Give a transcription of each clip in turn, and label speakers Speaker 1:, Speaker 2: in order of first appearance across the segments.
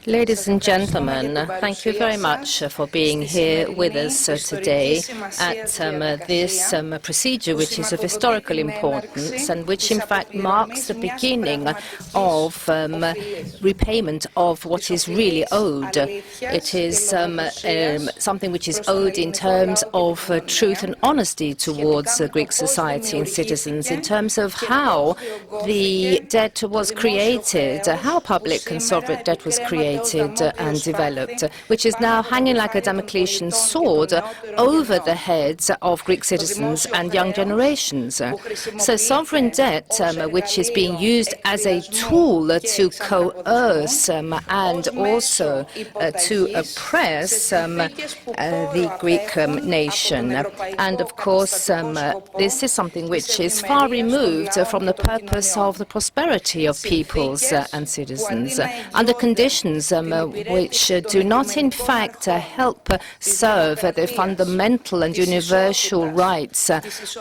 Speaker 1: Ladies and gentlemen, thank you very much for being here with us today at this procedure, which is of historical importance and which in fact marks the beginning of repayment of what is really owed. It is something which is owed in terms of truth and honesty towards Greek society and citizens, in terms of how the debt was created, how public and sovereign debt was created and developed, which is now hanging like a Damocletian sword over the heads of Greek citizens and young generations. So sovereign debt, which is being used as a tool to coerce and also to oppress the Greek nation. And of course, this is something which is far removed from the purpose of the prosperity of peoples and citizens, under conditions which do not in fact help serve the fundamental and universal rights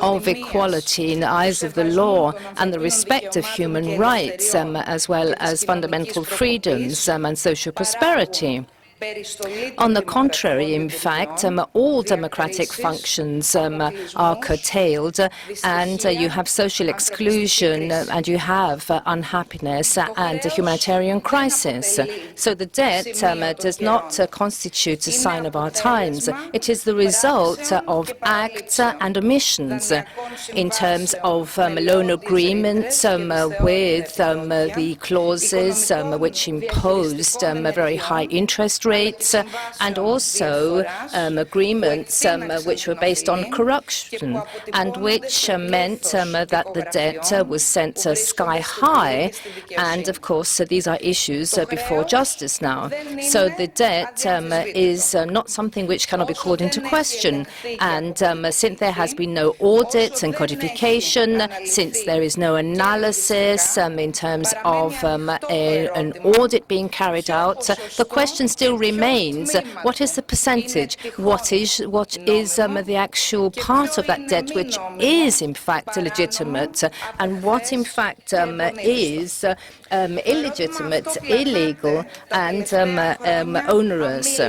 Speaker 1: of equality in the eyes of the law and the respect of human rights, as well as fundamental freedoms and social prosperity. On the contrary, in fact, all democratic functions are curtailed, and you have social exclusion, and you have unhappiness and a humanitarian crisis. So the debt does not constitute a sign of our times. It is the result of acts and omissions in terms of loan agreements with the clauses which imposed very high interest rates, and also agreements which were based on corruption and which meant that the debt was sent sky high. And of course, these are issues before justice now. So the debt is not something which cannot be called into question. And since there has been no audit and codification, since there is no analysis in terms of an audit being carried out, the question still remains: what is the percentage? What is the actual part of that debt which is in fact legitimate, and what in fact is illegitimate, illegal, and onerous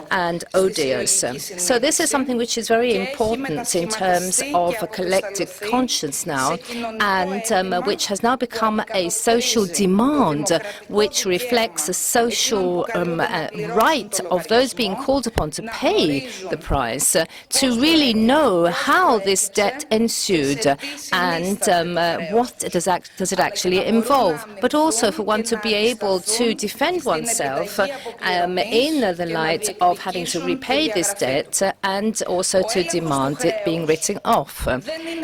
Speaker 1: and odious. So this is something which is very important in terms of a collective conscience now, and which has now become a social demand, which reflects the social right of those being called upon to pay the price, to really know how this debt ensued and what does it actually involve, but also for one to be able to defend oneself in the light of having to repay this debt and also to demand it being written off.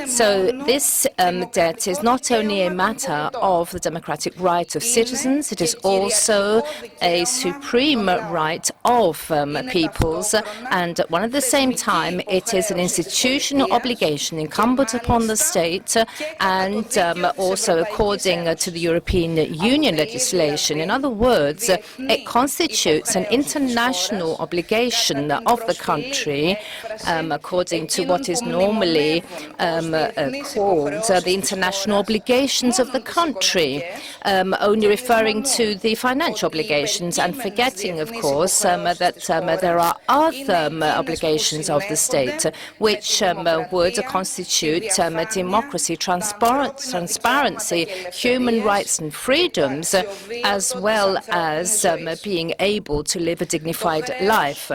Speaker 1: So this debt is not only a matter of the democratic right of citizens, it is also a supreme right of peoples, and at one at the same time it is an institutional obligation incumbent upon the state, and also according to the European Union legislation. In other words, it constitutes an international obligation of the country, according to what is normally called the international obligations of the country, only referring to the financial obligations and forgetting, of course, that there are other obligations of the state which would constitute democracy, transparency, human rights and freedoms, as well as being able to live a dignified life.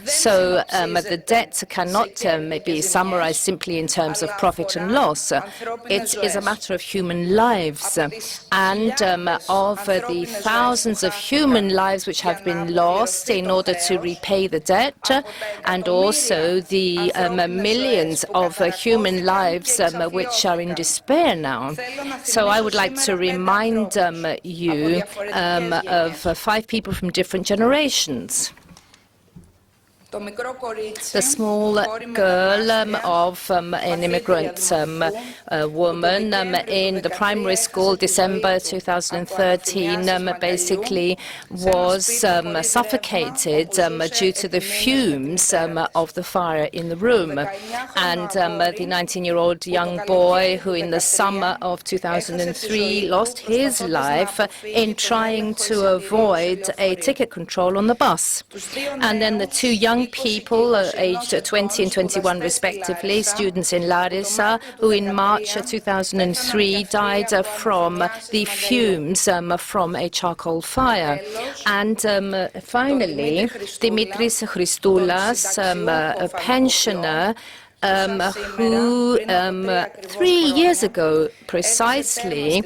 Speaker 1: So the debt cannot be summarized simply in terms of profit and loss. It is a matter of human lives and of the thousands of human lives which have been lost in order to repay the debt, and also the millions of human lives which are in despair now. So I would like to remind you of 5 people from different generations. The small girl of an immigrant woman in the primary school, December 2013, basically was suffocated due to the fumes of the fire in the room. And the 19-year-old young boy who in the summer of 2003 lost his life in trying to avoid a ticket control on the bus. And then the two young people, aged 20 and 21 respectively, students in Larissa, who in March 2003 died from the fumes from a charcoal fire. And finally, Dimitris Christoulas, a pensioner, who 3 years ago precisely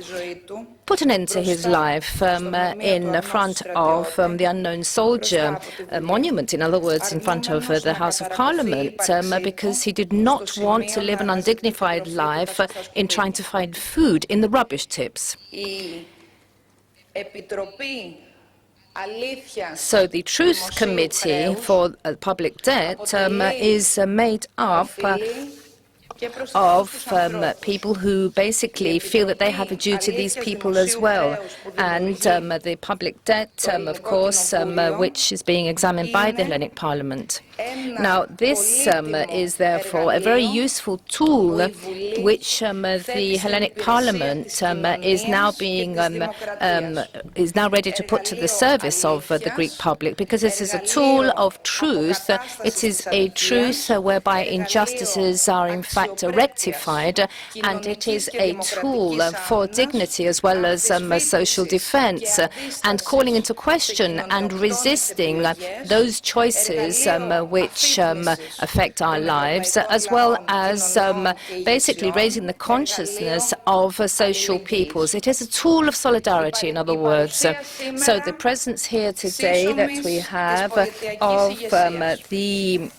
Speaker 1: put an end to his life in front of the unknown soldier monument, in other words, in front of the House of Parliament, because he did not want to live an undignified life in trying to find food in the rubbish tips. So the Truth Committee for Public Debt is made up of people who basically feel that they have a duty to these people as well. And the public debt, of course, which is being examined by the Hellenic Parliament. Now, this is therefore a very useful tool which the Hellenic Parliament is now ready to put to the service of the Greek public, because this is a tool of truth. It is a truth whereby injustices are in fact rectified, and it is a tool for dignity as well as social defense, and calling into question and resisting those choices which affect our lives, as well as basically raising the consciousness of social peoples. It is a tool of solidarity, in other words. So the presence here today that we have of the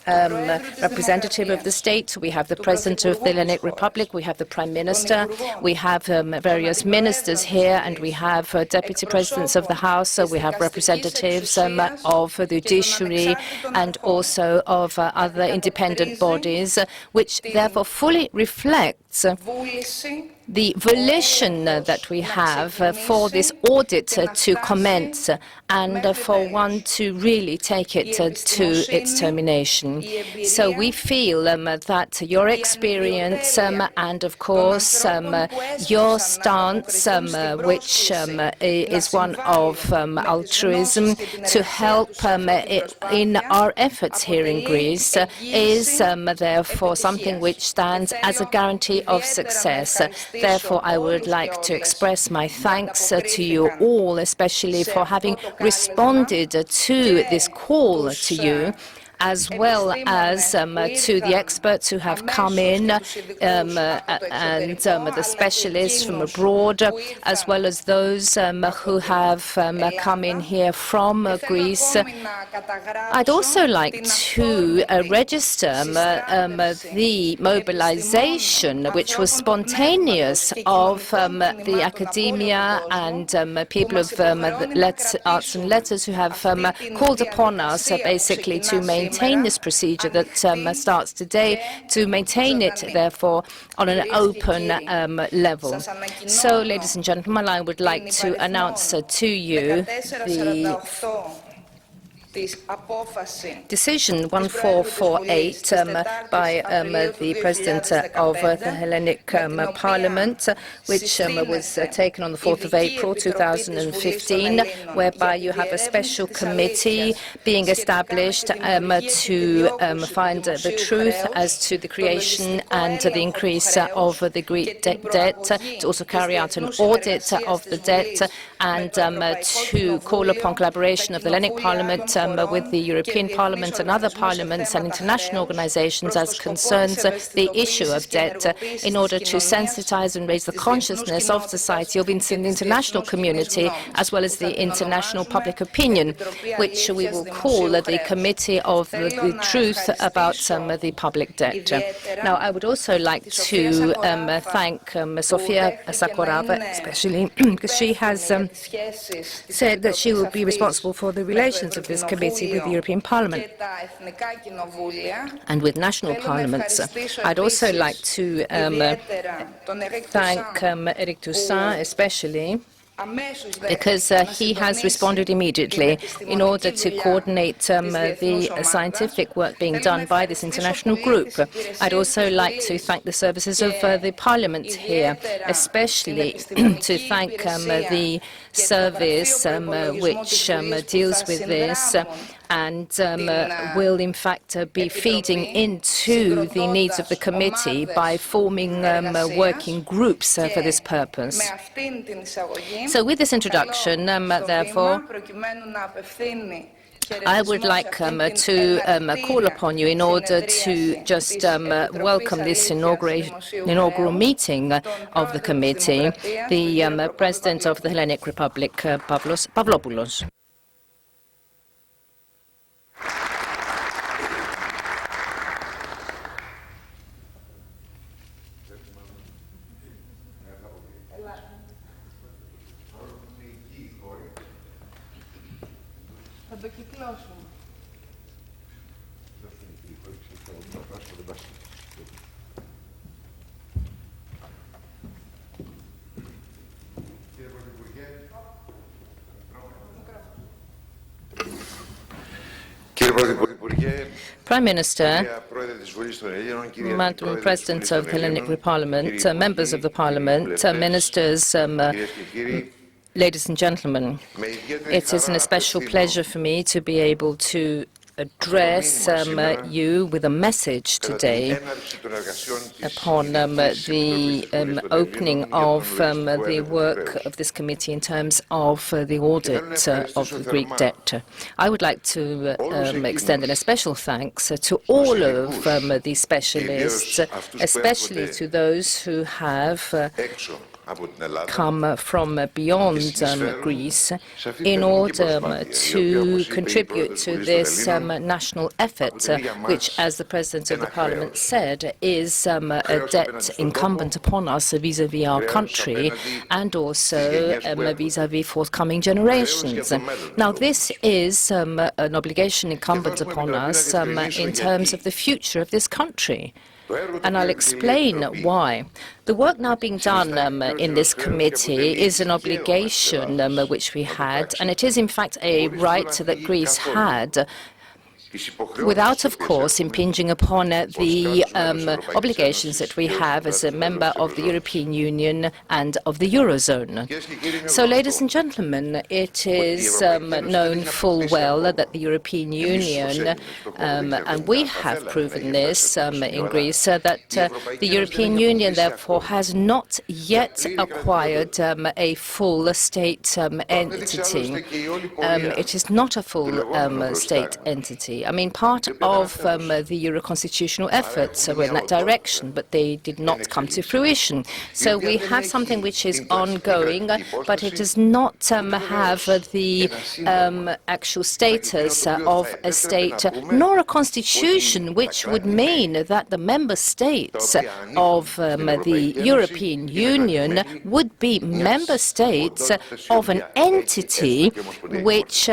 Speaker 1: representative of the state, we have the president of the Hellenic Republic, we have the Prime Minister, we have various ministers here, and we have deputy presidents of the House, so we have representatives of the judiciary and also of other independent bodies, which therefore fully reflects the volition that we have for this audit to commence and for one to really take it to its termination. So we feel that your experience and, of course, your stance, which is one of altruism, to help in our efforts here in Greece, is therefore something which stands as a guarantee of success. Therefore, I would like to express my thanks to you all, especially for having responded to this call to you, as well as to the experts who have come in and the specialists from abroad, as well as those who have come in here from Greece. I'd also like to register the mobilization, which was spontaneous, of the academia and people of arts and letters who have called upon us basically to maintain this procedure that starts today, to maintain it, therefore, on an open level. So, ladies and gentlemen, I would like to announce to you the Decision 1448 by the President of the Hellenic Parliament, which was taken on the 4th of April 2015, whereby you have a special committee being established to find the truth as to the creation and the increase of the Greek debt, to also carry out an audit of the debt, and to call upon collaboration of the Hellenic Parliament with the European Parliament and other parliaments and international organizations as concerns the issue of debt, in order to sensitize and raise the consciousness of society, of the international community, as well as the international public opinion, which we will call the Committee of the Truth about the public debt. Now, I would also like to thank Sofia Sakorava, especially because she has said that she will be responsible for the relations of this committee committee with the European Parliament and with national parliaments. I'd also like to thank Eric Toussaint especially, because he has responded immediately in order to coordinate the scientific work being done by this international group. I'd also like to thank the services of the Parliament here, especially to thank the service which deals with this and will in fact be feeding into the needs of the committee by forming working groups for this purpose. So with this introduction, therefore, I would like to call upon you in order to just welcome this inaugural meeting of the committee, the President of the Hellenic Republic, Pavlopoulos. Prime Minister, Madam President of the Hellenic Parliament, members of the Parliament, ministers, ladies and gentlemen, it is an especial pleasure for me to be able to address you with a message today upon the opening of the work of this committee in terms of the audit of the Greek debt. I would like to extend a special thanks to all of the specialists, especially to those who have come from beyond Greece in order to contribute to this national effort, which, as the President of the Parliament said, is a debt incumbent upon us vis-à-vis our country and also vis-à-vis forthcoming generations. Now, this is an obligation incumbent upon us in terms of the future of this country. And I'll explain why. The work now being done in this committee is an obligation which we had, and it is in fact a right that Greece had, without, of course, impinging upon the obligations that we have as a member of the European Union and of the Eurozone. So, ladies and gentlemen, it is known full well that the European Union, and we have proven this in Greece, that the European Union, therefore, has not yet acquired a full state entity. It is not a full state entity. I mean, part of the Euro constitutional efforts were in that direction, but they did not come to fruition. So we have something which is ongoing, but it does not have the actual status of a state, nor a constitution, which would mean that the member states of the European Union would be member states of an entity which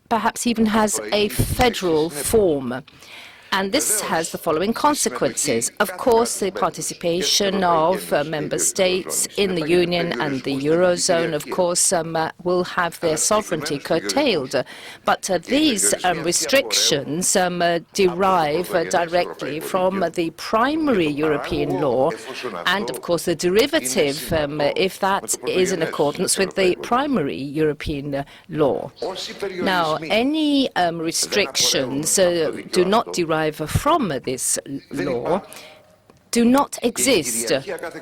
Speaker 1: perhaps even has a federal form. And this has the following consequences. Of course, the participation of member states in the Union and the Eurozone, of course, will have their sovereignty curtailed. But these restrictions derive directly from the primary European law and, of course, the derivative, if that is in accordance with the primary European law. Now, any restrictions do not derive from this law do not exist,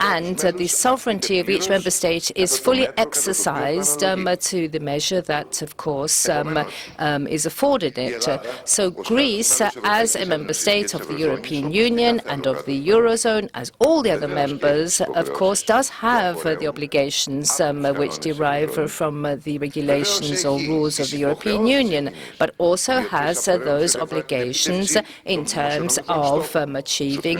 Speaker 1: and the sovereignty of each member state is fully exercised to the measure that, of course, is afforded it. So Greece, as a member state of the European Union and of the Eurozone, as all the other members, of course, does have the obligations which derive from the regulations or rules of the European Union, but also has those obligations in terms of achieving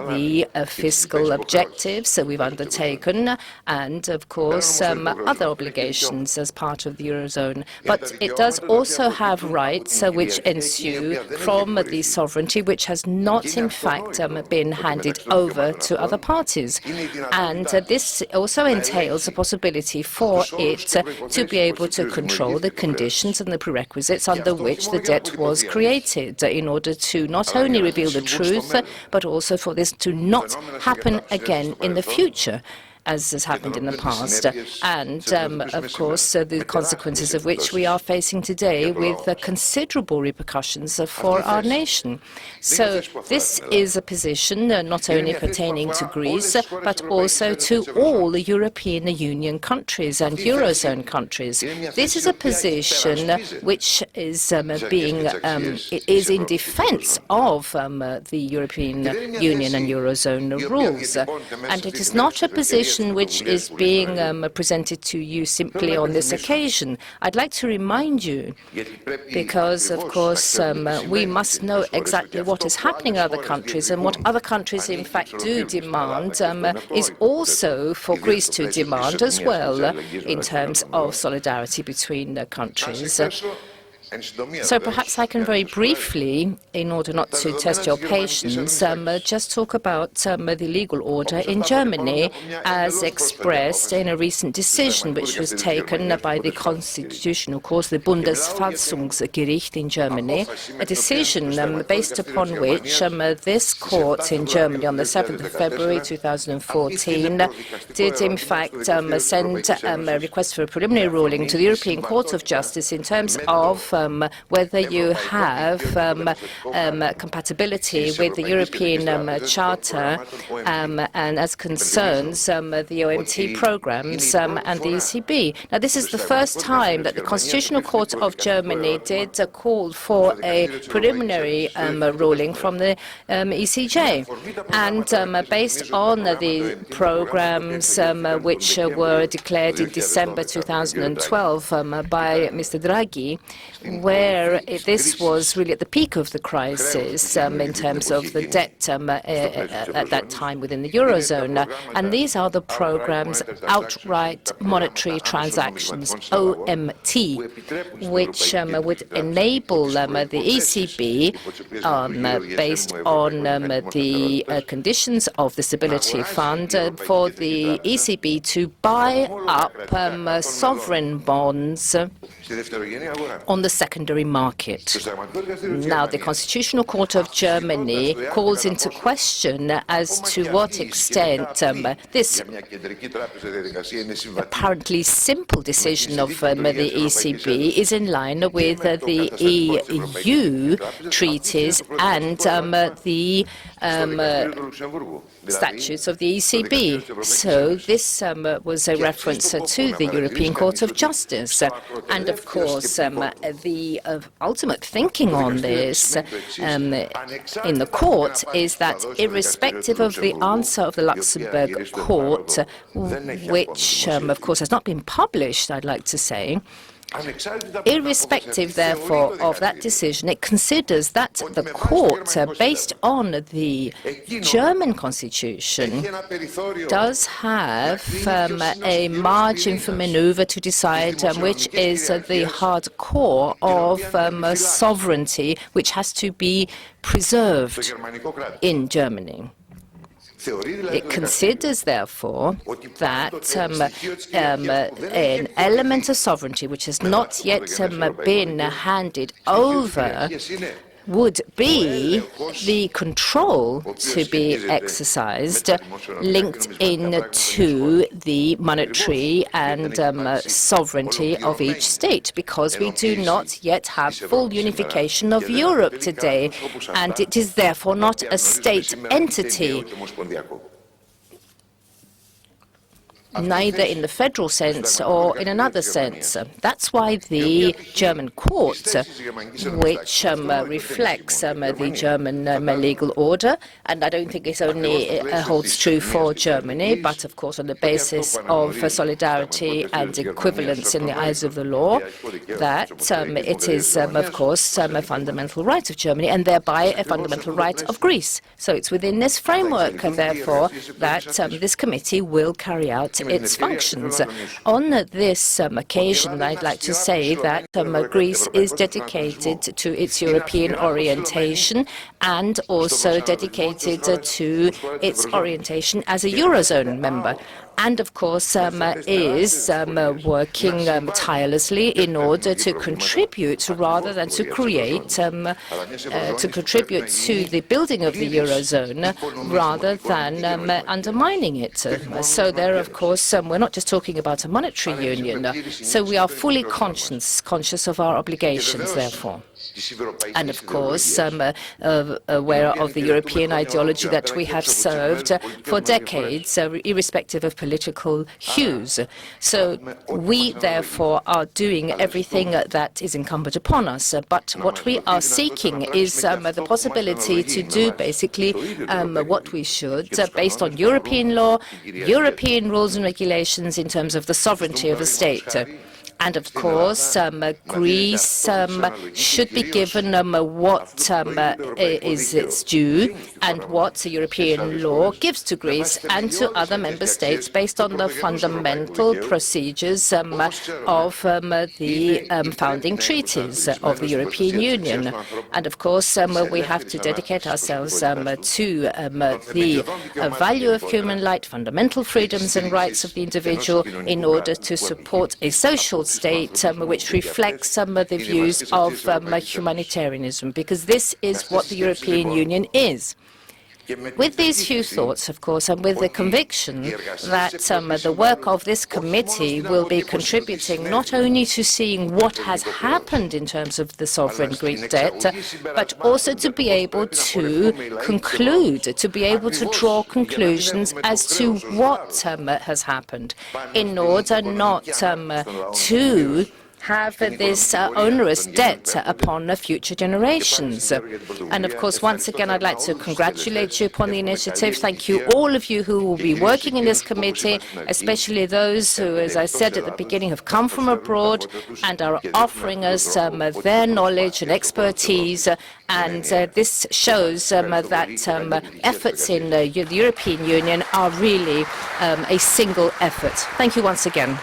Speaker 1: the fiscal objectives that we've undertaken and, of course, other obligations as part of the Eurozone. But it does also have rights which ensue from the sovereignty which has not, in fact, been handed over to other parties. And this also entails a possibility for it to be able to control the conditions and the prerequisites under which the debt was created in order to not only reveal the truth, but also for this to not happen again in the future, as has happened in the past, and, of course, the consequences of which we are facing today with considerable repercussions for our nation. So this is a position not only pertaining to Greece, but also to all the European Union countries and Eurozone countries. This is a position which is is in defense of the European Union and Eurozone rules, and it is not a position which is being presented to you simply on this occasion. I'd like to remind you, because, of course, we must know exactly what is happening in other countries, and what other countries, in fact, do demand is also for Greece to demand as well in terms of solidarity between the countries. So perhaps I can very briefly, in order not to test your patience, just talk about the legal order in Germany as expressed in a recent decision which was taken by the Constitutional Court, the Bundesverfassungsgericht in Germany, a decision based upon which this court in Germany on the 7th of February 2014 did in fact send a request for a preliminary ruling to the European Court of Justice in terms of whether you have compatibility with the European Charter and as concerns the OMT programs and the ECB. Now, this is the first time that the Constitutional Court of Germany did call for a preliminary ruling from the ECJ. And based on the programs which were declared in December 2012 by Mr. Draghi, where this was really at the peak of the crisis in terms of the debt at that time within the Eurozone. And these are the programs outright monetary transactions, OMT, which would enable the ECB, based on the conditions of the Stability Fund, for the ECB to buy up sovereign bonds on the secondary market. Now, the Constitutional Court of Germany calls into question as to what extent this apparently simple decision of the ECB is in line with the EU treaties and the statutes of the ECB. So this was a reference to the European Court of Justice. And of course, the ultimate thinking on this in the court is that irrespective of the answer of the Luxembourg court, which of course has not been published, I'd like to say, irrespective, therefore, of that decision, it considers that the court, based on the German constitution, does have a margin for maneuver to decide which is the hard core of sovereignty which has to be preserved in Germany. It considers, therefore, that an element of sovereignty which has not yet been handed over would be the control to be exercised linked in to the monetary and sovereignty of each state, because we do not yet have full unification of Europe today, and it is therefore not a state entity. neither in the federal sense or in another sense. That's why the German court, which reflects the German legal order, and I don't think it only holds true for Germany, but of course on the basis of solidarity and equivalence in the eyes of the law, that it is, of course, a fundamental right of Germany and thereby a fundamental right of Greece. So it's within this framework, therefore, that this committee will carry out its functions. On this occasion, I'd like to say that Greece is dedicated to its European orientation and also dedicated to its orientation as a Eurozone member. And, of course, is working tirelessly in order to contribute rather than to create, to contribute to the building of the Eurozone rather than undermining it. So there, of course, we're not just talking about a monetary union. So we are fully conscious of our obligations, therefore. And, of course, aware of the European ideology that we have served for decades, irrespective of political hues. So we, therefore, are doing everything that is incumbent upon us. But what we are seeking is the possibility to do basically what we should, based on European law, European rules and regulations in terms of the sovereignty of a state. And, of course, Greece should be given what is its due and what European law gives to Greece and to other member states based on the fundamental procedures of the founding treaties of the European Union. And, of course, we have to dedicate ourselves to the value of human life, fundamental freedoms and rights of the individual in order to support a social state which reflects some of the views of humanitarianism, because this is what the European Union is. With these few thoughts, of course, and with the conviction that the work of this committee will be contributing not only to seeing what has happened in terms of the sovereign Greek debt, but also to be able to conclude, to be able to draw conclusions as to what has happened, in order not to have this onerous debt upon future generations. And, of course, once again, I'd like to congratulate you upon the initiative. Thank you, all of you who will be working in this committee, especially those who, as I said at the beginning, have come from abroad and are offering us their knowledge and expertise. And this shows that efforts in the European Union are really a single effort. Thank you once again.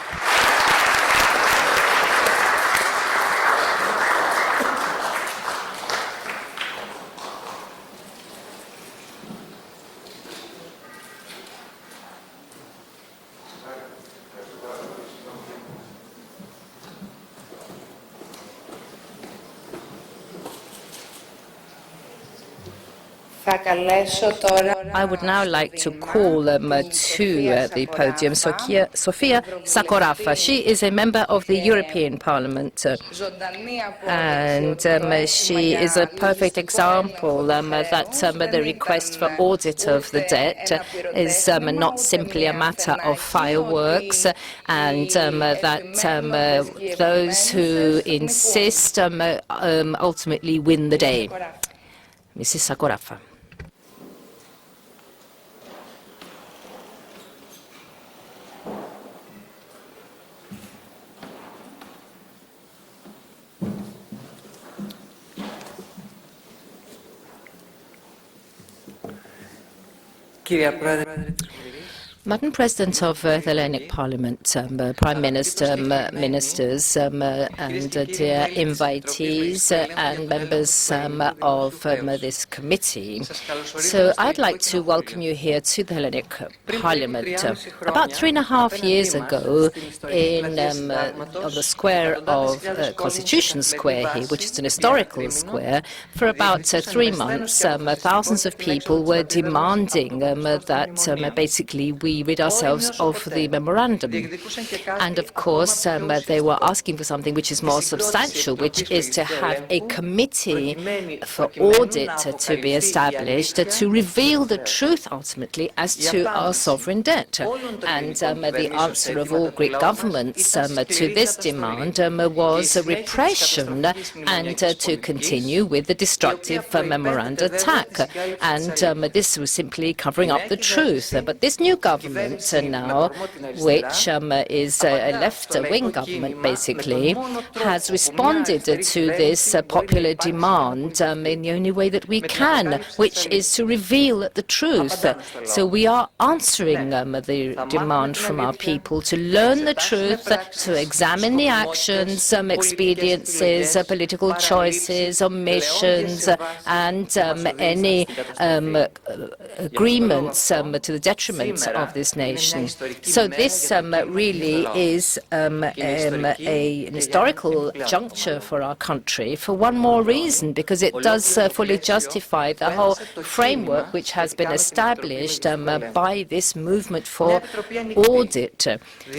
Speaker 1: I would now like to call to the podium Sofia Sakorafa. She is a member of the European Parliament, and she is a perfect example that the request for audit of the debt is not simply a matter of fireworks, and that those who insist ultimately win the day. Mrs. Sakorafa. Madam President of the Hellenic Parliament, Prime Minister, ministers, and dear invitees and members of this committee. So I'd like to welcome you here to the Hellenic Parliament. About 3.5 years ago, on the square of Constitution Square here, which is an historical square, for about 3 months, thousands of people were demanding that basically we we rid ourselves of the memorandum. And of course, they were asking for something which is more substantial, which is to have a committee for audit to be established to reveal the truth ultimately as to our sovereign debt. And the answer of all Greek governments to this demand was repression and to continue with the destructive memoranda attack. And this was simply covering up the truth. But this new government now, which is a left-wing government basically, has responded to this popular demand in the only way that we can, which is to reveal the truth. So we are answering the demand from our people to learn the truth, to examine the actions, expediencies, political choices, omissions, and any agreements to the detriment of this nation. So this really is an historical juncture for our country for one more reason, because it does fully justify the whole framework which has been established by this movement for audit,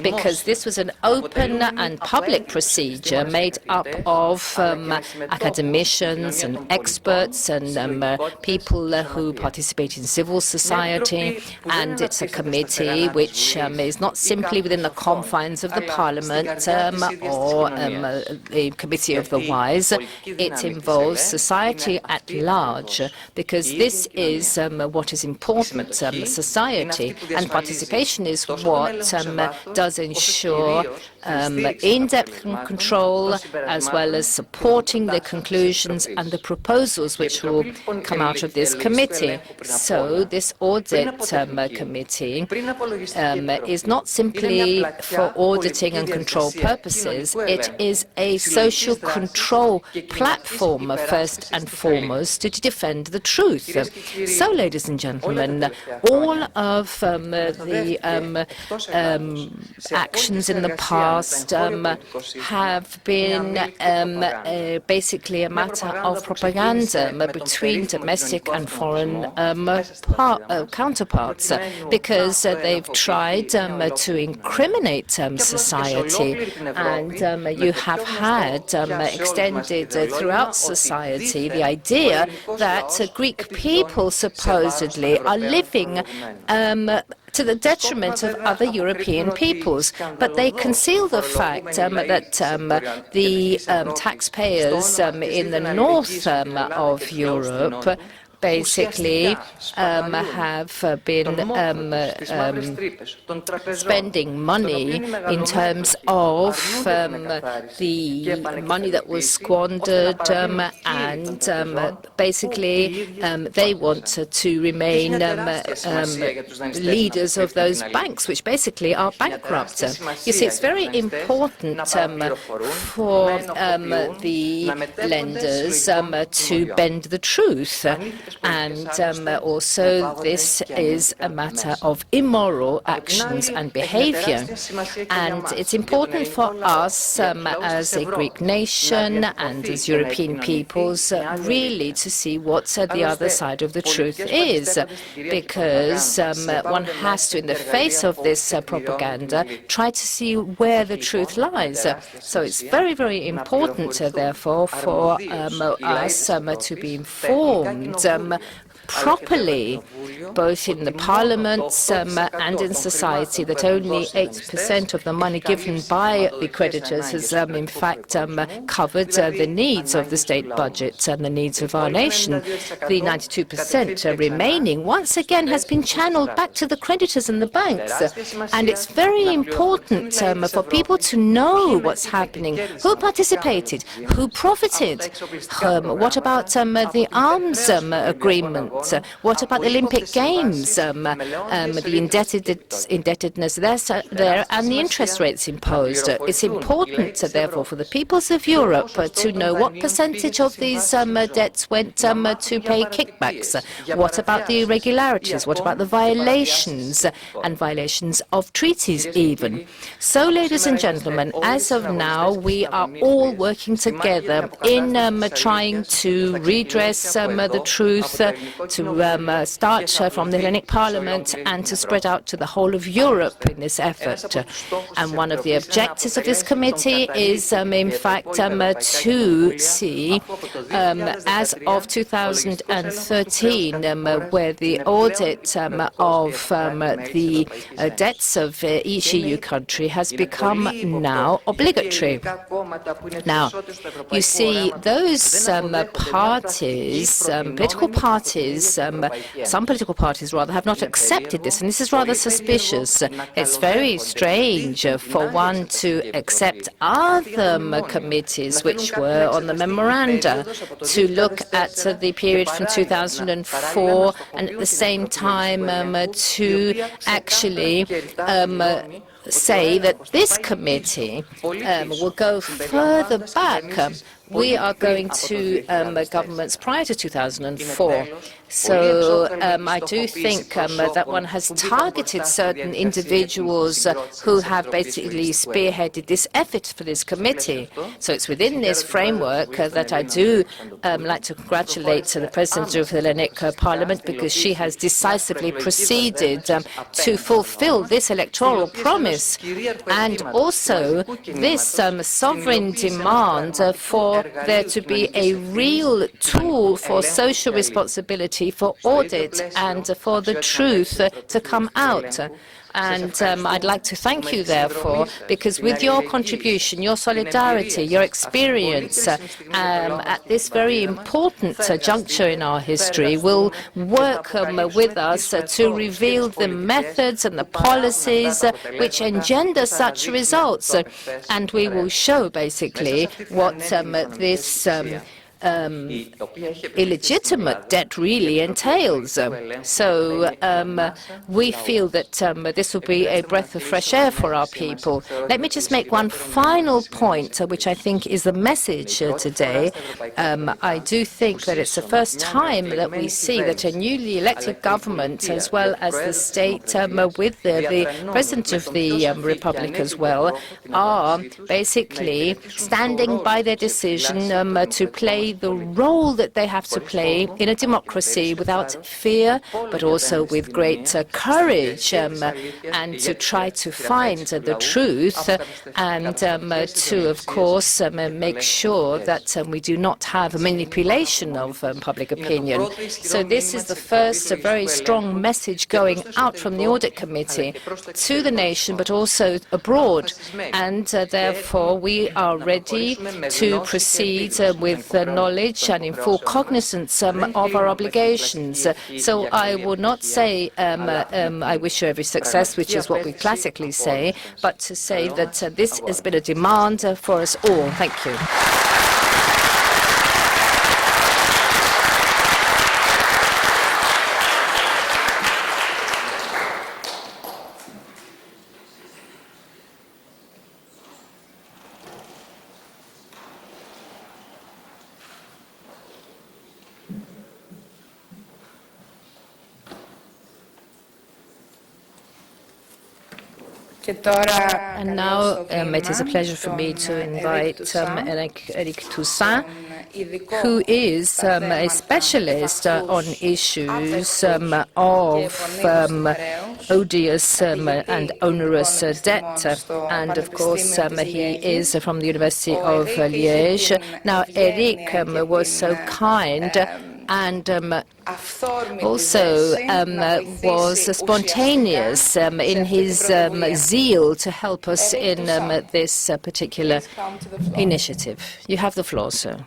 Speaker 1: because this was an open and public procedure made up of academicians and experts and people who participate in civil society, and it's a committee which is not simply within the confines of the Parliament or the Committee of the Wise. It involves society at large, because this is what is important, society, and participation is what does ensure in-depth control, as well as supporting the conclusions and the proposals which will come out of this committee. So this audit committee is not simply for auditing and control purposes. It is a social control platform, first and foremost, to defend the truth. So, ladies and gentlemen, all of the actions in the past have been basically a matter of propaganda between domestic and foreign counterparts, because they've tried to incriminate society, and you have had extended throughout society the idea that Greek people supposedly are living to the detriment of other European peoples. But they conceal the fact that the taxpayers in the north of Europe basically have been spending money in terms of the money that was squandered, and basically they want to remain leaders of those banks, which basically are bankrupt. You see, it's very important for the lenders to bend the truth. And also this is a matter of immoral actions and behavior. And it's important for us as a Greek nation and as European peoples really to see what the other side of the truth is, because one has to, in the face of this propaganda, try to see where the truth lies. So it's very, very important, therefore, for us to be informed properly, both in the parliaments and in society, that only 8% of the money given by the creditors has in fact covered the needs of the state budget and the needs of our nation. The 92% remaining, once again, has been channeled back to the creditors and the banks. And it's very important for people to know what's happening, who participated, who profited, what about the arms agreement, what about the Olympic Games, the indebtedness there, and the interest rates imposed. It's important, therefore, for the peoples of Europe to know what percentage of these debts went to pay kickbacks. What about the irregularities? What about the violations and violations of treaties even? So, ladies and gentlemen, as of now, we are all working together in trying to redress the truth, to start from the Hellenic Parliament and to spread out to the whole of Europe in this effort. And one of the objectives of this committee is, in fact, to see, as of 2013, where the audit of the debts of each EU country has become now obligatory. Now, you see, those parties, political parties, some political parties rather, have not accepted this, and this is rather suspicious. It's very strange for one to accept other committees which were on the memoranda to look at the period from 2004 and at the same time to actually say that this committee will go further back. We are going to governments prior to 2004. So I do think that one has targeted certain individuals who have basically spearheaded this effort for this committee. So it's within this framework that I do like to congratulate the President of the Hellenic Parliament, because she has decisively proceeded to fulfill this electoral promise, and also this sovereign demand for there to be a real tool for social responsibility, for audit, and for the truth to come out. And I'd like to thank you, therefore, because with your contribution, your solidarity, your experience at this very important juncture in our history, will work with us to reveal the methods and the policies which engender such results. And we will show, basically, what this illegitimate debt really entails. So we feel that this will be a breath of fresh air for our people. Let me just make one final point, which I think is the message today. I do think that it's the first time that we see that a newly elected government, as well as the state with the President of the Republic as well, are basically standing by their decision to play the role that they have to play in a democracy without fear, but also with great courage, and to try to find the truth, and to, of course, make sure that we do not have a manipulation of public opinion. So this is the first very strong message going out from the Audit Committee to the nation, but also abroad. And therefore, we are ready to proceed with knowledge and in full cognizance of our obligations. So I will not say I wish you every success, which is what we classically say, but to say that this has been a demand for us all. Thank you. And now it is a pleasure for me to invite Eric Toussaint, who is a specialist on issues of odious and onerous debt. And of course, he is from the University of Liège. Now, Eric was so kind and also was spontaneous in his zeal to help us in this particular initiative. You have the floor, sir.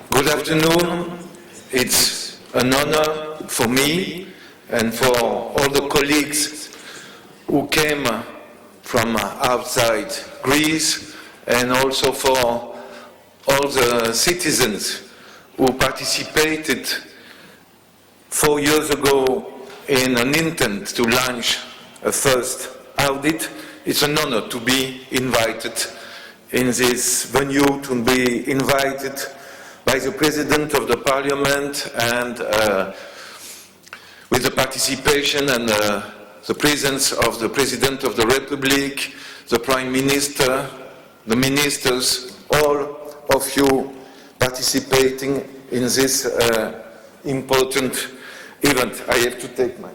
Speaker 2: Good afternoon. It's an honor for me and for all the colleagues who came from outside Greece, and also for all the citizens who participated 4 years ago in an intent to launch a first audit. It's an honor to be invited in this venue, to be invited by the President of the Parliament, and with the participation and the presence of the President of the Republic, the Prime Minister, the ministers, all of you participating in this important event. I have to take mine.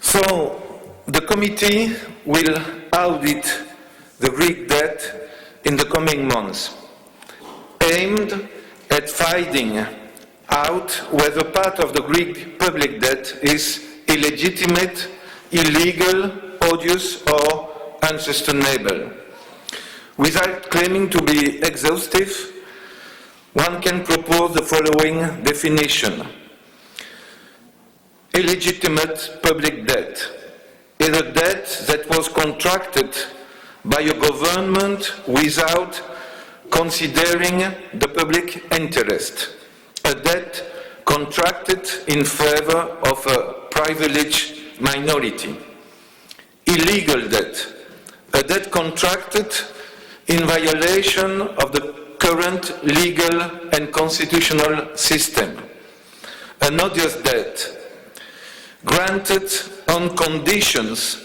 Speaker 2: So, the committee will audit the Greek debt in the coming months, aimed at finding out whether part of the Greek public debt is illegitimate, illegal, odious, or unsustainable. Without claiming to be exhaustive, one can propose the following definition. Illegitimate public debt is a debt that was contracted by a government without considering the public interest, a debt contracted in favor of a privileged minority. Illegal debt, a debt contracted in violation of the current legal and constitutional system. An odious debt, granted on conditions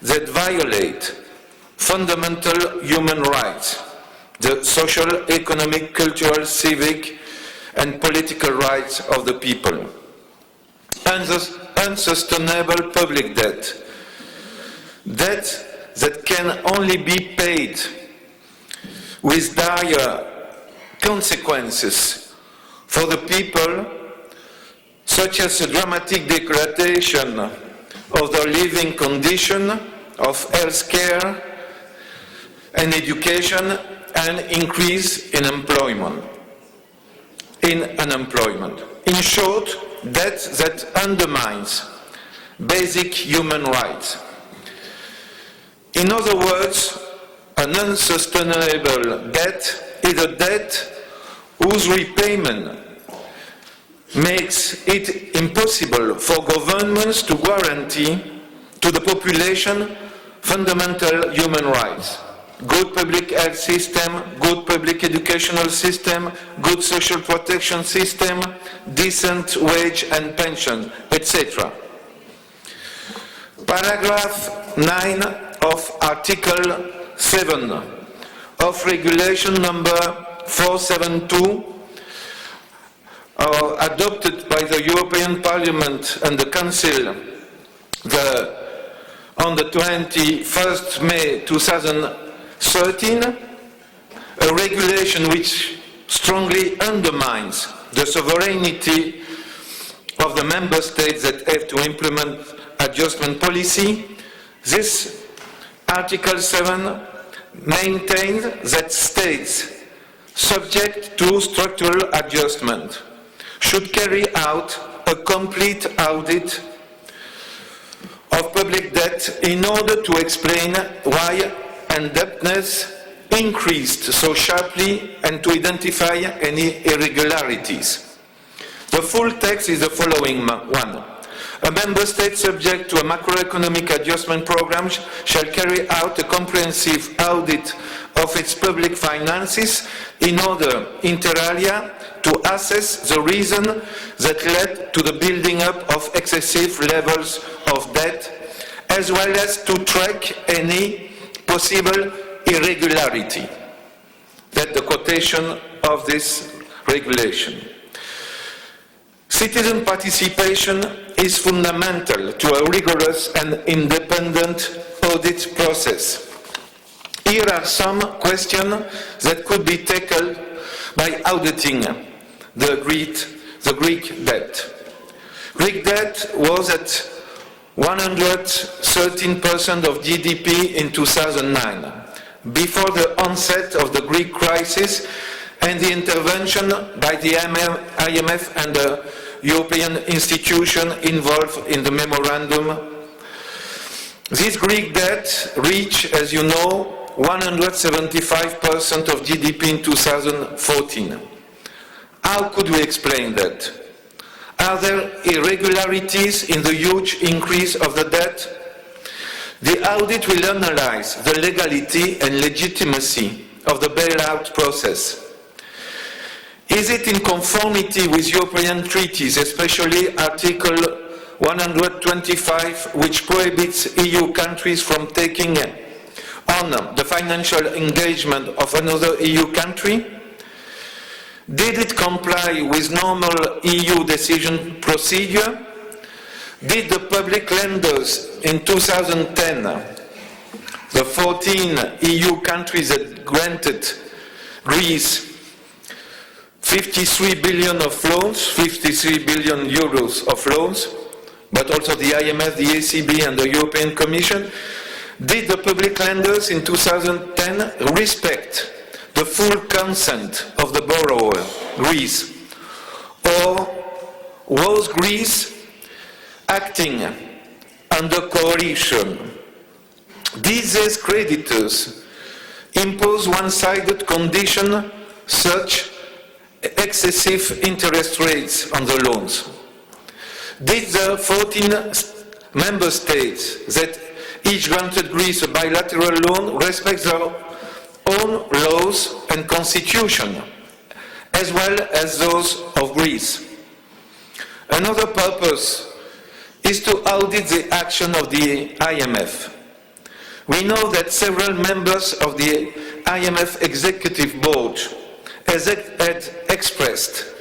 Speaker 2: that violate fundamental human rights, the social, economic, cultural, civic, and political rights of the people. Unsustainable public debt, debt that can only be paid with dire consequences for the people, such as a dramatic degradation of their living condition, of health care and education, and increase in unemployment. In short, debt that undermines basic human rights. In other words, an unsustainable debt is a debt whose repayment makes it impossible for governments to guarantee to the population fundamental human rights. Good public health system, good public educational system, good social protection system, decent wage and pension, etc. Paragraph 9 of Article 7 of Regulation number 472 adopted by the European Parliament and the Council on the 21st May 2013, a regulation which strongly undermines the sovereignty of the member states that have to implement adjustment policy. This Article 7 maintains that states subject to structural adjustment should carry out a complete audit of public debt in order to explain why indebtedness increased so sharply and to identify any irregularities. The full text is the following one. A member state subject to a macroeconomic adjustment program shall carry out a comprehensive audit of its public finances in order, inter alia, to assess the reason that led to the building up of excessive levels of debt, as well as to track any possible irregularity. That's the quotation of this regulation. Citizen participation is fundamental to a rigorous and independent audit process. Here are some questions that could be tackled by auditing the Greek debt. Greek debt was at 113% of GDP in 2009, before the onset of the Greek crisis and the intervention by the IMF and the European institution involved in the memorandum. This Greek debt reached, as you know, 175% of GDP in 2014. How could we explain that? Are there irregularities in the huge increase of the debt? The audit will analyze the legality and legitimacy of the bailout process. Is it in conformity with European treaties, especially Article 125, which prohibits EU countries from taking on the financial engagement of another EU country? Did it comply with normal EU decision procedure? Did the public lenders in 2010, the 14 EU countries that granted Greece 53 billion of loans, 53 billion euros of loans, but also the IMF, the ECB and the European Commission, did the public lenders in 2010 respect the full consent of the borrower, Greece? Or was Greece acting under coercion? Did these creditors impose one-sided conditions such excessive interest rates on the loans? Did the 14 member states that each granted Greece a bilateral loan respect their own laws and constitution, as well as those of Greece? Another purpose is to audit the action of the IMF. We know that several members of the IMF Executive Board had expressed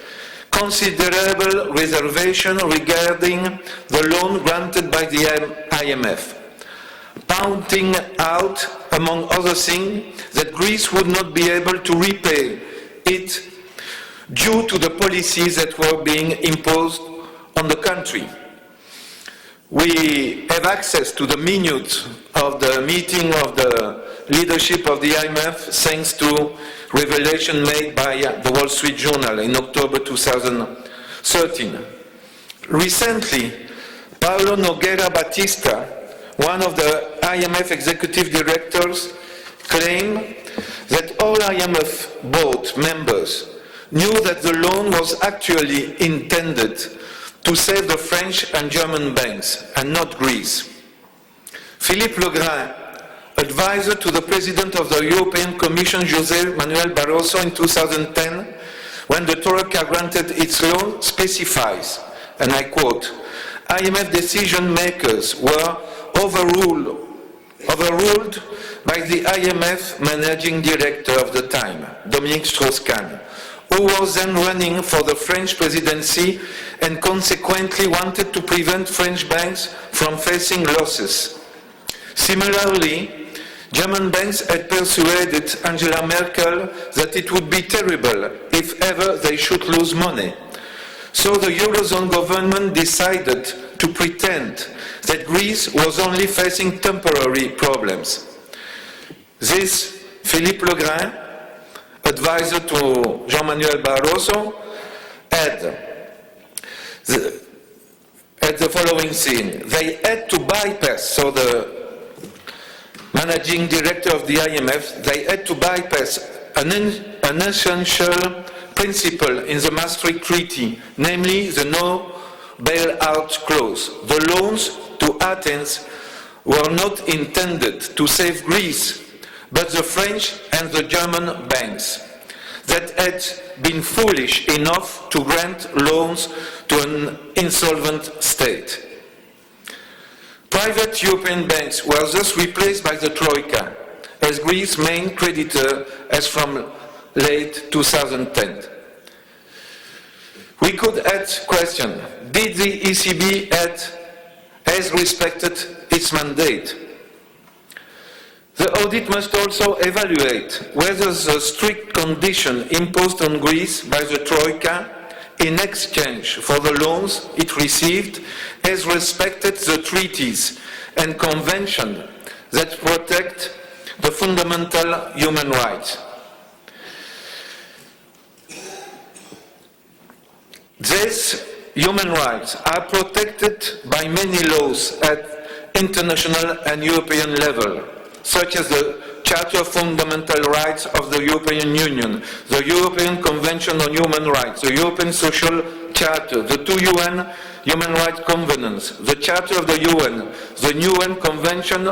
Speaker 2: considerable reservation regarding the loan granted by the IMF, pointing out, among other things, that Greece would not be able to repay it due to the policies that were being imposed on the country. We have access to the minutes of the meeting of the leadership of the IMF thanks to revelation made by the Wall Street Journal in October 2013. Recently, Paulo Nogueira Batista, one of the IMF executive directors, claimed that all IMF board members knew that the loan was actually intended to save the French and German banks and not Greece. Philippe Legrand, advisor to the President of the European Commission, José Manuel Barroso, in 2010, when the Troika granted its loan, specifies, and I quote, IMF decision makers were overruled by the IMF managing director of the time, Dominique Strauss-Kahn, who was then running for the French presidency and consequently wanted to prevent French banks from facing losses. Similarly, German banks had persuaded Angela Merkel that it would be terrible if ever they should lose money. So the Eurozone government decided to pretend that Greece was only facing temporary problems. This Philippe Legrand, advisor to Jean-Manuel Barroso, had the following scene. They had to bypass, so the managing director of the IMF, they had to bypass an essential principle in the Maastricht Treaty, namely the no bailout clause. The loans to Athens were not intended to save Greece, but the French and the German banks that had been foolish enough to grant loans to an insolvent state. Private European banks were thus replaced by the Troika as Greece's main creditor as from late 2010. We could add question, did the ECB has respected its mandate? The audit must also evaluate whether the strict condition imposed on Greece by the Troika in exchange for the loans it received has respected the treaties and conventions that protect the fundamental human rights. These human rights are protected by many laws at international and European level, such as the Charter of Fundamental Rights of the European Union, the European Convention on Human Rights, the European Social Charter, the two UN Human Rights Covenants, the Charter of the UN, the UN Convention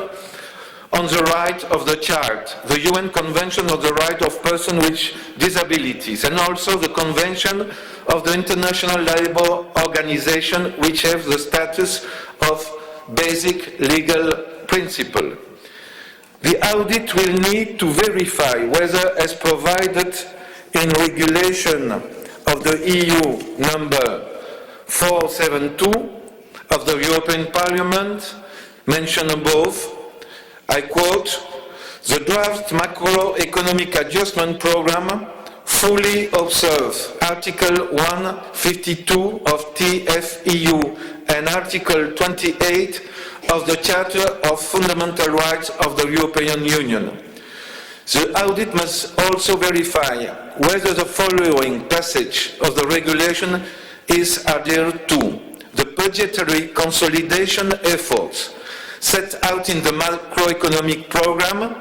Speaker 2: on the right of the child, the UN Convention on the Right of Persons with Disabilities, and also the Convention of the International Labour Organization, which have the status of basic legal principle. The audit will need to verify whether, as provided in regulation of the EU number 472 of the European Parliament, mentioned above, I quote, "The draft macroeconomic adjustment programme fully observes Article 152 of TFEU and Article 28 of the Charter of Fundamental Rights of the European Union. The audit must also verify whether the following passage of the regulation is adhered to. The budgetary consolidation efforts set out in the macroeconomic programme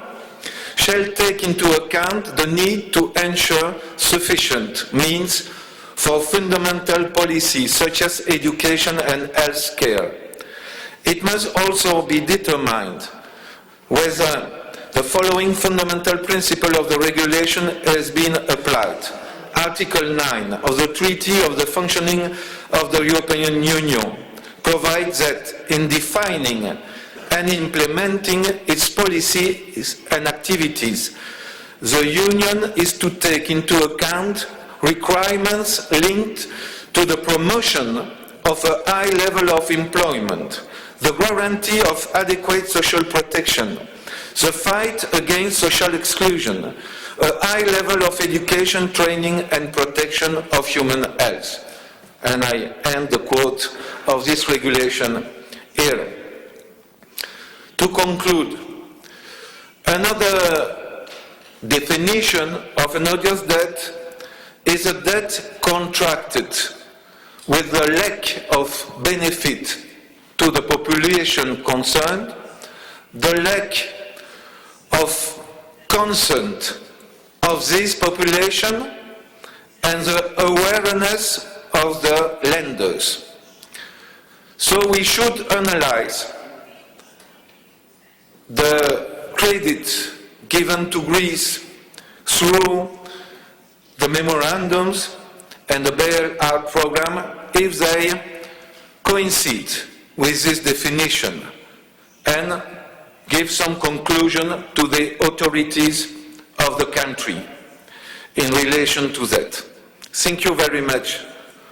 Speaker 2: shall take into account the need to ensure sufficient means for fundamental policies such as education and health care. It must also be determined whether the following fundamental principle of the regulation has been applied. Article 9 of the Treaty of the Functioning of the European Union provides that in defining and implementing its policies and activities, the Union is to take into account requirements linked to the promotion of a high level of employment, the guarantee of adequate social protection, the fight against social exclusion, a high level of education, training and protection of human health." And I end the quote of this regulation here. To conclude, another definition of an odious debt is a debt contracted with the lack of benefit to the population concerned, the lack of consent of this population, and the awareness of the lenders. So we should analyze the credit given to Greece through the memorandums and the bailout program if they coincide with this definition, and give some conclusion to the authorities of the country in relation to that. Thank you very much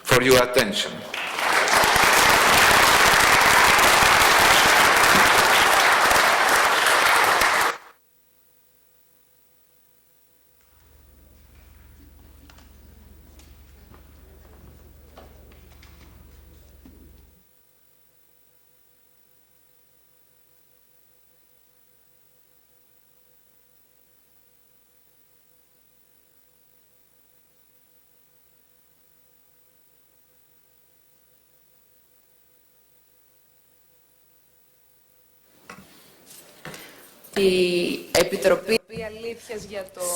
Speaker 2: for your attention.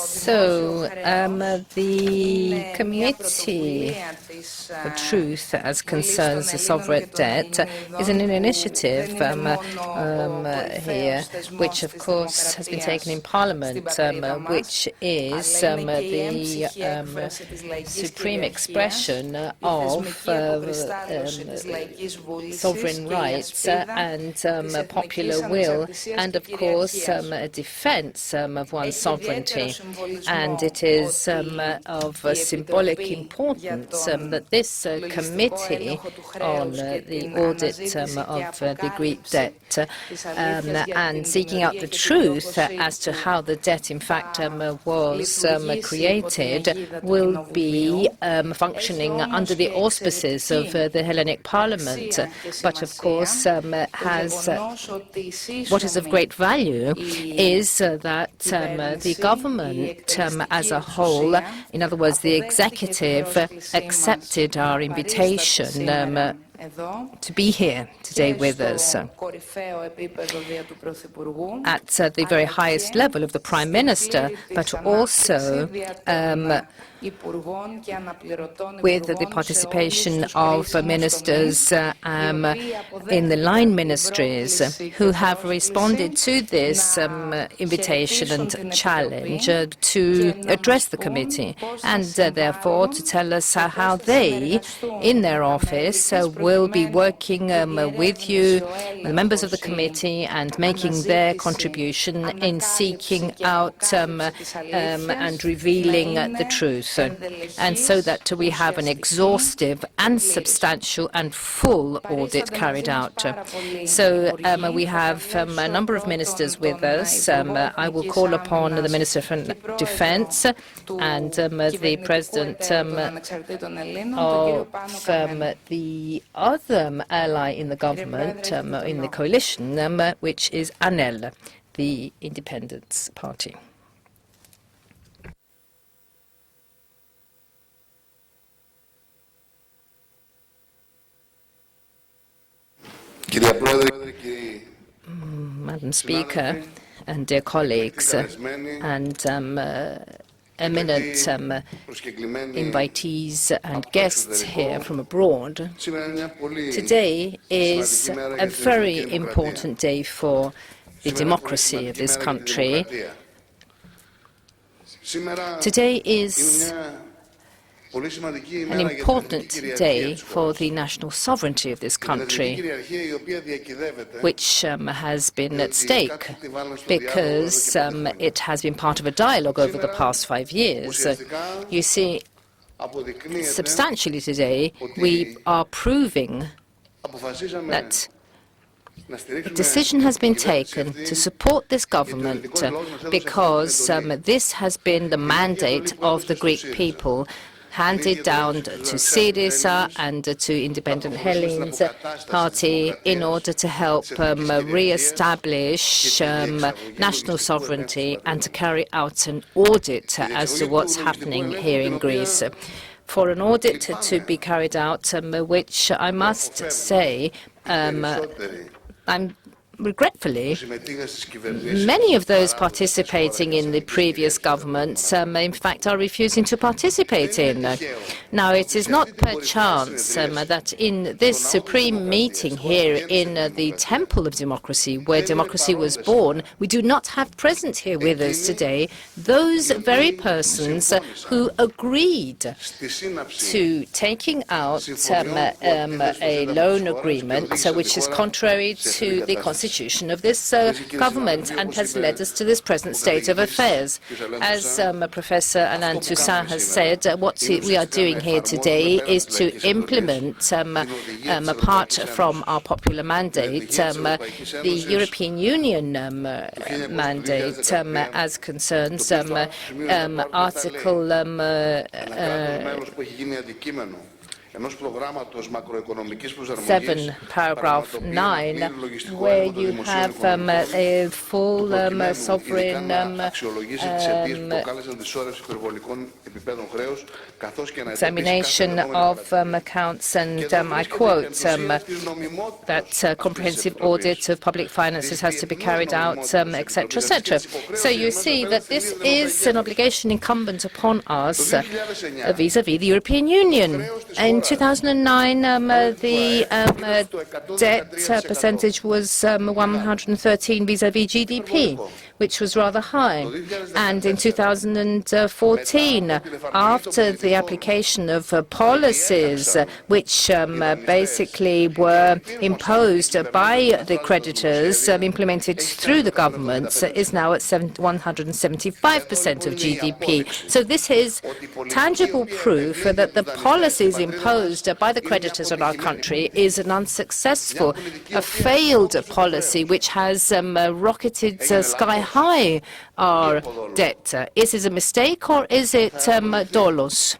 Speaker 1: So, the Committee for Truth as concerns the sovereign debt is an initiative here, which of course has been taken in Parliament, which is the supreme expression of sovereign rights and popular will, and of course a defense of one's sovereignty. And it is of symbolic importance that this committee on the audit of the Greek debt and seeking out the truth as to how the debt in fact was created will be functioning under the auspices of the Hellenic Parliament. But of course what is of great value is that the government as a whole, in other words, the executive, accepted our invitation to be here today with us at the very highest level of the Prime Minister, but also with the participation of ministers in the line ministries who have responded to this invitation and challenge to address the committee, and therefore to tell us how they, in their office, will be working with you, the members of the committee, and making their contribution in seeking out and revealing the truth, and so that we have an exhaustive and substantial and full audit carried out. So we have a number of ministers with us. I will call upon the Minister for Defence and the President of the other ally in the government, in the coalition, which is ANEL, the Independence Party. Madam Speaker, and dear colleagues, and eminent invitees and guests here from abroad, today is a very important day for the democracy of this country. Today is an important day for the national sovereignty of this country, which has been at stake because it has been part of a dialogue over the past 5 years. You see, substantially today, we are proving that a decision has been taken to support this government because this has been the mandate of the Greek people, handed down to Syriza and to Independent Hellene's party in order to help re-establish national sovereignty and to carry out an audit as to what's happening here in Greece. For an audit to be carried out, which I must say, regretfully, many of those participating in the previous governments, in fact, are refusing to participate in. Now, it is not per chance that in this supreme meeting here in the Temple of Democracy, where democracy was born, we do not have present here with us today those very persons who agreed to taking out a loan agreement, which is contrary to the Constitution of this government and has led us to this present state of affairs. As Professor Alain Toussaint has said, what we are doing here today is to implement, apart from our popular mandate, the European Union mandate as concerns Article 7, paragraph 9, where you have a full sovereign examination of accounts, and I quote, that comprehensive audit of public finances has to be carried out, etc., etc. So you see that this is an obligation incumbent upon us vis-à-vis the European Union. In 2009, the debt percentage was 113 vis-à-vis GDP, which was rather high. And in 2014, after the application of policies which basically were imposed by the creditors, implemented through the government, is now at 175% of GDP. So this is tangible proof that the policies imposed by the creditors on our country is an unsuccessful, a failed policy which has rocketed sky high our debt. Is it a mistake or is it dolos?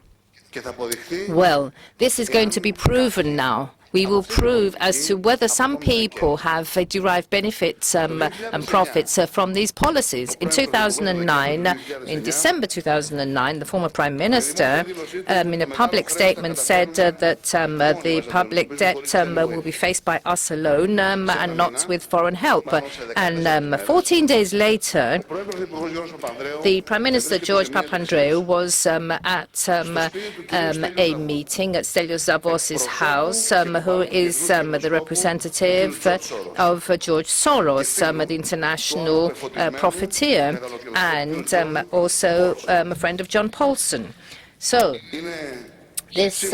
Speaker 1: Well, this is going to be proven now. we will prove as to whether some people have derived benefits and profits from these policies. In 2009, in December 2009, the former Prime Minister, in a public statement, said that the public debt will be faced by us alone and not with foreign help. And 14 days later, the Prime Minister, George Papandreou, was at a meeting at Stelios Zavos's house, who is the representative of George Soros, the international profiteer, and also a friend of John Paulson. So this,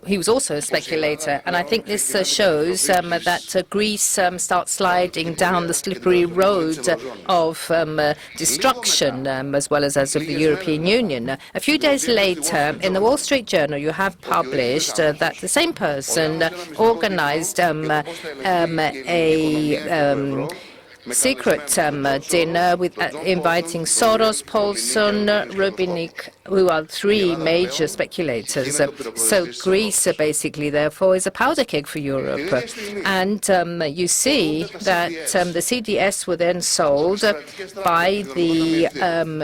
Speaker 1: he was also a speculator, and I think this shows that Greece starts sliding down the slippery road of destruction, as well as of the European Union. A few days later, in the Wall Street Journal, you have published that the same person organized a secret dinner with inviting Soros, Paulson, Hellenic, who are three major speculators. So Greece, basically, therefore, is a powder keg for Europe. And you see that the CDS were then sold by the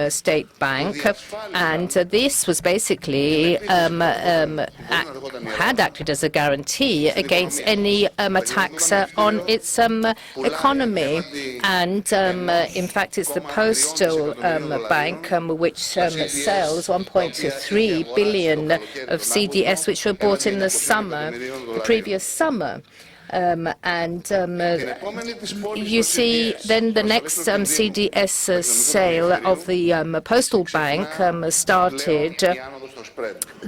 Speaker 1: State Bank, and this was basically had acted as a guarantee against any attacks on its economy. And in fact, it's the Postal Bank which sells 1.3 billion of CDS, which were bought in the summer, the previous summer. You see then the next CDS sale of the Postal Bank started.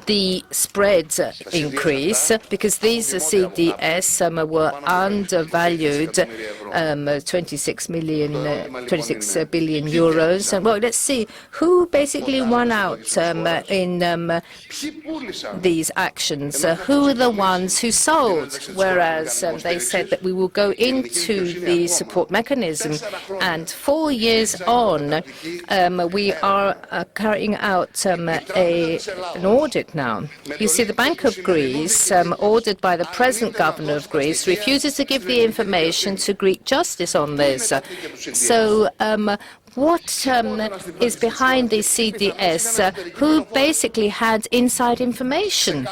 Speaker 1: The spread increase because these CDS were undervalued 26 billion euros. And well, let's see who basically won out in these actions. Who are the ones who sold? Whereas they said that we will go into the support mechanism, and 4 years on, we are carrying out an audit now. You see, the Bank of Greece, ordered by the present governor of Greece, refuses to give the information to Greek justice on this. So what is behind the CDS? Who basically had inside information?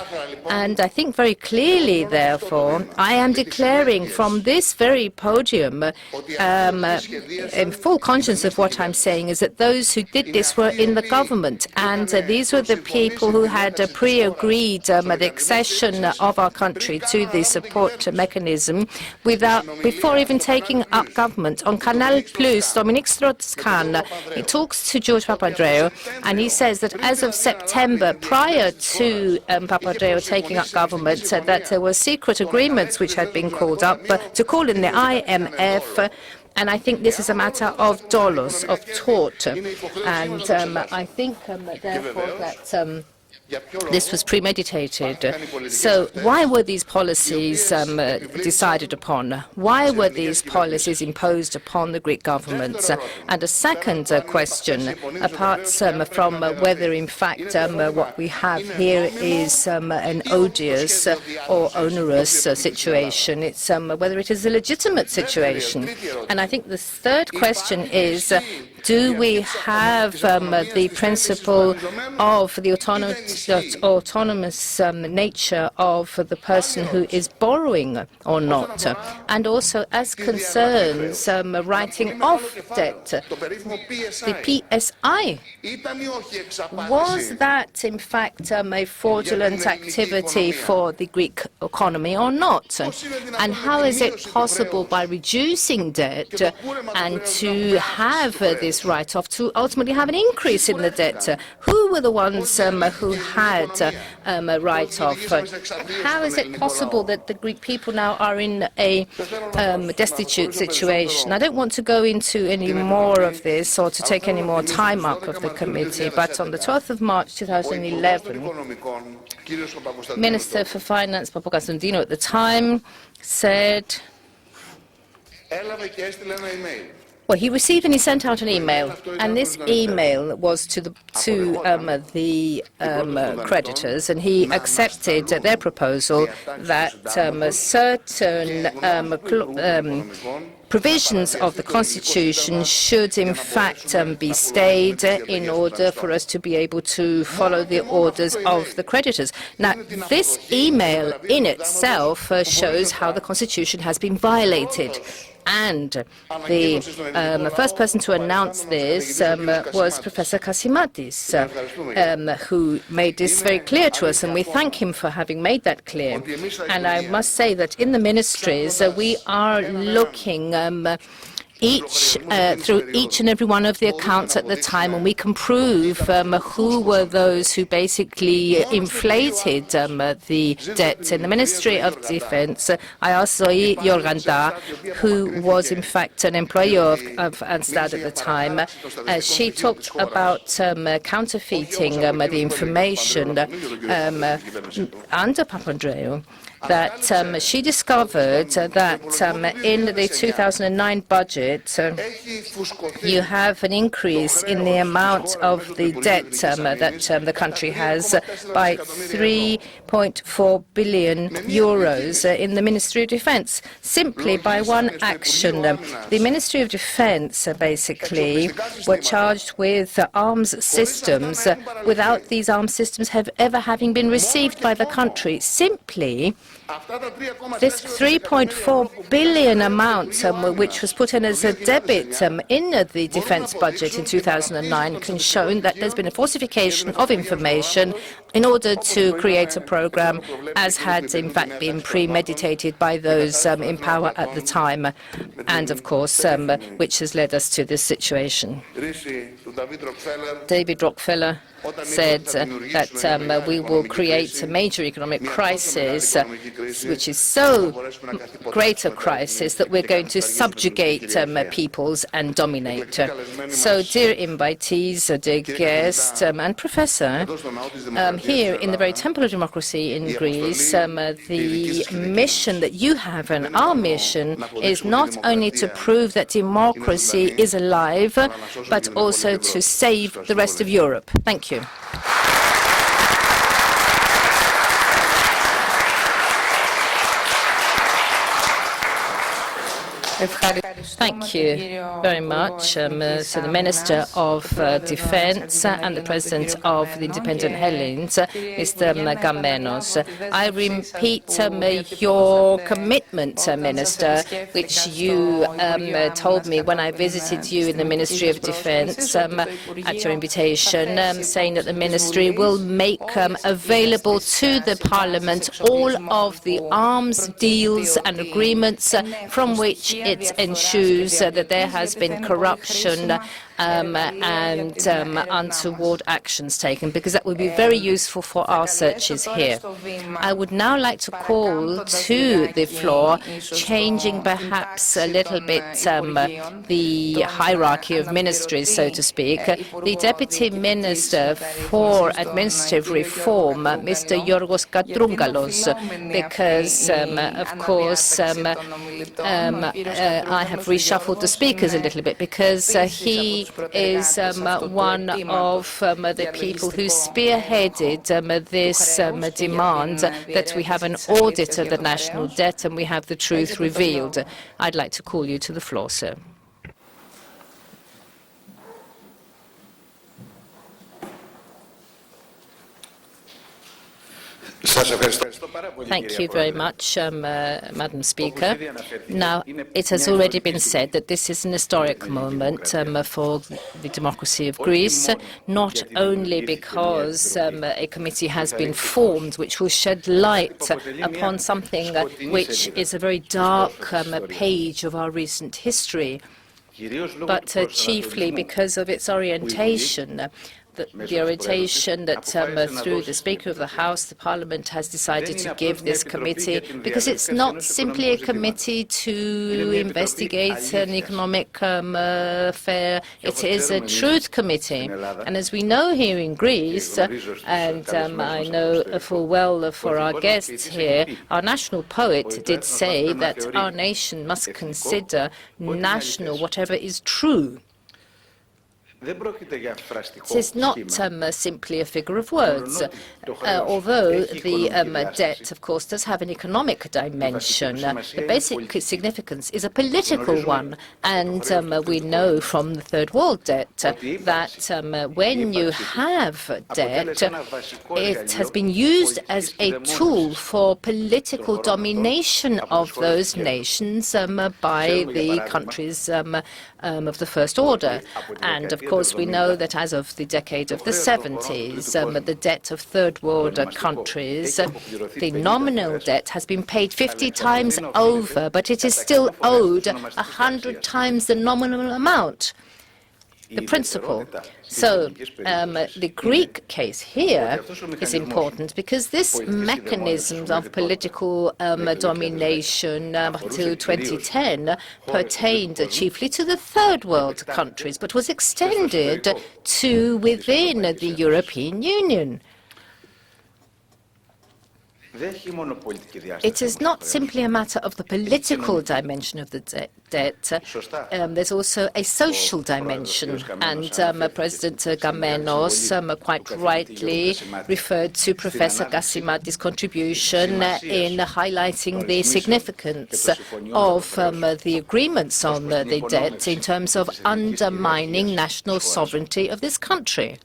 Speaker 1: And I think very clearly, therefore, I am declaring from this very podium, in full conscience of what I'm saying, is that those who did this were in the government, and these were the people who had pre-agreed the accession of our country to the support mechanism before even taking up government. On Canal Plus, Dominique Strauss-Kahn, he talks to George Papandreou, and he says that as of September, prior to Papandreou taking up government, said that there were secret agreements which had been called up to call in the IMF. And I think this is a matter of dollars, of tort. And I think, therefore, that this was premeditated. So why were these policies decided upon? Why were these policies imposed upon the Greek government? And a second question, apart from whether in fact what we have here is an odious or onerous situation, it's whether it is a legitimate situation. And I think the third question is, do we have the principle of the autonomous nature of the person who is borrowing or not? And also as concerns writing off debt, the PSI, was that in fact a fraudulent activity for the Greek economy or not? And how is it possible by reducing debt and to have this write-off to ultimately have an increase in the debt? Who were the ones who had a write-off? How is it possible that the Greek people now are in a destitute situation? I don't want to go into any more of this or to take any more time up of the committee, but on the 12th of March 2011, Minister for Finance, Papakastandino at the time, said Well, he received and he sent out an email, and this email was to the creditors, and he accepted their proposal that certain provisions of the Constitution should in fact be stayed in order for us to be able to follow the orders of the creditors. Now, this email in itself shows how the Constitution has been violated. And the first person to announce this was Professor Kasimatis, who made this very clear to us, and we thank him for having made that clear. And I must say that in the ministries, we are looking through each and every one of the accounts at the time, and we can prove who were those who basically inflated the debt. In the Ministry of Defense, Ayasoi Yorganda, who was in fact an employee of Anstad at the time, she talked about counterfeiting the information under Papandreou, that she discovered that in the 2009 budget, you have an increase in the amount of the debt that the country has by 3.4 billion euros in the Ministry of Defense, simply by one action. The Ministry of Defense basically were charged with arms systems without these arms systems having been received by the country. Simply, this 3.4 billion amount, which was put in as a debit in the defense budget in 2009, can show that there's been a falsification of information in order to create a program as had in fact been premeditated by those in power at the time, and of course which has led us to this situation. David Rockefeller said that we will create a major economic crisis, which is so great a crisis that we're going to subjugate peoples and dominate. So, dear invitees, dear guests, and Professor, here in the very temple of democracy in Greece, the mission that you have and our mission is not only to prove that democracy is alive, but also to save the rest of Europe. Thank you. Thank you very much to the Minister of Defense and the President of the Independent Hellenes, Mr. Gamenos. I repeat your commitment, Minister, which you told me when I visited you in the Ministry of Defense at your invitation, saying that the Ministry will make available to the Parliament all of the arms deals and agreements from which it ensures that there has been corruption and untoward actions taken, because that would be very useful for our searches here. I would now like to call to the floor, changing perhaps a little bit the hierarchy of ministries, so to speak, the Deputy Minister for Administrative Reform, Mr. Yorgos Katroungalos, because, of course, I have reshuffled the speakers a little bit, because he is one of the people who spearheaded this demand that we have an audit of the national debt and we have the truth revealed. I'd like to call you to the floor, sir. Thank you very much, Madam Speaker. Now, it has already been said that this is an historic moment for the democracy of Greece, not only because a committee has been formed which will shed light upon something which is a very dark page of our recent history, but chiefly because of its orientation, the orientation that through the Speaker of the House, the Parliament has decided to give this committee, because it's not simply a committee to investigate an economic affair, it is a truth committee. And as we know here in Greece, and I know full well for our guests here, our national poet did say that our nation must consider national whatever is true. It is not simply a figure of words, although the debt, of course, does have an economic dimension. The basic significance is a political one, and we know from the Third World debt that when you have debt, it has been used as a tool for political domination of those nations by the countries of the First Order. And of course, we know that as of the decade of the 70s, the debt of Third World countries, the nominal debt has been paid 50 times over, but it is still owed 100 times the nominal amount, the principal. So the Greek case here is important because this mechanism of political domination until 2010 pertained chiefly to the Third World countries, but was extended to within the European Union. It is not simply a matter of the political dimension of the debt. There's also a social dimension, and President Gamenos quite rightly referred to Professor Gassimatis' contribution in highlighting the significance of the agreements on the debt in terms of undermining national sovereignty of this country.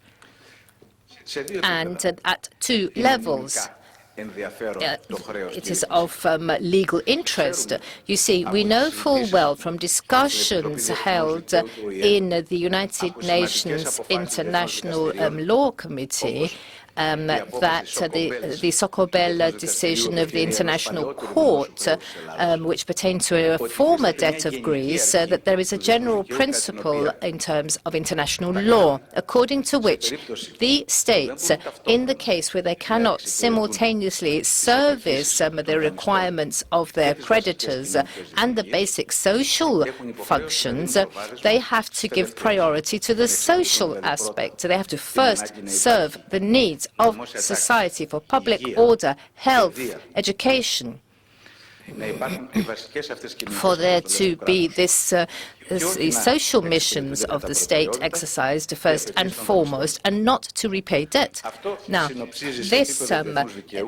Speaker 1: And at two levels. It is of legal interest. You see, we know full well from discussions held in the United Nations International Law Committee that the Sokobel decision of the International Court, which pertained to a former debt of Greece, that there is a general principle in terms of international law, according to which the states, in the case where they cannot simultaneously service the requirements of their creditors and the basic social functions, they have to give priority to the social aspect. They have to first serve the needs of society for public order, health, education. For there to be the social missions of the state exercised first and foremost, and not to repay debt. Now, this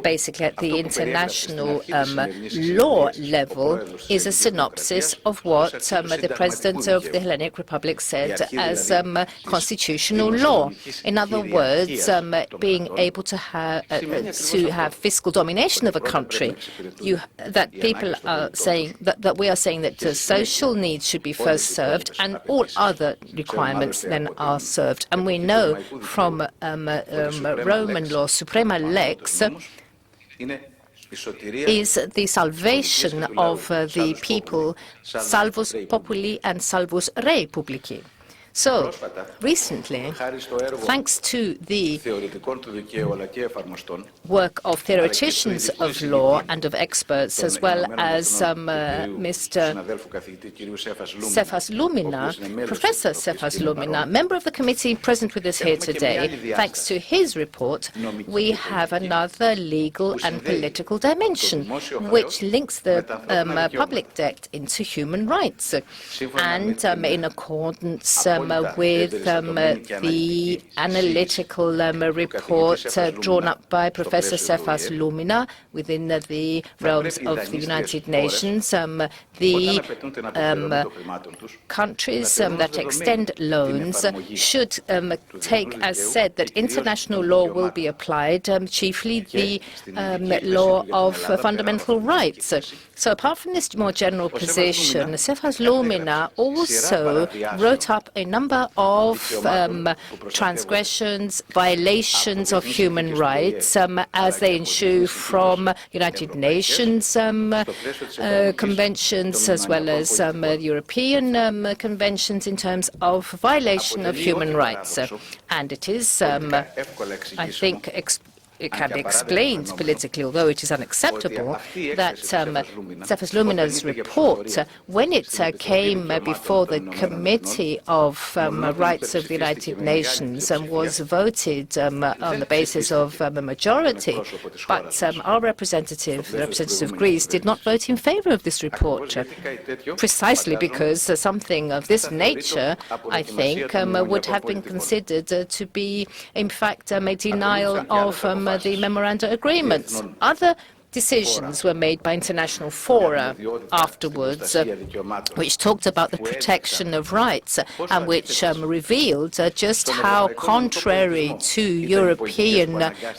Speaker 1: basically at the international law level is a synopsis of what the President of the Hellenic Republic said as constitutional law. In other words, being able to have fiscal domination of a country. That people are saying that we are saying that social needs should be first served, and all other requirements then are served. And we know from Roman law, suprema lex is the salvation of the people, salvus populi and salvus rei publici. So, recently, thanks to the work of theoreticians of law and of experts, as well as Mr. Cephas Lumina, Professor Cephas Lumina, member of the committee present with us here today, thanks to his report, we have another legal and political dimension, which links the public debt into human rights. And in accordance with the analytical report drawn up by Professor Cephas Lumina within the realms of the United Nations, the countries that extend loans should take as said that international law will be applied, chiefly the law of fundamental rights. So apart from this more general position, Cephas Lumina also wrote up a number of transgressions, violations of human rights, as they ensue from United Nations conventions, as well as European conventions in terms of violation of human rights. And it is, I think, it can be explained politically, although it is unacceptable, that Zefas Lumina's report, when it came before the Committee of Rights of the United Nations, was voted on the basis of a majority, but our representative, the representative of Greece, did not vote in favour of this report, precisely because something of this nature, I think, would have been considered to be, in fact, a denial of the memoranda agreements. Other decisions were made by international fora afterwards, which talked about the protection of rights and which revealed just how contrary to European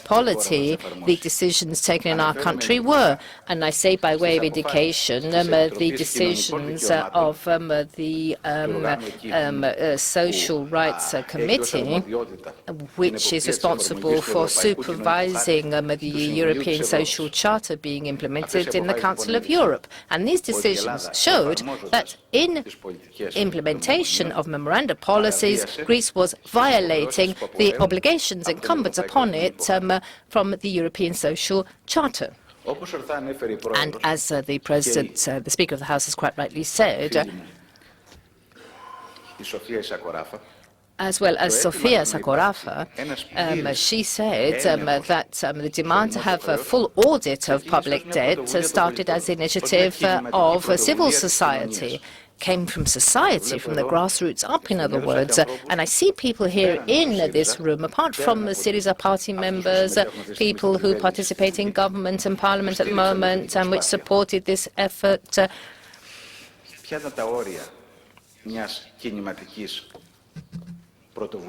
Speaker 1: polity the decisions taken in our country were. And I say by way of indication, the decisions of the Social Rights Committee, which is responsible for supervising the European Social Charter being implemented in the Council of Europe. And these decisions showed that in implementation of memoranda policies, Greece was violating the obligations incumbent upon it from the European Social Charter. And as the President, the Speaker of the House has quite rightly said, as well as Sofia Sakorafa, she said that the demand to have a full audit of public debt started as an initiative of civil society, came from society, from the grassroots up, in other words. And I see people here in this room, apart from the Syriza party members, people who participate in government and parliament at the moment, and which supported this effort.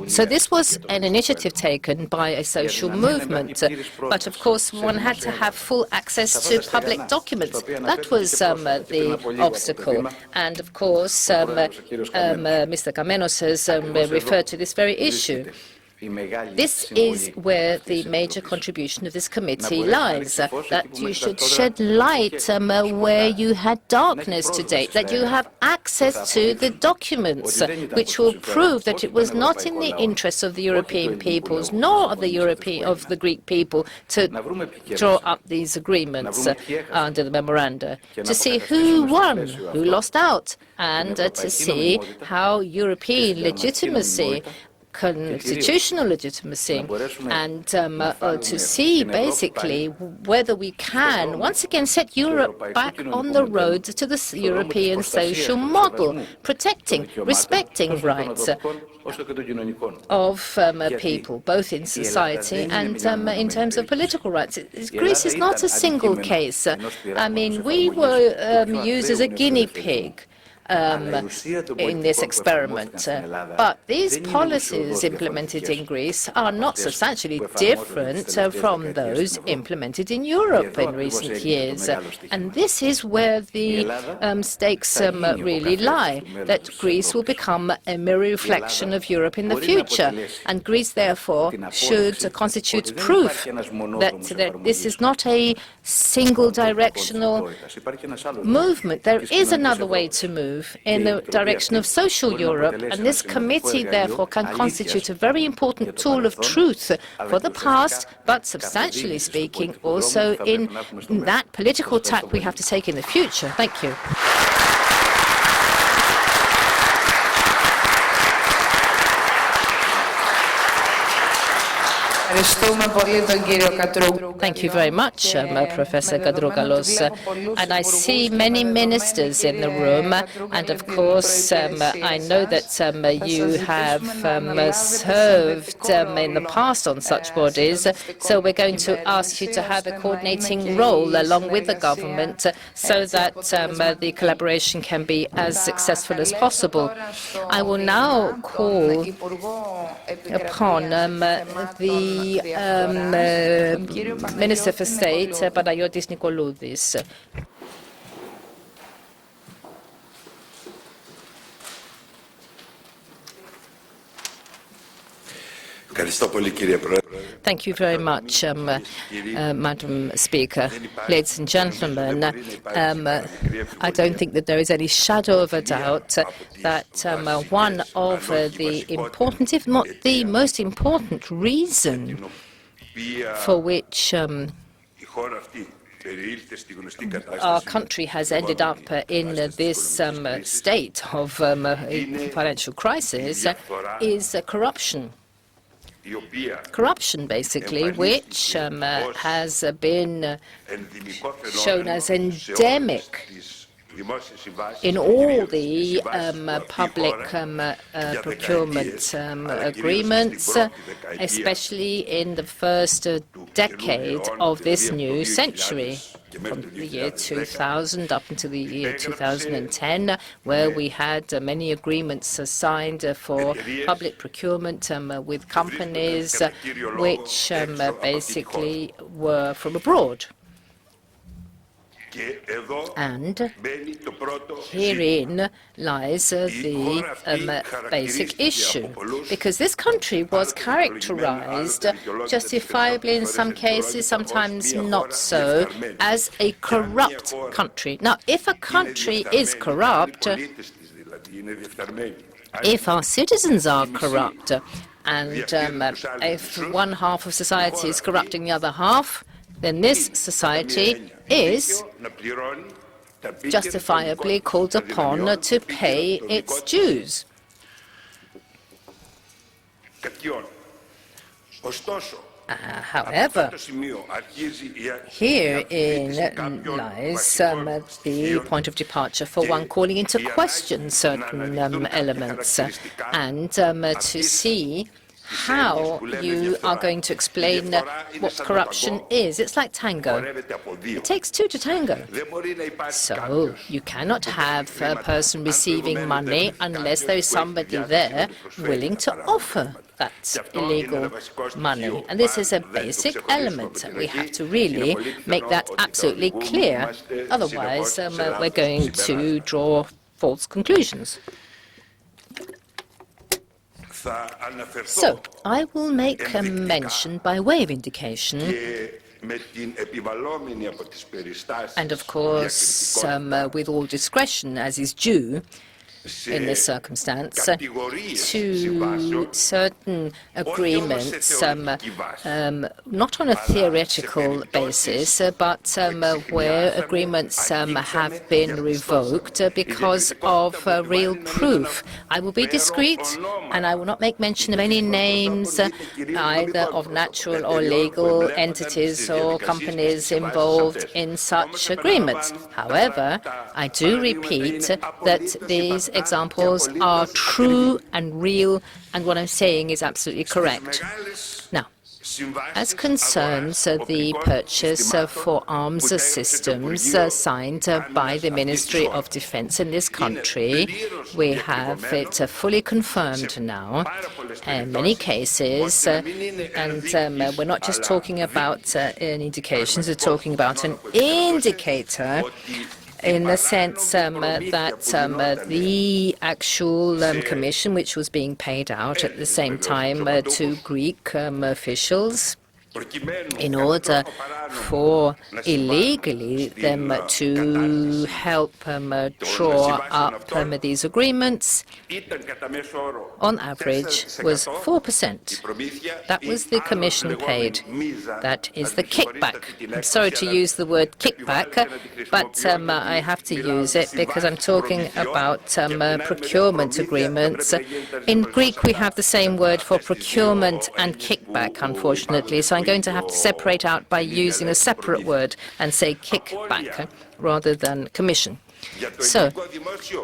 Speaker 1: So this was an initiative taken by a social movement, but of course one had to have full access to public documents. That was the obstacle. And of course Mr. Kamenos has referred to this very issue. This is where the major contribution of this committee lies, that you should shed light where you had darkness to date, that you have access to the documents which will prove that it was not in the interests of the European peoples, nor of the Greek people, to draw up these agreements under the memoranda, to see who won, who lost out, and to see how European legitimacy, constitutional legitimacy, and to see basically whether we can once again set Europe back on the road to the European social model, protecting, respecting rights of people, both in society and in terms of political rights. Greece is not a single case. I mean, we were used as a guinea pig in this experiment. But these policies implemented in Greece are not substantially different from those implemented in Europe in recent years. And this is where the stakes really lie, that Greece will become a mirror reflection of Europe in the future. And Greece, therefore, should constitute proof that this is not a single directional movement. There is another way to move in the direction of social Europe, and this committee, therefore, can constitute a very important tool of truth for the past, but substantially speaking, also in that political tack we have to take in the future. Thank you. Thank you very much, Professor Kadrougalos. And I see many ministers in the room, and of course I know that you have served in the past on such bodies, so we're going to ask you to have a coordinating role along with the government so that the collaboration can be as successful as possible. I will now call upon the Minister for State, Panagiotis Nikoloudis. Thank you very much, Madam Speaker. Ladies and gentlemen, I don't think that there is any shadow of a doubt that one of the important, if not the most important reason for which our country has ended up in this state of financial crisis is corruption. Corruption, basically, which has been shown as endemic in all the public procurement agreements, especially in the first decade of this new century, from the year 2000 up until the year 2010, where we had many agreements signed for public procurement with companies which basically were from abroad. And herein lies the basic issue, because this country was characterized, justifiably in some cases, sometimes not so, as a corrupt country. Now, if a country is corrupt, if our citizens are corrupt, and if one half of society is corrupting the other half, then this society is justifiably called upon to pay its dues. However, herein lies the point of departure for one calling into question certain elements, and to see how you are going to explain what corruption is. It's like tango. It takes two to tango. So you cannot have a person receiving money unless there is somebody there willing to offer that illegal money. And this is a basic element. We have to really make that absolutely clear. Otherwise, we're going to draw false conclusions. So, I will make a mention by way of indication, and of course, with all discretion, as is due in this circumstance, to certain agreements, not on a theoretical basis, but where agreements have been revoked because of real proof. I will be discreet, and I will not make mention of any names, either of natural or legal entities or companies involved in such agreements. However, I do repeat that these examples are true and real, and what I'm saying is absolutely correct. Now, as concerns the purchase for arms systems signed by the Ministry of Defense in this country, we have it fully confirmed now in many cases, and we're not just talking about indications, we're talking about an indicator, in the sense that the actual commission, which was being paid out at the same time to Greek officials, in order for illegally them to help draw up these agreements, on average was 4%. That was the commission paid. That is the kickback. I'm sorry to use the word kickback, but I have to use it because I'm talking about procurement agreements. In Greek, we have the same word for procurement and kickback, unfortunately, so I'm going to have to separate out by using a separate word and say kickback rather than commission. So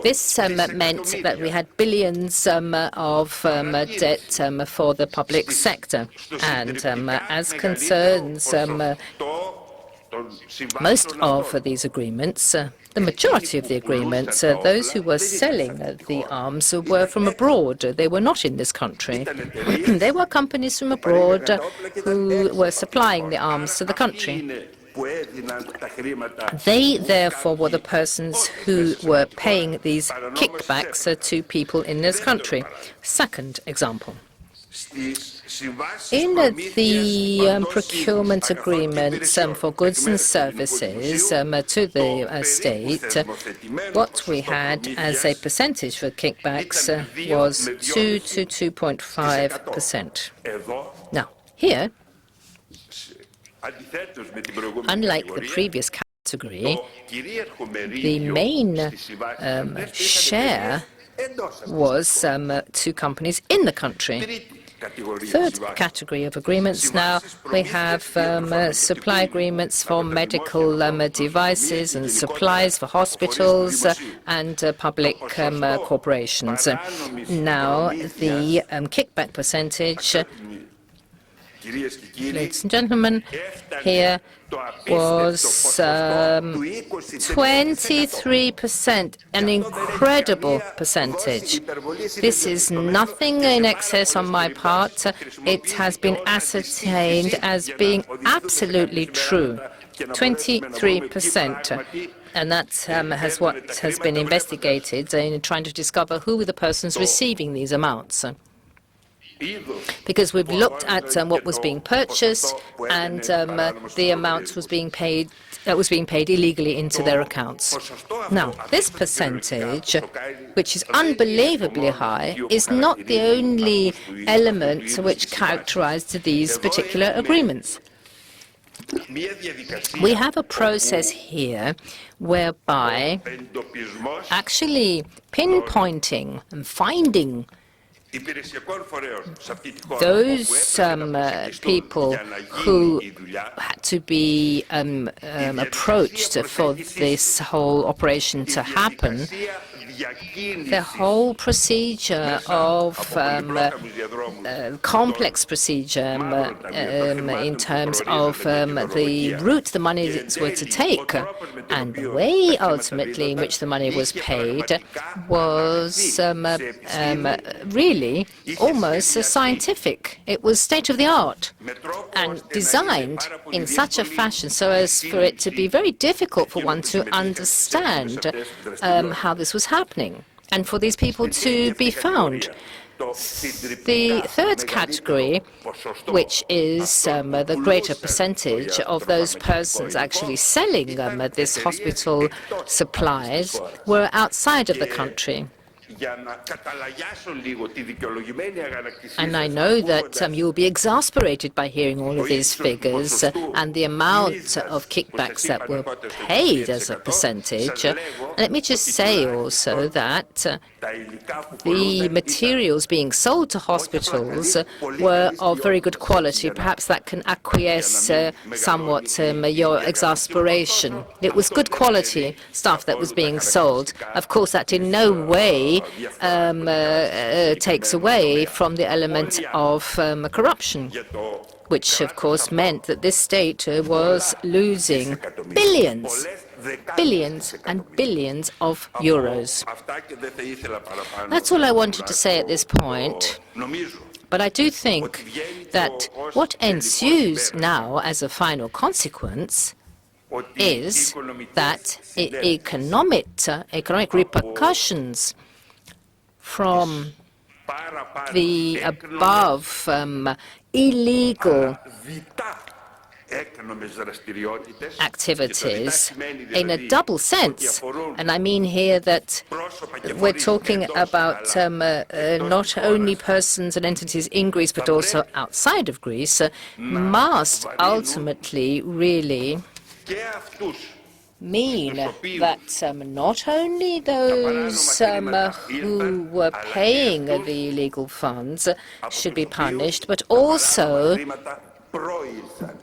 Speaker 1: this meant that we had billions of debt for the public sector, and as concerns most of these agreements, the majority of the agreements, those who were selling the arms were from abroad. They were not in this country. They were companies from abroad who were supplying the arms to the country. They, therefore, were the persons who were paying these kickbacks to people in this country. Second example. In the procurement agreements for goods and services to the state, what we had as a percentage for kickbacks was 2 to 2.5%. Now, here, unlike the previous category, the main share was to companies in the country. Third category of agreements now, we have supply agreements for medical devices and supplies for hospitals and public corporations. Now, the kickback percentage, ladies and gentlemen, here was 23%, an incredible percentage. This is nothing in excess on my part. It has been ascertained as being absolutely true. 23%. And that has been investigated in trying to discover who were the persons receiving these amounts. Because we've looked at what was being purchased and the amount was being paid illegally into their accounts. Now, this percentage, which is unbelievably high, is not the only element which characterized these particular agreements. We have a process here whereby actually pinpointing and finding those people who had to be approached for this whole operation to happen, the whole procedure of complex procedure in terms of the route the monies were to take and the way ultimately in which the money was paid was really almost scientific. It was state-of-the-art and designed in such a fashion so as for it to be very difficult for one to understand how this was happening and for these people to be found. The third category, which is the greater percentage of those persons actually selling this hospital supplies, were outside of the country. And I know that you will be exasperated by hearing all of these figures and the amount of kickbacks that were paid as a percentage. Let me just say also that the materials being sold to hospitals were of very good quality. Perhaps that can acquiesce somewhat your exasperation. It was good quality stuff that was being sold. Of course, that in no way takes away from the element of corruption, which of course meant that this state was losing billions and billions of euros. That's all I wanted to say at this point. But I do think that what ensues now as a final consequence is that economic repercussions from the above illegal activities in a double sense. And I mean here that we're talking about not only persons and entities in Greece but also outside of Greece, must ultimately really mean that not only those who were paying the illegal funds should be punished, but also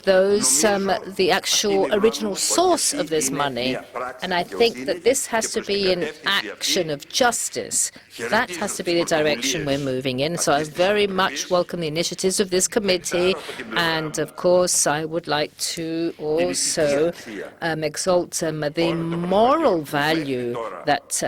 Speaker 1: those, the actual original source of this money. And I think that this has to be an action of justice. That has to be the direction we're moving in. So I very much welcome the initiatives of this committee. And of course, I would like to also exalt the moral value that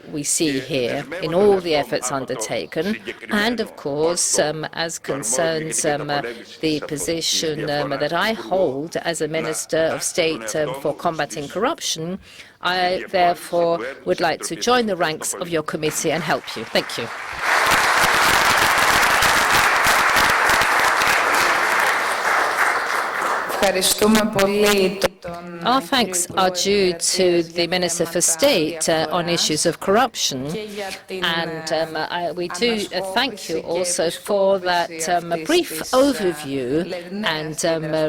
Speaker 1: we see here in all the efforts undertaken. And of course, as concerns the position that I hold as a Minister of State for combating corruption, I therefore would like to join the ranks of your committee and help you. Thank you. Our thanks are due to the Minister for State on issues of corruption, and we do thank you also for that brief overview and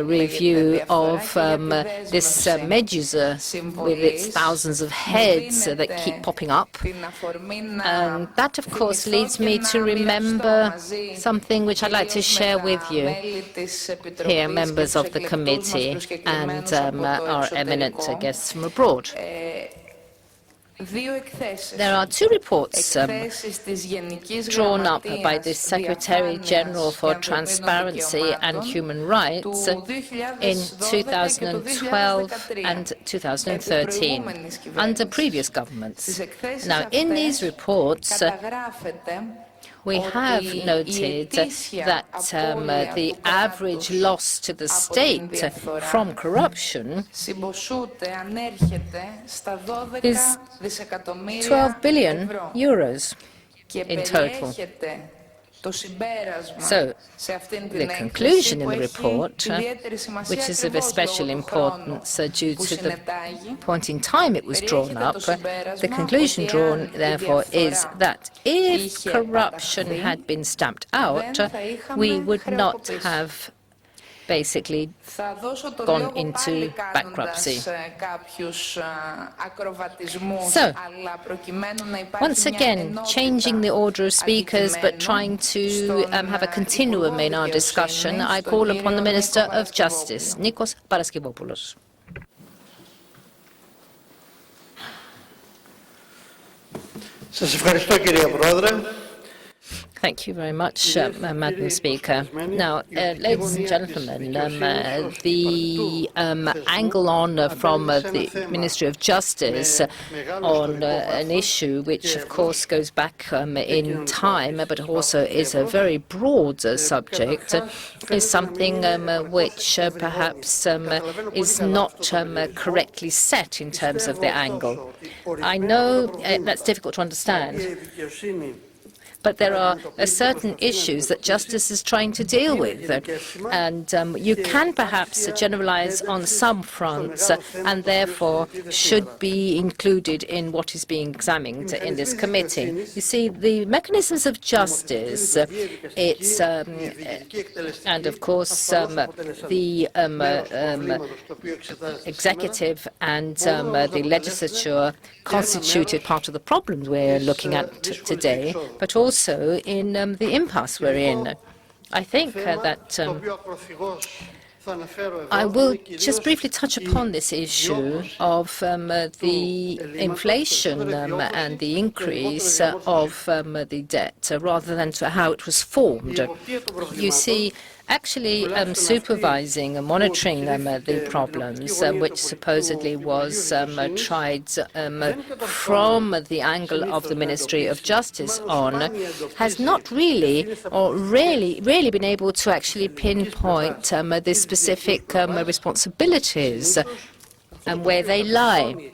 Speaker 1: review of this Medusa with its thousands of heads that keep popping up. And that, of course, leads me to remember something which I'd like to share with you here, members of the committee and our eminent guests from abroad. There are two reports drawn up by the Secretary General for Transparency and Human Rights in 2012 and 2013 under previous governments. Now, in these reports, we have noted that the average loss to the state from corruption is 12 billion euros in total. So, the conclusion in the report, which is of especial importance due to the point in time it was drawn up, the conclusion drawn, therefore, is that if corruption had been stamped out, we would not have basically gone into bankruptcy. So, once again, changing the order of speakers, but trying to have a continuum in our discussion, I call upon the Minister of Justice, Nikos Paraskevopoulos. Thank you very much, Madam Speaker. Now, ladies and gentlemen, the angle from the Ministry of Justice on an issue which, of course, goes back in time, but also is a very broad subject, is something which perhaps is not correctly set in terms of the angle. I know that's difficult to understand, but there are certain issues that justice is trying to deal with. And you can perhaps generalize on some fronts and therefore should be included in what is being examined in this committee. You see, the mechanisms of justice, it's, and of course, the executive and the legislature constituted part of the problems we're looking at today, but also in the impasse we're in. I think that I will just briefly touch upon this issue of the inflation and the increase of the debt, rather than to how it was formed. You see, actually supervising and monitoring the problems, which supposedly was tried from the angle of the Ministry of Justice on, has not really or rarely been able to actually pinpoint the specific responsibilities and where they lie.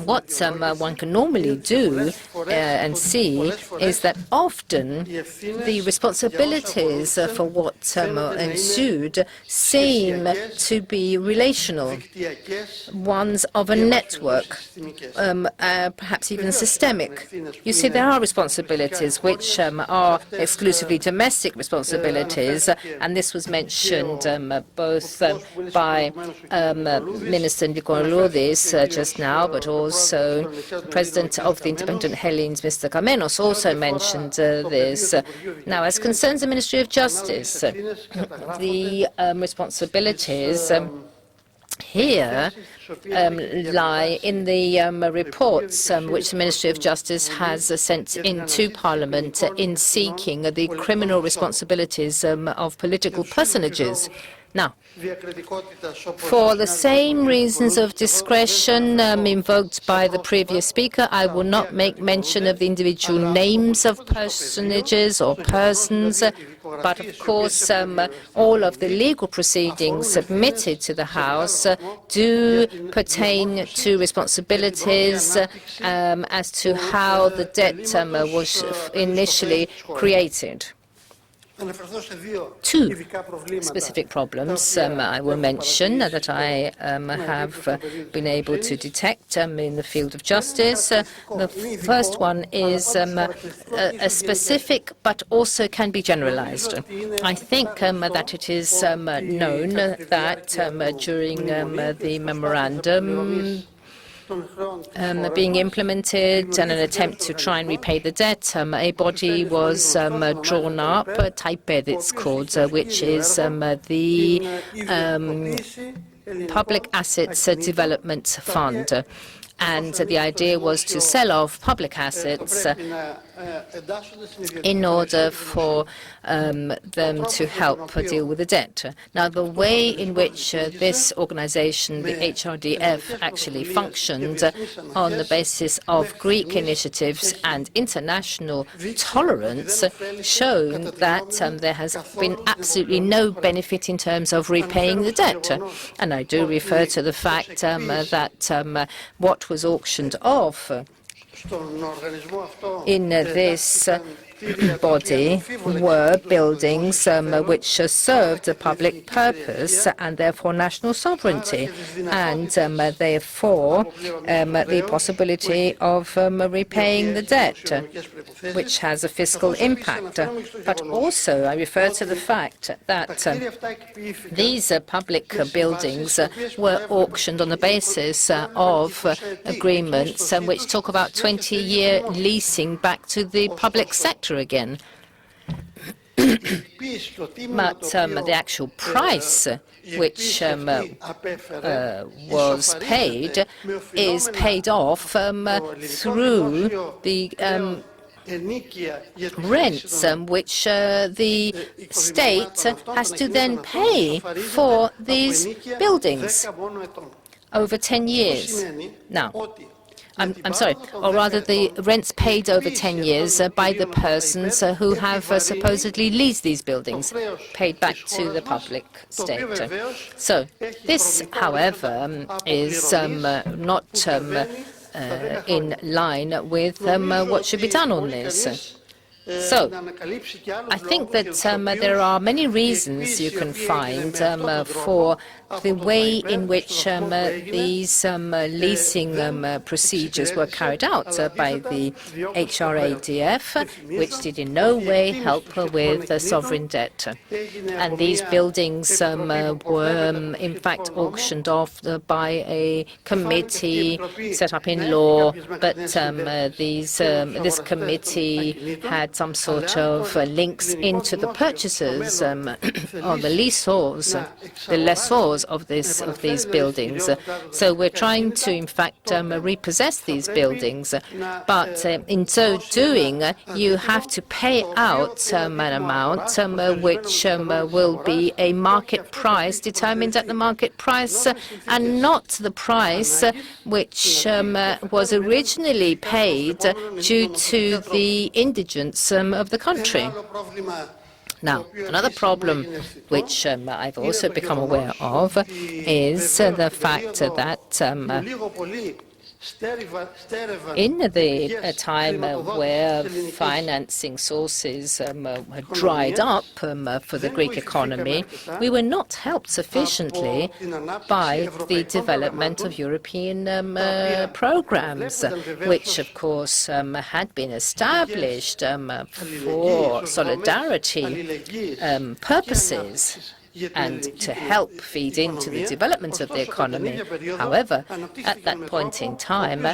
Speaker 1: What one can normally do and see is that often the responsibilities for what ensued seem to be relational, ones of a network, perhaps even systemic. You see, there are responsibilities which are exclusively domestic responsibilities, and this was mentioned both by Minister Nikolaoulis just now, but also the President of the Independent Hellenes, Mr. Kamenos, also mentioned this. Now, as concerns the Ministry of Justice, the responsibilities here lie in the reports which the Ministry of Justice has sent into Parliament in seeking the criminal responsibilities of political personages. Now, for the same reasons of discretion invoked by the previous speaker, I will not make mention of the individual names of personages or persons, but of course all of the legal proceedings submitted to the House do pertain to responsibilities as to how the debt was initially created. two specific problems I will mention that I have been able to detect in the field of justice. The first one is a specific but also can be generalized. I think that it is known that during the memorandum being implemented and an attempt to try and repay the debt, a body was drawn up, Taipei it's called, which is the Public Assets Development Fund. And the idea was to sell off public assets in order for them to help deal with the debt. Now, the way in which this organization, the HRDF, actually functioned on the basis of Greek initiatives and international tolerance shown that there has been absolutely no benefit in terms of repaying the debt. And I do refer to the fact that what was auctioned off in this body were buildings which served a public purpose and therefore national sovereignty, and therefore the possibility of repaying the debt, which has a fiscal impact. But also I refer to the fact that these public buildings were auctioned on the basis of agreements which talk about 20-year leasing back to the public sector again. But the actual price which was paid is paid off through the rents which the state has to then pay for these buildings over 10 years. Now, I'm sorry, or rather the rents paid over 10 years by the persons who have supposedly leased these buildings, paid back to the public state. So this, however, is not in line with what should be done on this. So I think that there are many reasons you can find for the way in which these leasing procedures were carried out by the HRADF, which did in no way help with sovereign debt. And these buildings were in fact auctioned off by a committee set up in law, but this committee had some sort of links into the purchasers or the lessors of these buildings. So we're trying to, in fact, repossess these buildings. But in so doing, you have to pay out an amount which will be a market price determined at the market price and not the price which was originally paid due to the indigence of the country. Now, another problem which I've also become aware of is the fact that in the time where financing sources had dried up for the Greek economy, we were not helped sufficiently by the development of European programs, which, of course, had been established for solidarity purposes and to help feed into the development of the economy. However, at that point in time,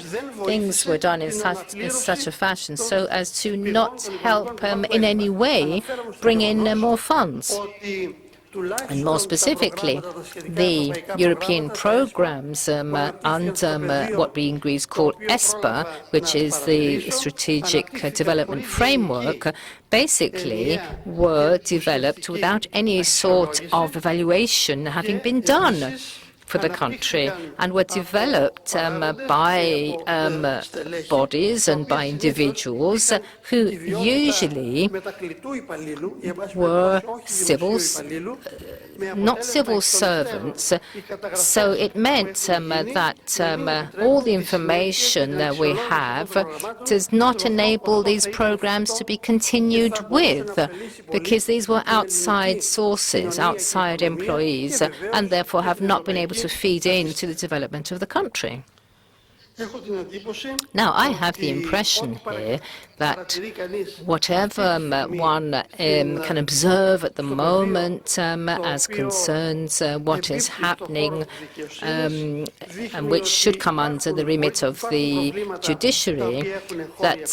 Speaker 1: things were done in such a fashion so as to not help in any way bring in more funds. And more specifically, the European programs under what we in Greece call ESPA, which is the Strategic Development Framework, basically were developed without any sort of evaluation having been done. for the country and were developed by bodies and by individuals who usually were not civil servants. So it meant that all the information that we have does not enable these programs to be continued with, because these were outside sources, outside employees, and therefore have not been able to feed into the development of the country. Now, I have the impression here that whatever one can observe at the moment as concerns what is happening and which should come under the remit of the judiciary, that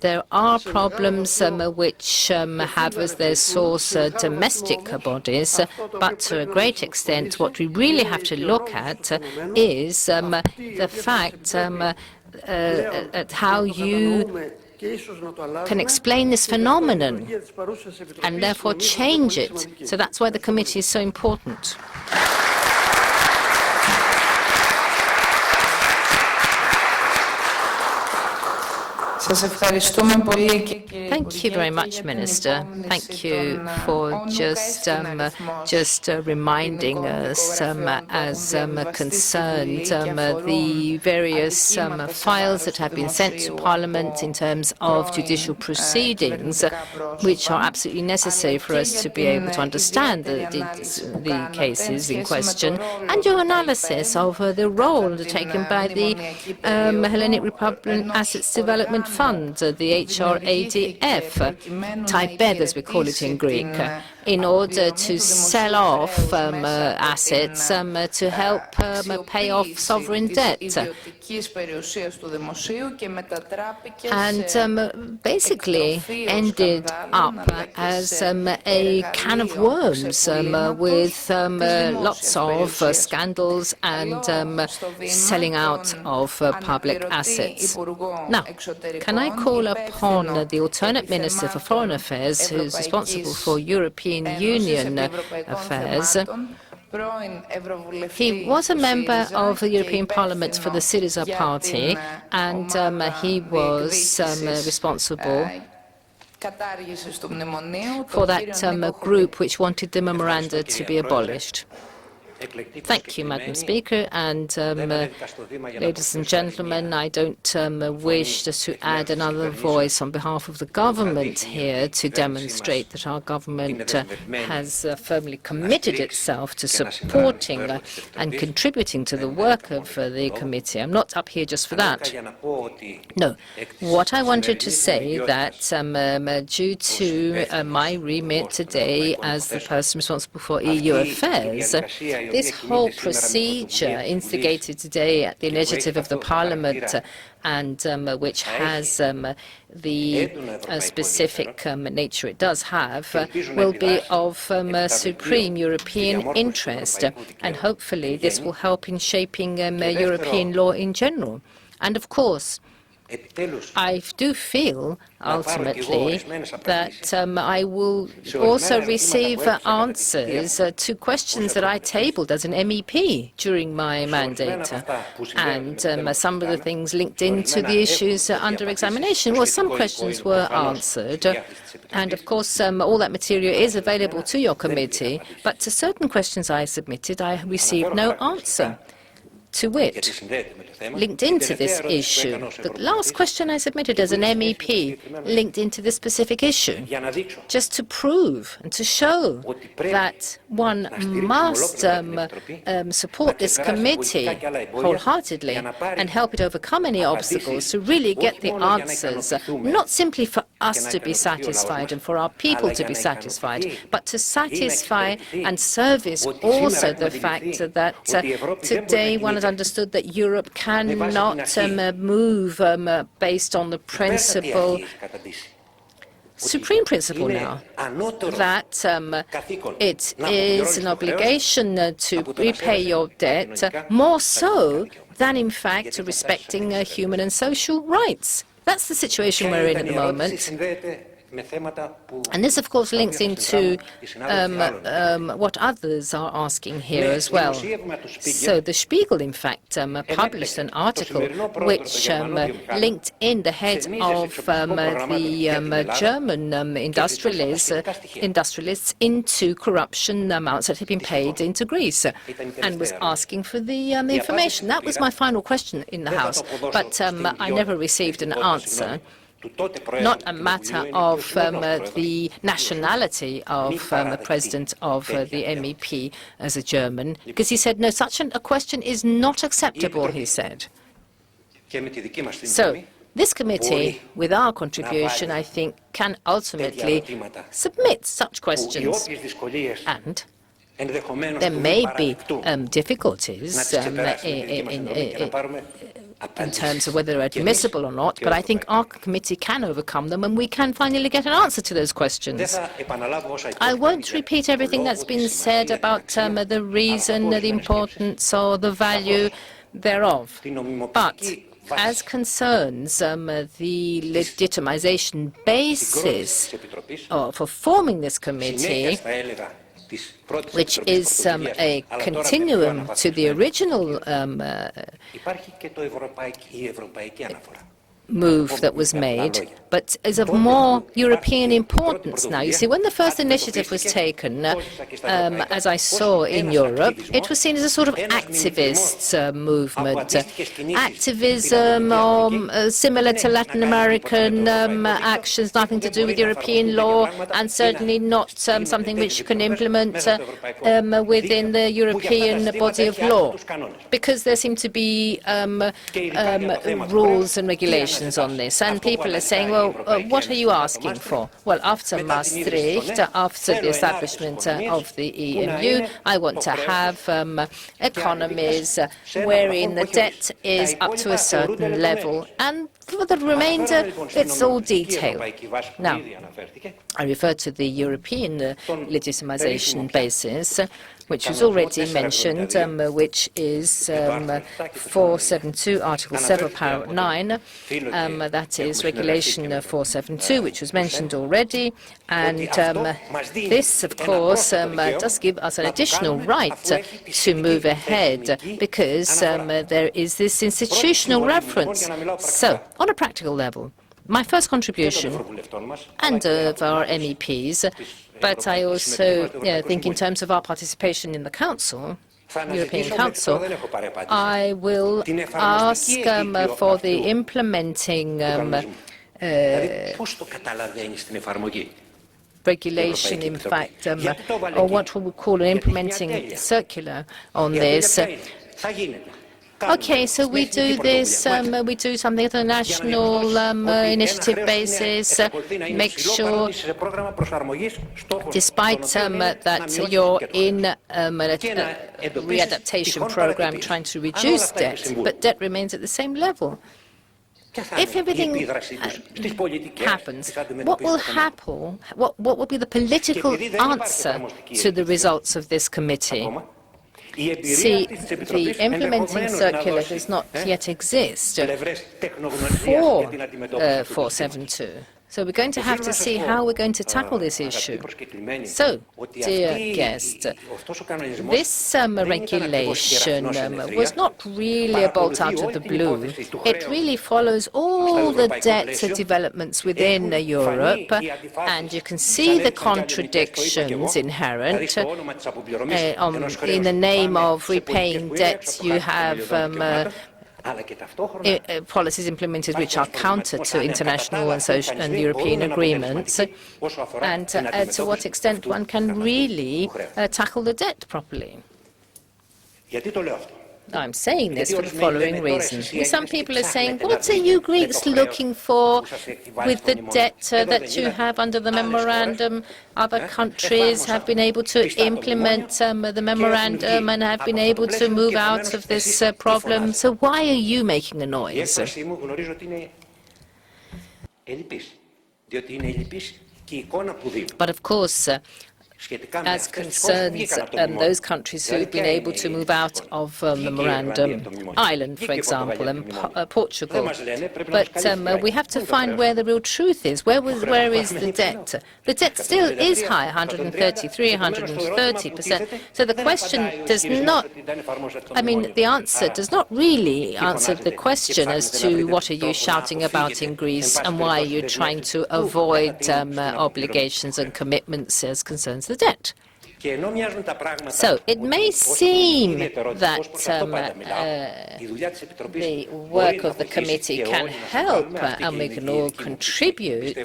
Speaker 1: there are problems which have as their source domestic bodies, but to a great extent what we really have to look at is the fact at how you can explain this phenomenon and therefore change it. So that's why the committee is so important. Thank you very much, Minister. Thank you for just reminding us as concerned the various files that have been sent to Parliament in terms of judicial proceedings, which are absolutely necessary for us to be able to understand the cases in question, and your analysis of the role undertaken by the Hellenic Republic Assets Development Fund, the HRADF, type B as we call it in Greek, in order to sell off assets to help pay off sovereign debt. And basically ended up as a can of worms with lots of scandals and selling out of public assets. Now, can I call upon the alternate Minister for Foreign Affairs, who's responsible for European Union affairs? He was a member of the European Parliament for the Syriza Party, and he was responsible for that group which wanted the memoranda to be abolished. Thank you, Madam Speaker, and ladies and gentlemen, I don't wish just to add another voice on behalf of the government here to demonstrate that our government has firmly committed itself to supporting and contributing to the work of the committee. I'm not up here just for that. No. What I wanted to say that due to my remit today as the person responsible for EU affairs, this whole procedure instigated today at the initiative of the Parliament and which has the specific nature it does have, will be of supreme European interest, and hopefully this will help in shaping European law in general. And of course, I do feel, ultimately, that I will also receive answers to questions that I tabled as an MEP during my mandate. And some of the things linked into the issues under examination. Well, some questions were answered. And of course, all that material is available to your committee. But to certain questions I submitted, I received no answer. To wit, linked into this issue. The last question I submitted as an MEP linked into this specific issue, just to prove and to show that one must support this committee wholeheartedly and help it overcome any obstacles to really get the answers, not simply for us to be satisfied and for our people to be satisfied, but to satisfy and service also the fact that today one has understood that Europe cannot move based on the principle, supreme principle now, that it is an obligation to repay your debt, more so than, in fact, respecting human and social rights. That's the situation we're in at the moment. And this, of course, links into what others are asking here as well. So the Spiegel, in fact, published an article which linked in the head of the German industrialists into corruption amounts that had been paid into Greece, and was asking for the information. That was my final question in the House, but I never received an answer. Not a matter of the nationality of the president of the MEP as a German, because he said, no, such a question is not acceptable, he said. So this committee, with our contribution, I think, can ultimately submit such questions. And there may be difficulties in terms of whether they're admissible or not, but I think our committee can overcome them and we can finally get an answer to those questions. I won't repeat everything that's been said about the reason, the importance or the value thereof, but as concerns the legitimization basis for forming this committee, which is a continuum to the original move that was made, but is of more European importance now. You see, when the first initiative was taken, as I saw in Europe, it was seen as a sort of activist movement. Activism similar to Latin American actions, nothing to do with European law, and certainly not something which you can implement within the European body of law, because there seem to be rules and regulations on this, and people are saying, well, what are you asking for? Well, after Maastricht, after the establishment of the EMU, I want to have economies wherein the debt is up to a certain level, and for the remainder, it's all detailed. Now, I refer to the European legitimization basis, which was already mentioned, which is 472, Article 7, Paragraph 9. That is Regulation 472, which was mentioned already. And this, of course, does give us an additional right to move ahead, because there is this institutional reference. So, on a practical level, my first contribution, and of our MEPs, but I also think in terms of our participation in the Council, European Council, I will ask for the implementing regulation, in fact, or what we would call an implementing circular on this. Okay, so we do this, we do something at a national initiative basis, make sure, despite that you're in a readaptation program trying to reduce debt, but debt remains at the same level. If everything happens, what will happen? What will be the political answer to the results of this committee? See, the implementing circular does not yet exist for 472. So we're going to have to see how we're going to tackle this issue. So, dear guest, this regulation was not really a bolt out of the blue. It really follows all the debt developments within Europe, and you can see the contradictions inherent. In the name of repaying debt, you have policies implemented which are counter to international and social and European agreements, and to what extent one can really tackle the debt properly. I'm saying this for the following reason. Some people are saying, what are you Greeks looking for with the debt that you have under the memorandum? Other countries have been able to implement the memorandum and have been able to move out of this problem. So why are you making a noise? But of course, as concerns those countries who've been able to move out of the memorandum, Ireland, for example, and Portugal. But we have to find where the real truth is. Where is the debt? The debt still is high, 133, 130%. So the question does not, the answer does not really answer the question as to what are you shouting about in Greece and why are you trying to avoid obligations and commitments as concerns the debt. So it may seem that the work of the committee can help and we can all contribute.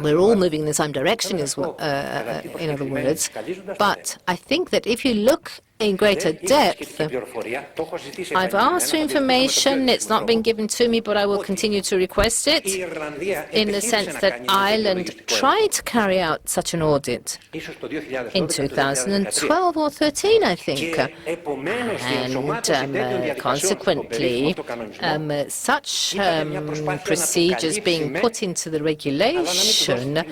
Speaker 1: We're all moving in the same direction, in other words. But I think that if you look in greater depth, I've asked for information. It's not been given to me, but I will continue to request it, in the sense that Ireland tried to carry out such an audit in 2012 or 13, I think. And consequently, such procedures being put into the regulation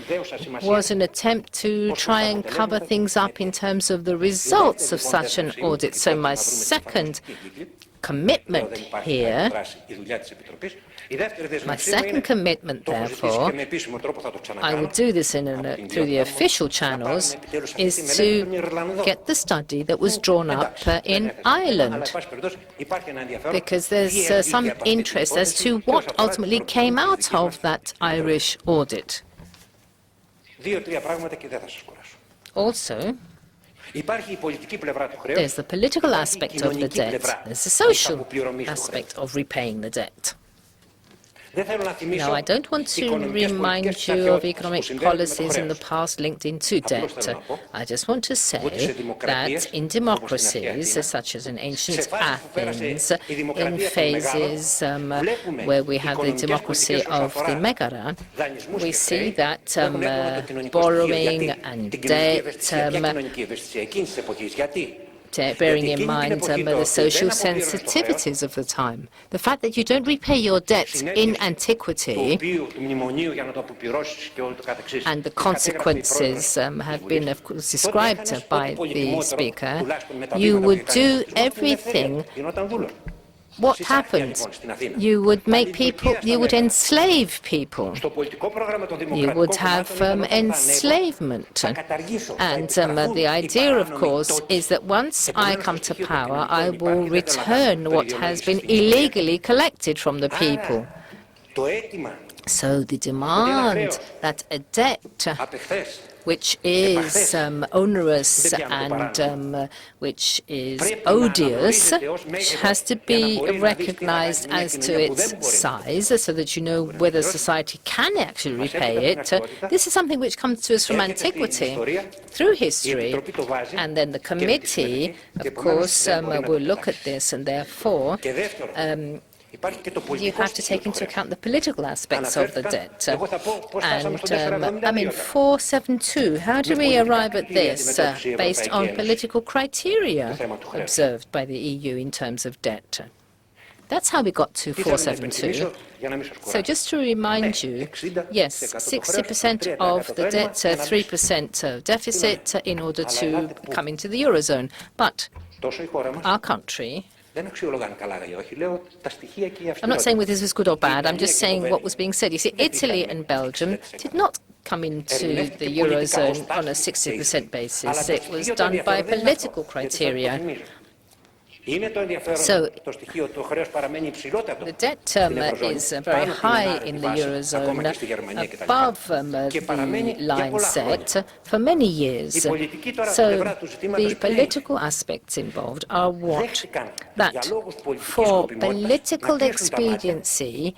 Speaker 1: was an attempt to try and cover things up in terms of the results of such an audit. So my second commitment here, therefore, I will do this through the official channels, is to get the study that was drawn up in Ireland, because there's some interest as to what ultimately came out of that Irish audit. Also, there's the political aspect of the debt. There's the social aspect of repaying the debt. Now, I don't want to remind you of economic policies in the past linked into debt. I just want to say that in democracies, such as in ancient Athens, in phases where we have the democracy of the Megara, we see that borrowing and debt, bearing in mind the social sensitivities of the time. The fact that you don't repay your debt in antiquity and the consequences have been, of course, described by the speaker. You would do everything. What happened? You would make people, you would enslave people. You would have enslavement. And the idea, of course, is that once I come to power, I will return what has been illegally collected from the people. So the demand that a debt which is onerous and which is odious, has to be recognized as to its size, so that you know whether society can actually repay it. This is something which comes to us from antiquity, through history, and then the committee, of course, will look at this, and therefore you have to take into account the political aspects of the debt. And 472, how do we arrive at this? Based on political criteria observed by the EU in terms of debt. That's how we got to 472. So just to remind you, yes, 60% of the debt, 3% deficit in order to come into the Eurozone. But our country, I'm not saying whether this was good or bad, I'm just saying what was being said. You see, Italy and Belgium did not come into the Eurozone on a 60% basis. It was done by political criteria. So the debt is very high in the Eurozone, above the line set for many years. So the political aspects involved are what? That for political expediency,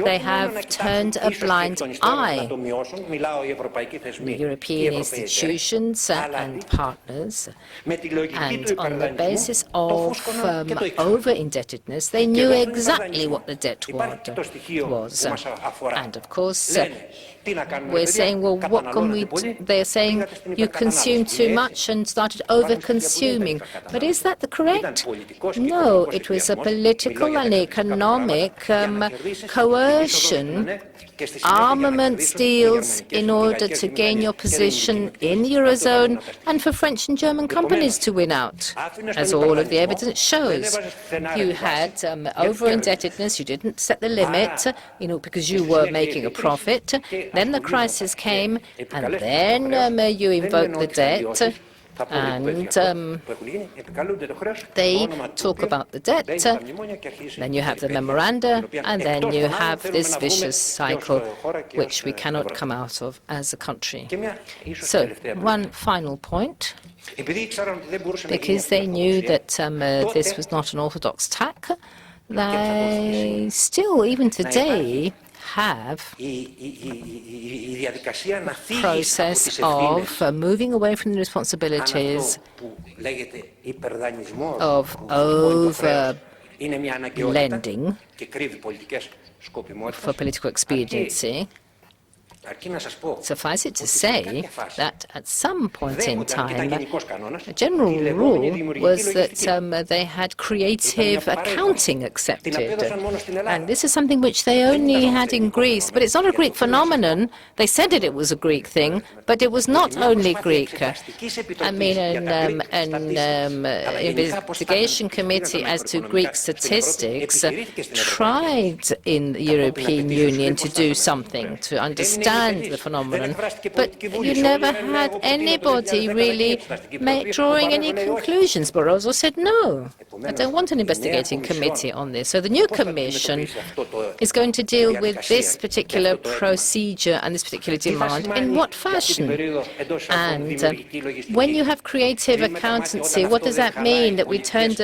Speaker 1: they have turned a blind eye. The European institutions and partners, and on the basis of over-indebtedness, they knew exactly what the debt was. And of course, we're saying, well, what can we do? They're saying you consume too much and started over-consuming. But is that correct? No, it was a political and economic coercion coercion, armaments deals in order to gain your position in the Eurozone and for French and German companies to win out, as all of the evidence shows. You had over-indebtedness, you didn't set the limit, because you were making a profit. Then the crisis came, and then you invoked the debt. And they talk about the debt, then you have the memoranda, and then you have this vicious cycle which we cannot come out of as a country. So, one final point, because they knew that this was not an orthodox tack, they still, even today, have process of moving away from the responsibilities of over-lending for political expediency. Suffice it to say that at some point in time, a general rule was that they had creative accounting accepted. And this is something which they only had in Greece. But it's not a Greek phenomenon. They said it was a Greek thing, but it was not only Greek. I mean, an investigation committee as to Greek statistics tried in the European Union to do something, to understand the phenomenon, but you never had anybody really drawing any conclusions. Barroso said, no, I don't want an investigating committee on this. So the new commission is going to deal with this particular procedure and this particular demand. In what fashion? And when you have creative accountancy, what does that mean? That we turn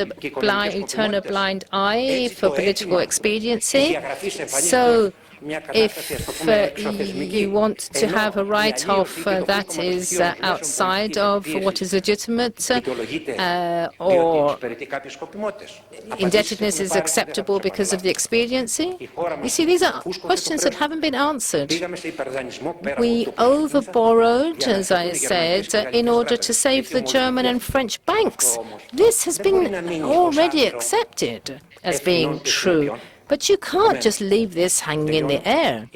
Speaker 1: a blind eye for political expediency? So if you want to have a write-off that is outside of what is legitimate, or indebtedness is acceptable because of the expediency? You see, these are questions that haven't been answered. We over-borrowed, as I said, in order to save the German and French banks. This has been already accepted as being true. But you can't just leave this hanging in the air.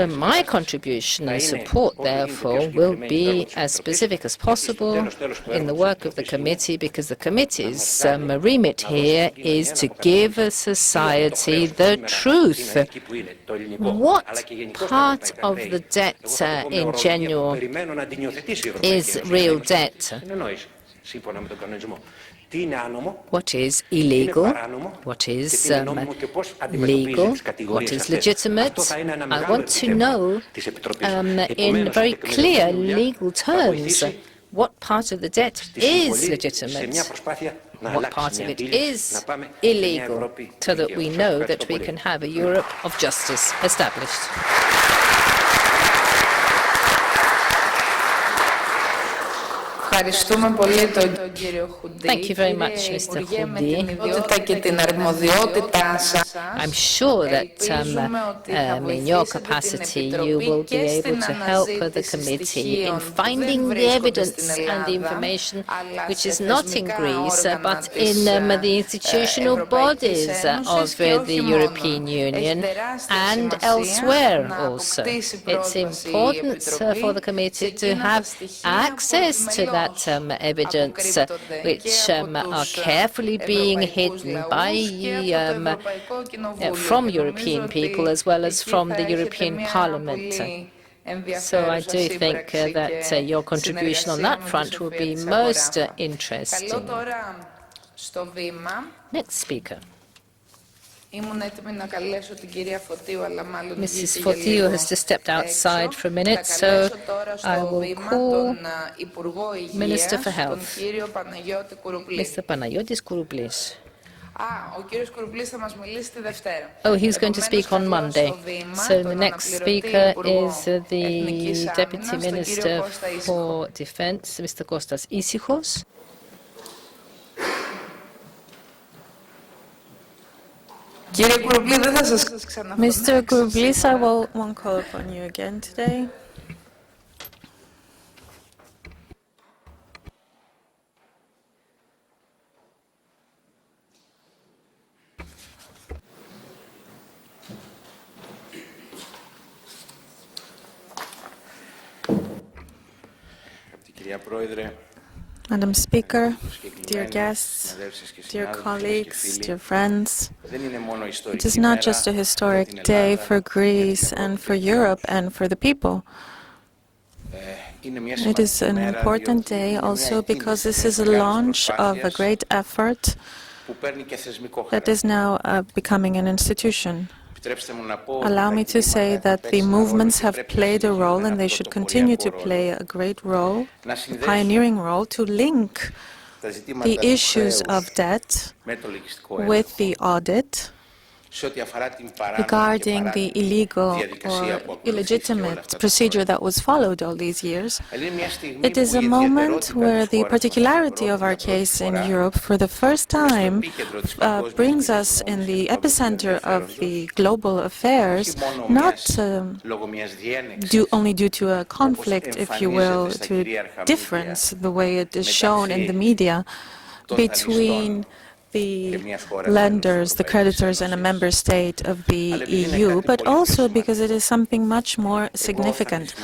Speaker 1: My contribution and support, therefore, will be as specific as possible in the work of the committee, because the committee's remit here is to give a society the truth. What part of the debt in general is real debt? What is illegal? What is legal? What is legitimate? I want to know in very clear legal terms what part of the debt is legitimate, what part of it is illegal, so that we know that we can have a Europe of justice established. Thank you very much, Mr. Houdi. I'm sure that in your capacity you will be able to help the committee in finding the evidence and the information which is not in Greece but in the institutional bodies of the European Union and elsewhere also. It's important for the committee to have access to that evidence which are carefully being hidden by from European people as well as from the European Parliament. So I do think that your contribution on that front will be most interesting. Next speaker. Mrs. Fotiu has just stepped outside for a minute, so I will call Minister for Health, Mr. Panagiotis Kourouplis. Oh, he's going to speak on Monday. So the next speaker is the Deputy Minister for Defense, Mr. Kostas Issachos.
Speaker 3: Mr. Kourouplis, I won't call upon you again today. Madam Speaker, dear guests, dear colleagues, dear friends, it is not just a historic day for Greece and for Europe and for the people. It is an important day also because this is a launch of a great effort that is now becoming an institution. Allow me to say that the movements have played a role and they should continue to play a great role, a pioneering role, to link the issues of debt with the audit regarding the illegal or illegitimate procedure that was followed all these years. It is a moment where the particularity of our case in Europe for the first time brings us in the epicenter of the global affairs, not only due to a conflict, if you will, to a difference, the way it is shown in the media, between the lenders, the creditors, and a member state of the EU, but also because it is something much more significant.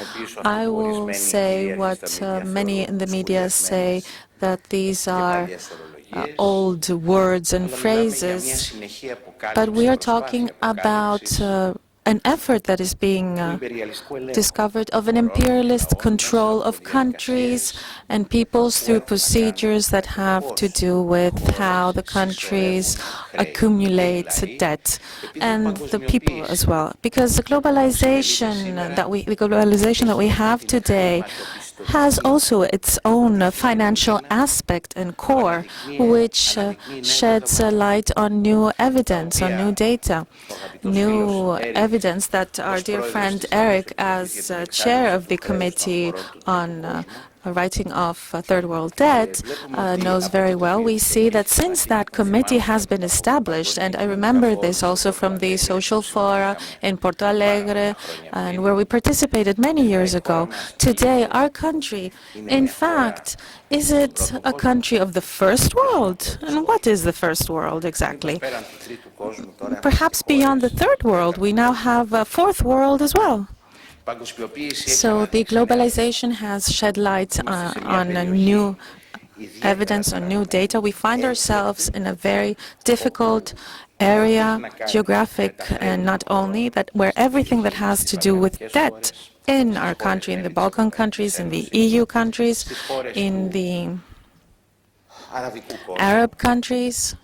Speaker 3: I will say what many in the media say, that these are old words and phrases, but we are talking about an effort that is being discovered of an imperialist control of countries and peoples through procedures that have to do with how the countries accumulate debt, and the people as well. Because the globalization that we have today has also its own financial aspect and core, which sheds a light on new evidence, on new data, new evidence that our dear friend Eric, as chair of the Committee on Writing Off Third World Debt, knows very well. We see that since that committee has been established, and I remember this also from the social fora in Porto Alegre, and where we participated many years ago, today our country, in fact, is it a country of the first world? And what is the first world exactly? Perhaps beyond the third world, we now have a fourth world as well. So the globalization has shed light on new evidence, on new data. We find ourselves in a very difficult area, geographic, and not only that, where everything that has to do with debt in our country, in the Balkan countries, in the EU countries, in the Arab countries,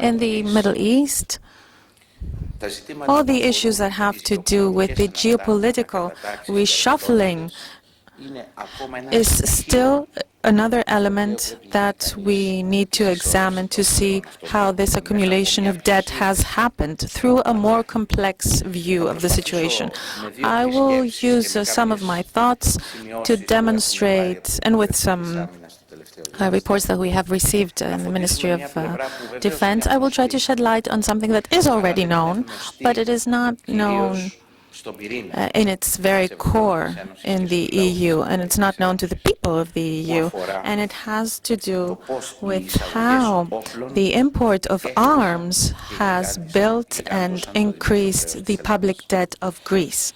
Speaker 3: in the Middle East, all the issues that have to do with the geopolitical reshuffling is still another element that we need to examine to see how this accumulation of debt has happened through a more complex view of the situation. I will use some of my thoughts to demonstrate, and with some reports that we have received in the Ministry of Defense, I will try to shed light on something that is already known, but it is not known in its very core in the EU, and it's not known to the people of the EU, and it has to do with how the import of arms has built and increased the public debt of Greece.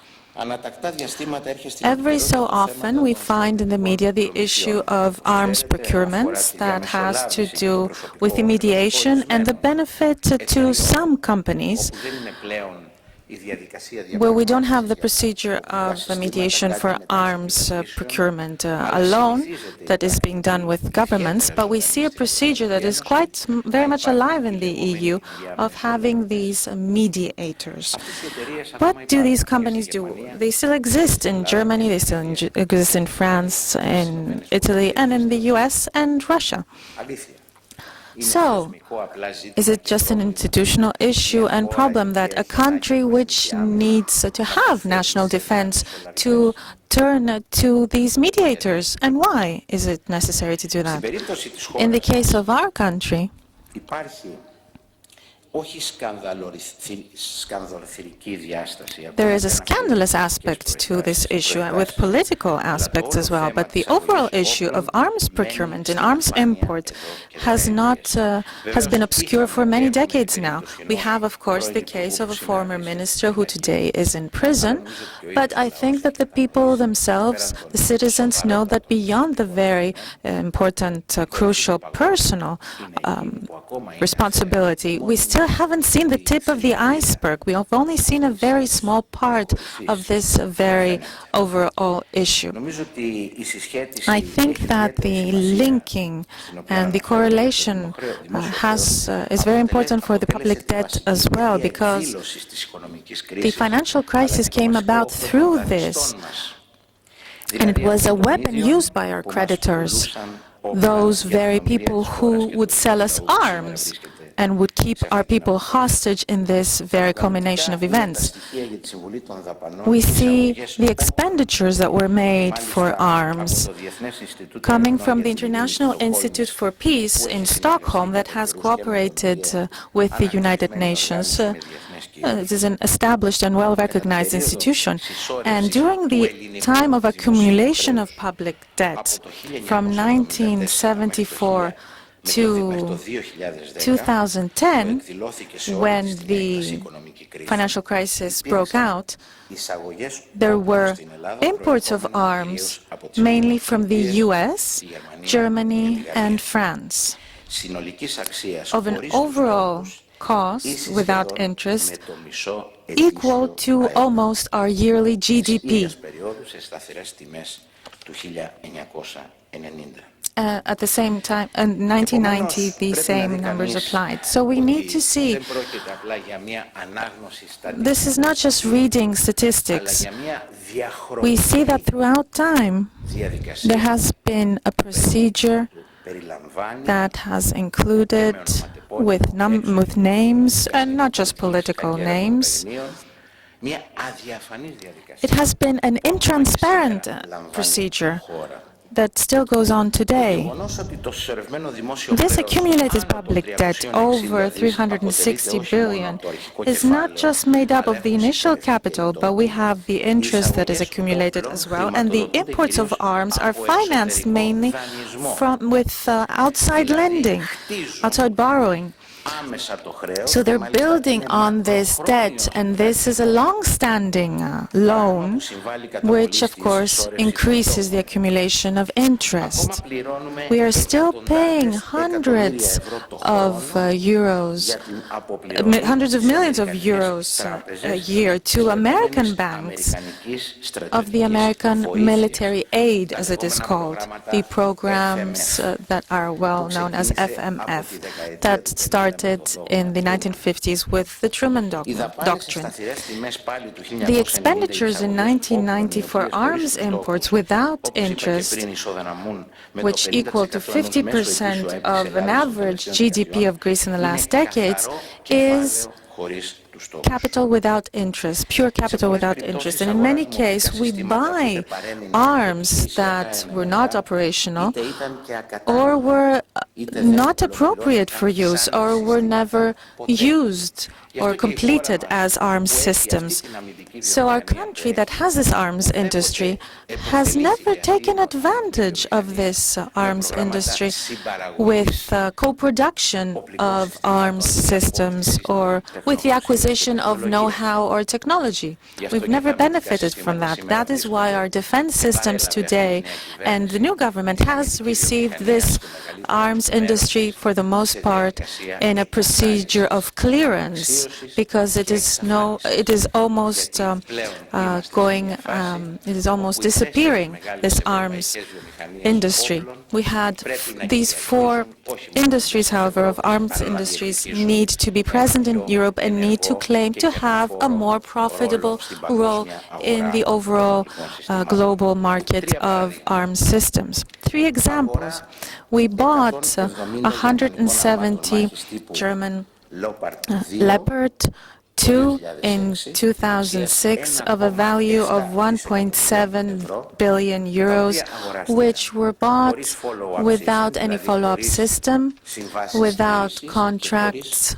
Speaker 3: Every so often we find in the media the issue of arms procurements that has to do with the mediation and the benefit to some companies where we don't have the procedure of the mediation for arms procurement alone that is being done with governments, but we see a procedure that is quite very much alive in the EU of having these mediators. What do these companies do? They still exist in Germany, they still exist in France, in Italy, and in the US and Russia. So, is it just an institutional issue and problem that a country which needs to have national defense to turn to these mediators? And why is it necessary to do that? In the case of our country, There is a scandalous aspect to this issue with political aspects as well, but the overall issue of arms procurement and arms import has been obscure for many decades now. We have, of course, the case of a former minister who today is in prison, but I think that the people themselves, the citizens, know that beyond the very important, crucial personal responsibility, we still haven't seen the tip of the iceberg. We have only seen a very small part of this very overall issue. I think that the linking and the correlation is very important for the public debt as well, because the financial crisis came about through this, and it was a weapon used by our creditors, those very people who would sell us arms and would keep our people hostage in this very culmination of events. We see the expenditures that were made for arms coming from the International Institute for Peace in Stockholm that has cooperated with the United Nations. It is an established and well-recognized institution. And during the time of accumulation of public debt, from 1974 to 2010, when the financial crisis broke out, there were imports of arms mainly from the US, Germany, and France, of an overall cost without interest equal to almost our yearly GDP. At the same time, in 1990, the same numbers applied. So we need to see, this is not just reading statistics. We see that throughout time, there has been a procedure that has included with names, and not just political names. It has been an intransparent procedure that still goes on today. This accumulated public debt, over 360 billion, is not just made up of the initial capital, but we have the interest that is accumulated as well, and the imports of arms are financed mainly with outside lending, outside borrowing. So they're building on this debt, and this is a long-standing loan, which of course increases the accumulation of interest. We are still paying hundreds of euros, hundreds of millions of euros a year to American banks of the American military aid, as it is called, the programs that are well known as FMF, that started in the 1950s with the Truman Doctrine. The expenditures in 1990 for arms imports without interest, which equal to 50% of an average GDP of Greece in the last decades, is capital without interest, pure capital without interest. And in many cases, we buy arms that were not operational or were not appropriate for use or were never used or completed as arms systems. So our country that has this arms industry has never taken advantage of this arms industry with co-production of arms systems or with the acquisition of know-how or technology. We've never benefited from that. That is why our defense systems today and the new government has received this arms industry for the most part in a procedure of clearance, because it is almost disappearing, this arms industry. We had these four industries, however, of arms industries need to be present in Europe and need to claim to have a more profitable role in the overall global market of arms systems. Three examples. We bought 170 German Leopard 2 in 2006 of a value of 1.7 billion euros, which were bought without any follow-up system, without contracts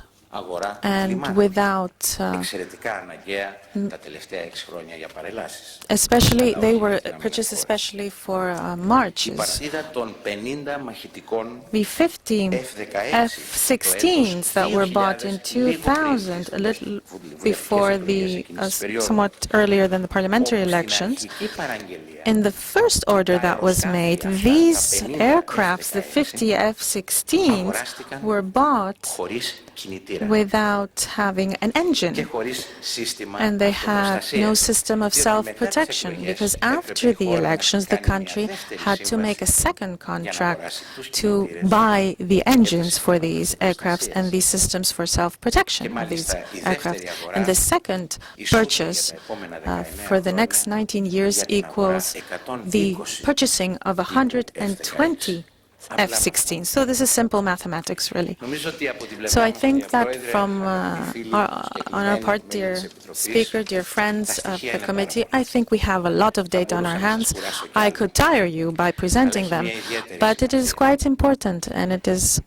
Speaker 3: and without especially they were purchased especially for marches. The 15 F-16s that were bought in 2000, a little before the somewhat earlier than the parliamentary elections. In the first order that was made, these aircrafts, the 50 F-16s, were bought without having an engine, and they had no system of self-protection, because after the elections the country had to make a second contract to buy the engines for these aircrafts and these systems for self-protection of these aircraft. And the second purchase for the next 19 years equals the purchasing of 120 F-16. So this is simple mathematics, really. So I think that from on our part, dear Speaker, dear friends of the committee, I think we have a lot of data on our hands. I could tire you by presenting them, but it is quite important, and it is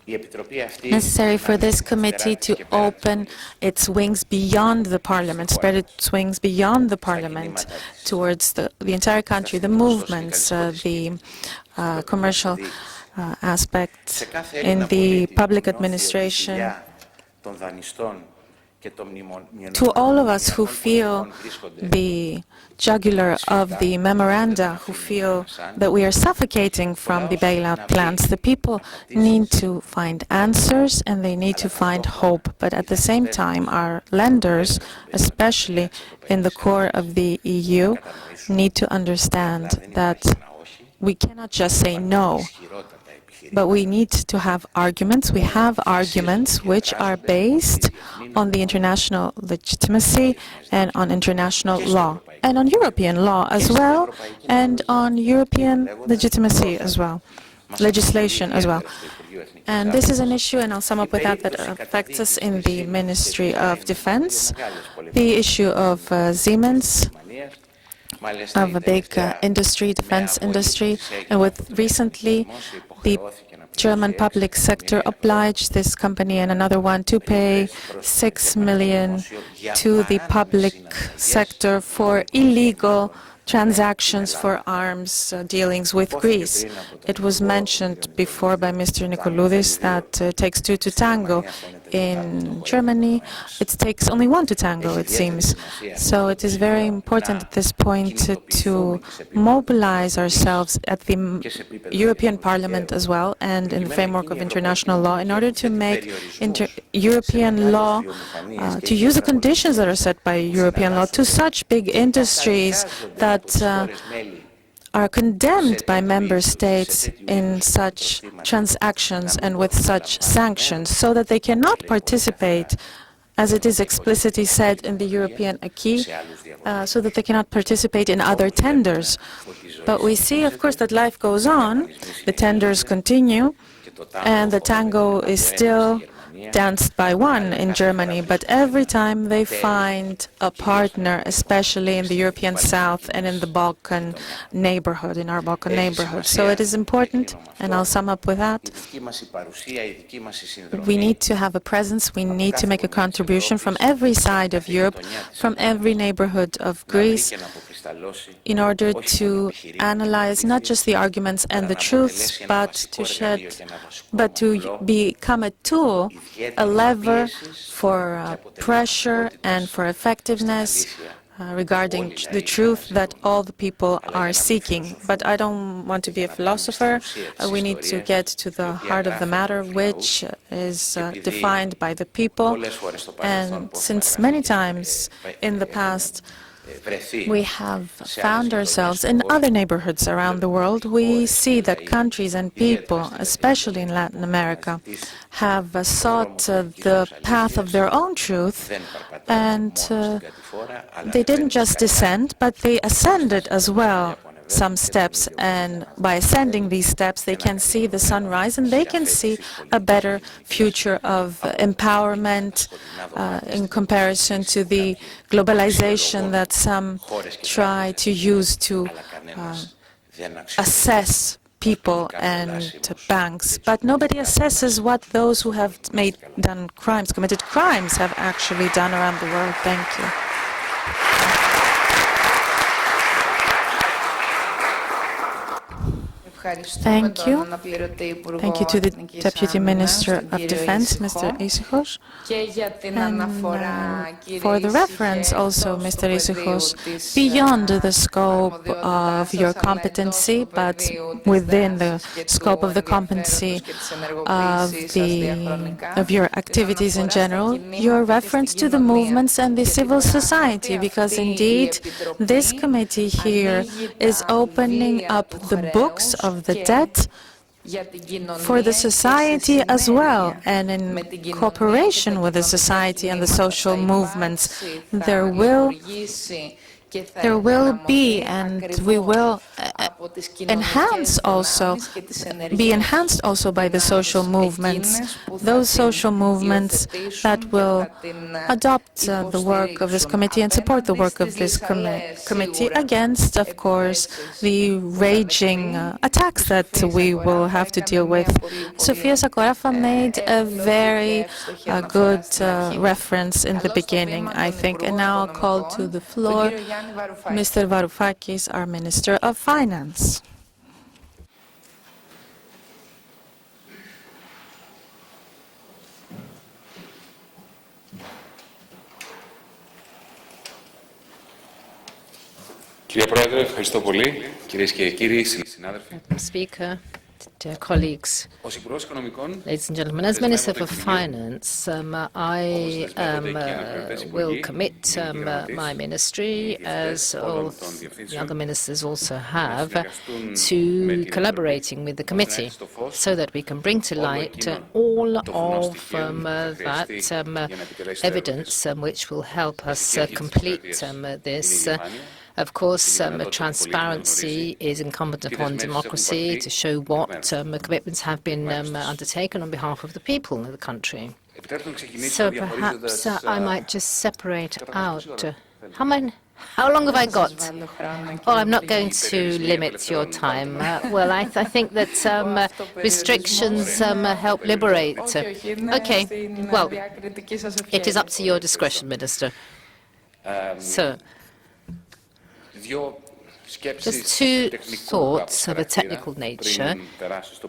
Speaker 3: necessary for this committee to open its wings beyond the Parliament, spread its wings beyond the Parliament towards the entire country, the movements, the commercial aspects in the public administration. To all of us who feel the jugular of the memoranda, who feel that we are suffocating from the bailout plans, the people need to find answers and they need to find hope. But at the same time, our lenders, especially in the core of the EU, need to understand that we cannot just say no, but we need to have arguments. We have arguments which are based on the international legitimacy and on international law, and on European law as well, and on European legitimacy as well, legislation as well. And this is an issue, and I'll sum up with that, that affects us in the Ministry of Defense, the issue of Siemens, of a big industry, defense industry, and with recently the German public sector obliged this company and another one to pay 6 million to the public sector for illegal transactions for arms dealings with Greece. It was mentioned before by Mr. Nikoloudis that it takes two to tango. In Germany, it takes only one to tango, it seems. So it is very important at this point to mobilize ourselves at the European Parliament as well, and in the framework of international law, in order to make European law, to use the conditions that are set by European law to such big industries that are condemned by member states in such transactions and with such sanctions, so that they cannot participate, as it is explicitly said in the European acquis, so that they cannot participate in other tenders. But we see, of course, that life goes on, the tenders continue, and the tango is still danced by one in Germany, but every time they find a partner, especially in the European South and in the Balkan neighborhood, in our Balkan neighborhood. So it is important, and I'll sum up with that. We need to have a presence, we need to make a contribution from every side of Europe, from every neighborhood of Greece, in order to analyze not just the arguments and the truths, but to become a tool, a lever for pressure and for effectiveness regarding the truth that all the people are seeking. But I don't want to be a philosopher. We need to get to the heart of the matter, which is defined by the people. And since many times in the past we have found ourselves in other neighborhoods around the world, we see that countries and people, especially in Latin America, have sought the path of their own truth, and they didn't just descend, but they ascended as well some steps, and by ascending these steps they can see the sunrise and they can see a better future of empowerment in comparison to the globalization that some try to use to assess people and banks, but nobody assesses what those who have committed crimes have actually done around the world. Thank you. Thank you. Thank you to the Deputy Minister of Defense, Mr. Issachos. And for the reference also, Mr. Issachos, beyond the scope of your competency, but within the scope of the competency of your activities in general, your reference to the movements and the civil society, because indeed this committee here is opening up the books of the debt for the society as well, and in cooperation with the society and the social movements, there will be, and we will be enhanced also by the social movements, those social movements that will adopt the work of this committee and support the work of this committee against, of course, the raging attacks that we will have to deal with. Sofia Sakorafa made a very good reference in the beginning, I think, and now I'll call to the floor Mr. Varoufakis, our Minister of Finance.
Speaker 4: Κύριε Πρόεδρε, ευχαριστώ πολύ. Κυρίες και κύριοι συνάδελφοι.
Speaker 1: Speaker, dear colleagues, ladies and gentlemen, as Minister for Finance, I will commit my ministry, as all the other ministers also have, to collaborating with the committee so that we can bring to light all of that evidence which will help us complete this. Of course, transparency is incumbent upon democracy to show what commitments have been undertaken on behalf of the people of the country. So perhaps I might just separate out. How long have I got? Oh, I'm not going to limit your time. Well, I think that restrictions help liberate. Okay, well, it is up to your discretion, Minister. So, just two thoughts of a technical nature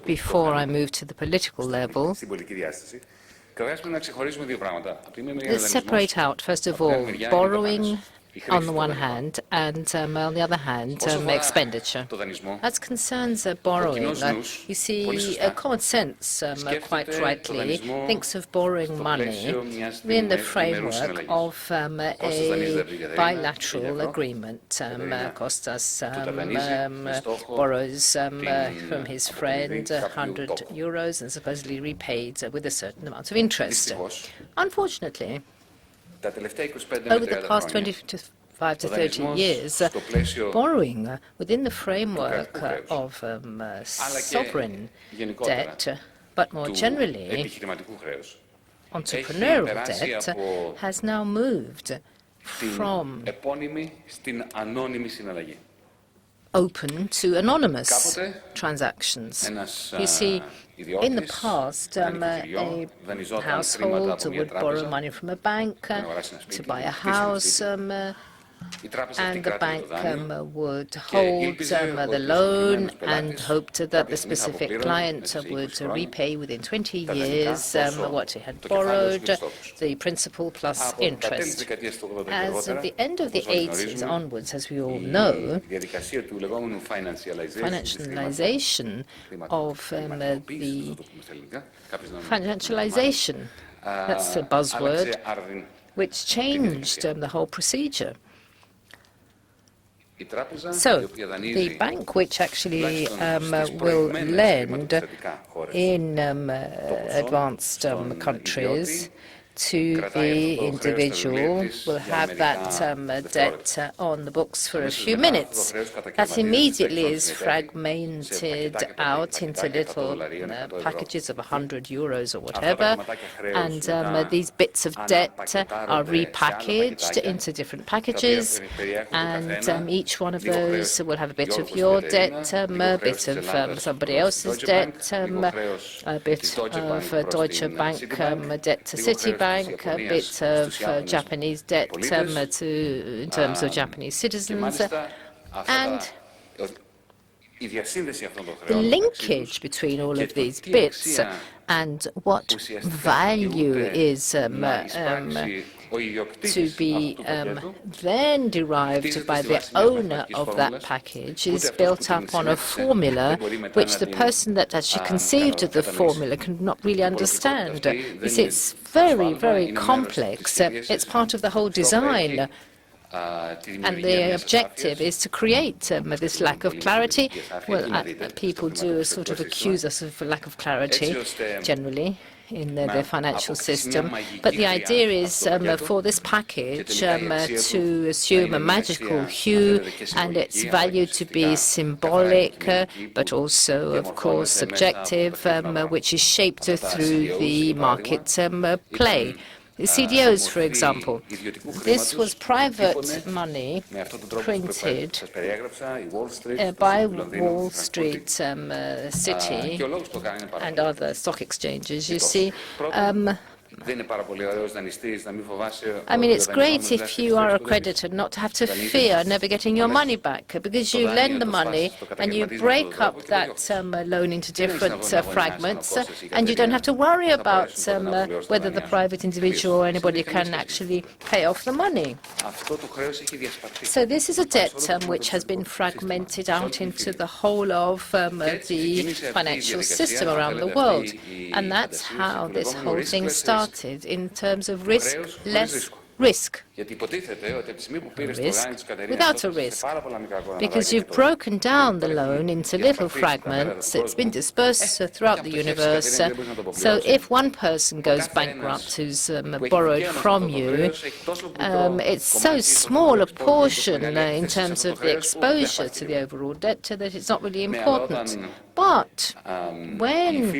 Speaker 1: before I move to the political level. Let's separate out, first of all, borrowing on the one hand, and on the other hand, expenditure. As concerns borrowing, you see, common sense, quite rightly, thinks of borrowing money in the framework of a bilateral agreement. Costas borrows from his friend 100 euros and supposedly repaid with a certain amount of interest. Unfortunately, over the past 25 to 30 years, borrowing within the framework of sovereign debt, but more generally, entrepreneurial debt, has now moved from open to anonymous transactions. You see, in the past, a household would borrow money from a bank to buy a house, and the bank would hold the loan and hoped that the specific client would repay within 20 years what he had borrowed, the principal plus interest. As of the end of the 80s onwards, as we all know, financialization of that's a buzzword, which changed the whole procedure. So, the bank which actually will lend in advanced countries to the individual will have that debt on the books for a few minutes. That immediately is fragmented out into little packages of 100 euros or whatever, and these bits of debt are repackaged into different packages, and each one of those will have a bit of your debt, a bit of somebody else's debt, a bit of Deutsche Bank debt to Citibank, a bit of Japanese debt in terms of Japanese citizens, and the linkage between all of these bits and what value is to be then derived by the owner of that package is built up on a formula which the person that actually conceived of the formula can not really understand. It's very, very complex. It's part of the whole design. And the objective is to create this lack of clarity. Well, people do sort of accuse us of a lack of clarity, generally, in the financial system. But the idea is for this package to assume a magical hue and its value to be symbolic, but also, of course, subjective, which is shaped through the market play. The CDOs, for example, this was private money printed by Wall Street City and other stock exchanges. You see, I mean, it's great if you are a creditor not to have to fear never getting your money back, because you lend the money and you break up that loan into different fragments, and you don't have to worry about whether the private individual or anybody can actually pay off the money. So this is a debt which has been fragmented out into the whole of the financial system around the world, and that's how this whole thing started. In terms of risk, less risk. Risk without a risk, because you've broken down the loan into little fragments. It's been dispersed throughout the universe. So if one person goes bankrupt who's borrowed from you, it's so small a portion in terms of the exposure to the overall debt that it's not really important. But when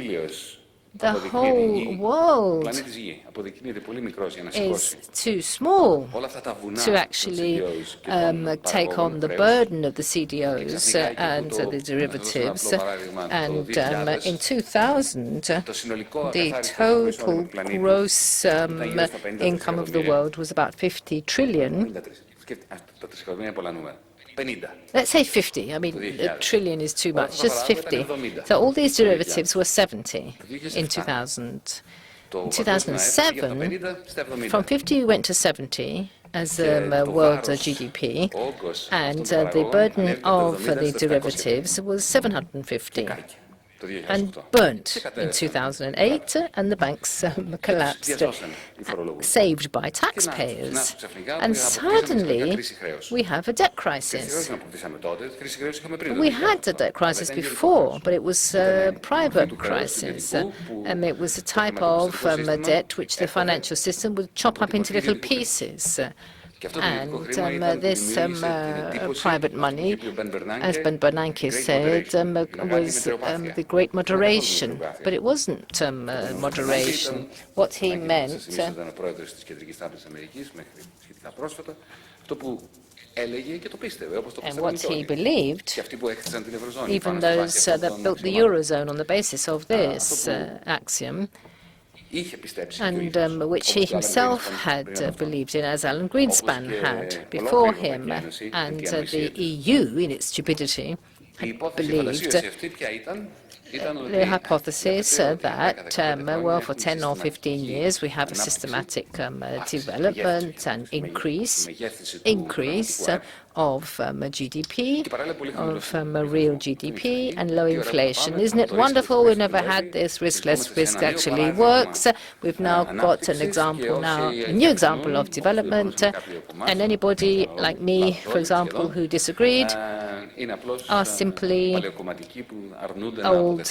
Speaker 1: the whole world is too small to actually take on the burden of the CDOs and the derivatives. And in 2000, the total gross income of the world was about 50 trillion. Let's say 50. I mean, a trillion is too much, just 50. So all these derivatives were 70 in 2000. In 2007, from 50 we went to 70 as world GDP, and the burden of the derivatives was 750. And burnt in 2008, and the banks collapsed, saved by taxpayers. And suddenly, we have a debt crisis. We had a debt crisis before, but it was a private crisis. It was a type of debt which the financial system would chop up into little pieces. And this private money, as Ben Bernanke said, was the great moderation. But it wasn't moderation. What he meant and what he believed, even those that built the Eurozone on the basis of this axiom, and which he himself had believed in, as Alan Greenspan had before him, and the EU, in its stupidity, had believed the hypothesis that, well, for 10 or 15 years we have a systematic development and increase of GDP, of real GDP, and low inflation. Isn't it wonderful? We've never had this. Riskless risk actually works. We've now got an example now, a new example of development, and anybody like me, for example, who disagreed, are simply old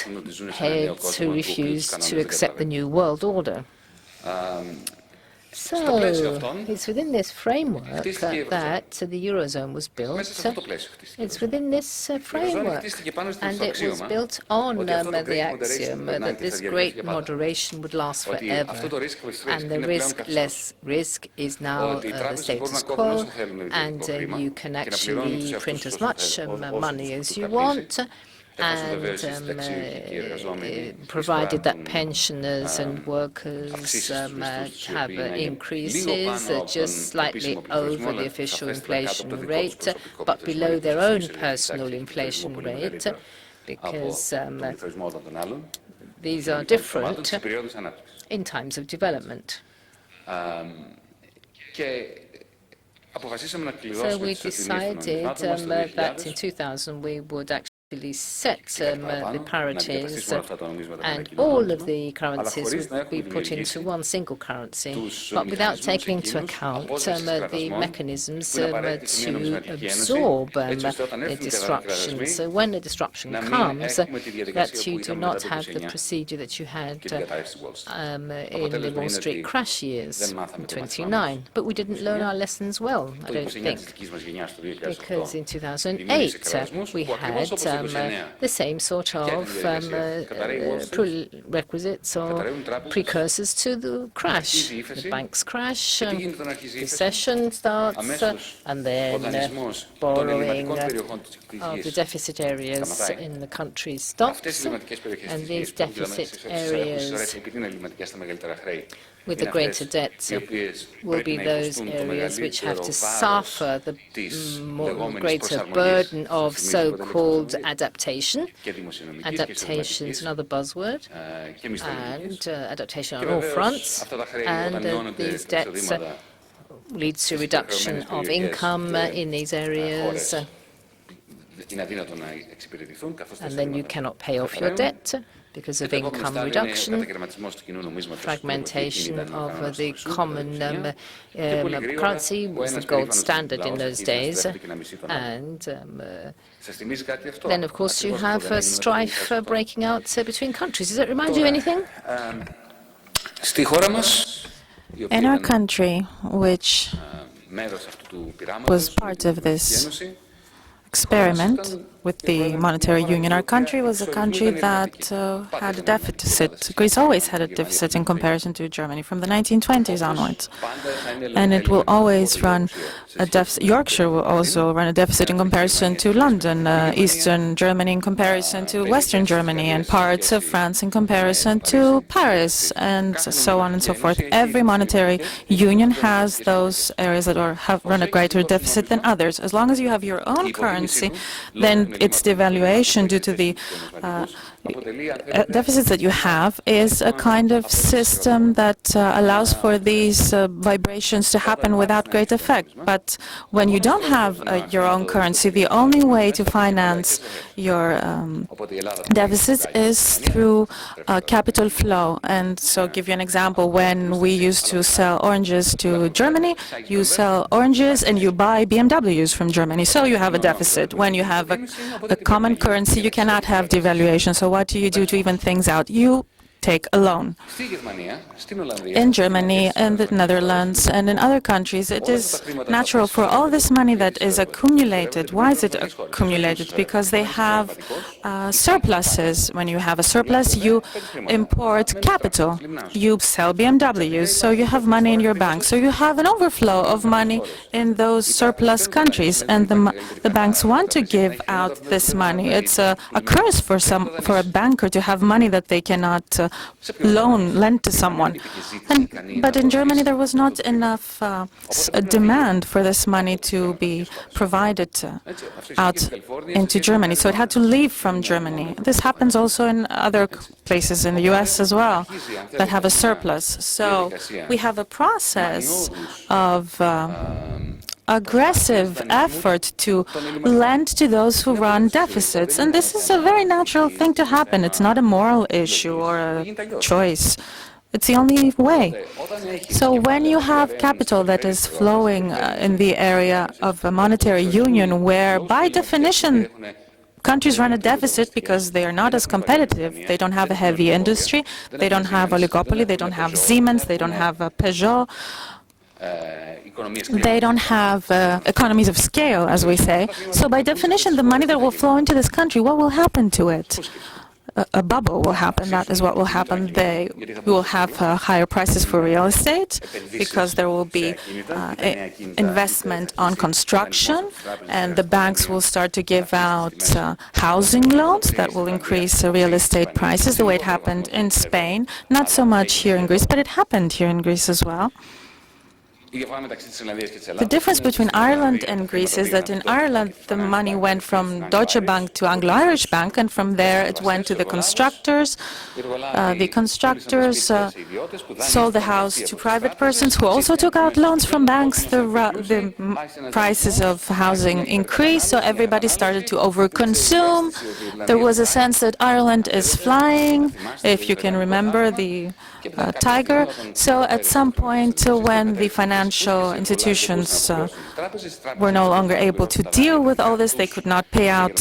Speaker 1: heads who refuse to accept the new world order. So it's within this framework that the Eurozone was built. It's within this framework. And it was built on the axiom that this great moderation would last forever. And the less risk is now the status quo. And you can actually print as much money as you want. And provided that pensioners and workers have increases just slightly over the official inflation rate, but below their own personal inflation rate, because these are different in times of development. So we decided that in 2000 we would actually set the parities, and all of the currencies would be put into one single currency, but without taking into account the mechanisms to absorb the disruption. So when a disruption comes, that you do not have the procedure that you had in the Wall Street crash years in 29. But we didn't learn our lessons well, I don't think, because in 2008 we had the same sort of prerequisites or precursors to the crash. The banks crash, recession starts, and then borrowing of the deficit areas in the country stops, and these deficit areas with the greater debt will be those areas which have to suffer the greater burden of so-called adaptation. Adaptation is another buzzword, and adaptation on all fronts, and these debts leads to reduction of income in these areas, and then you cannot pay off your debt because of income reduction, fragmentation of the common currency was the gold standard in those days, and then of course you have strife breaking out between countries. Does it remind you of anything?
Speaker 3: In our country, which was part of this experiment with the monetary union, our country was a country that had a deficit. Greece always had a deficit in comparison to Germany from the 1920s onwards. And it will always run a deficit. Yorkshire will also run a deficit in comparison to London, Eastern Germany in comparison to Western Germany, and parts of France in comparison to Paris, and so on and so forth. Every monetary union has those areas that have run a greater deficit than others. As long as you have your own currency, then its devaluation due to the deficits that you have is a kind of system that allows for these vibrations to happen without great effect. But when you don't have your own currency, the only way to finance your deficits is through capital flow. And so I'll give you an example. When we used to sell oranges to Germany, you sell oranges and you buy BMWs from Germany. So you have a deficit. When you have a common currency, you cannot have devaluation. So what do you do to even things out? You take a loan. In Germany, in the Netherlands, and in other countries, it is natural for all this money that is accumulated. Why is it accumulated? Because they have surpluses. When you have a surplus, you import capital. You sell BMWs, so you have money in your bank. So you have an overflow of money in those surplus countries, and the banks want to give out this money. It's a curse for a banker to have money that they cannot lend to someone. But in Germany, there was not enough demand for this money to be provided out into Germany, so it had to leave from Germany. This happens also in other places in the US as well that have a surplus. So we have a process of aggressive effort to lend to those who run deficits. And this is a very natural thing to happen. It's not a moral issue or a choice. It's the only way. So when you have capital that is flowing in the area of a monetary union where, by definition, countries run a deficit because they are not as competitive. They don't have a heavy industry, they don't have oligopoly, they don't have Siemens, they don't have Peugeot. They don't have economies of scale, as we say. So by definition, the money that will flow into this country, what will happen to it? A bubble will happen. That is what will happen. They will have higher prices for real estate because there will be investment on construction, and the banks will start to give out housing loans that will increase real estate prices, the way it happened in Spain. Not so much here in Greece, but it happened here in Greece as well. The difference between Ireland and Greece is that in Ireland the money went from Deutsche Bank to Anglo-Irish Bank, and from there it went to the constructors. The constructors sold the house to private persons who also took out loans from banks. The prices of housing increased, so everybody started to overconsume. There was a sense that Ireland is flying, if you can remember the tiger. So at some point when the financial institutions were no longer able to deal with all this, they could not pay out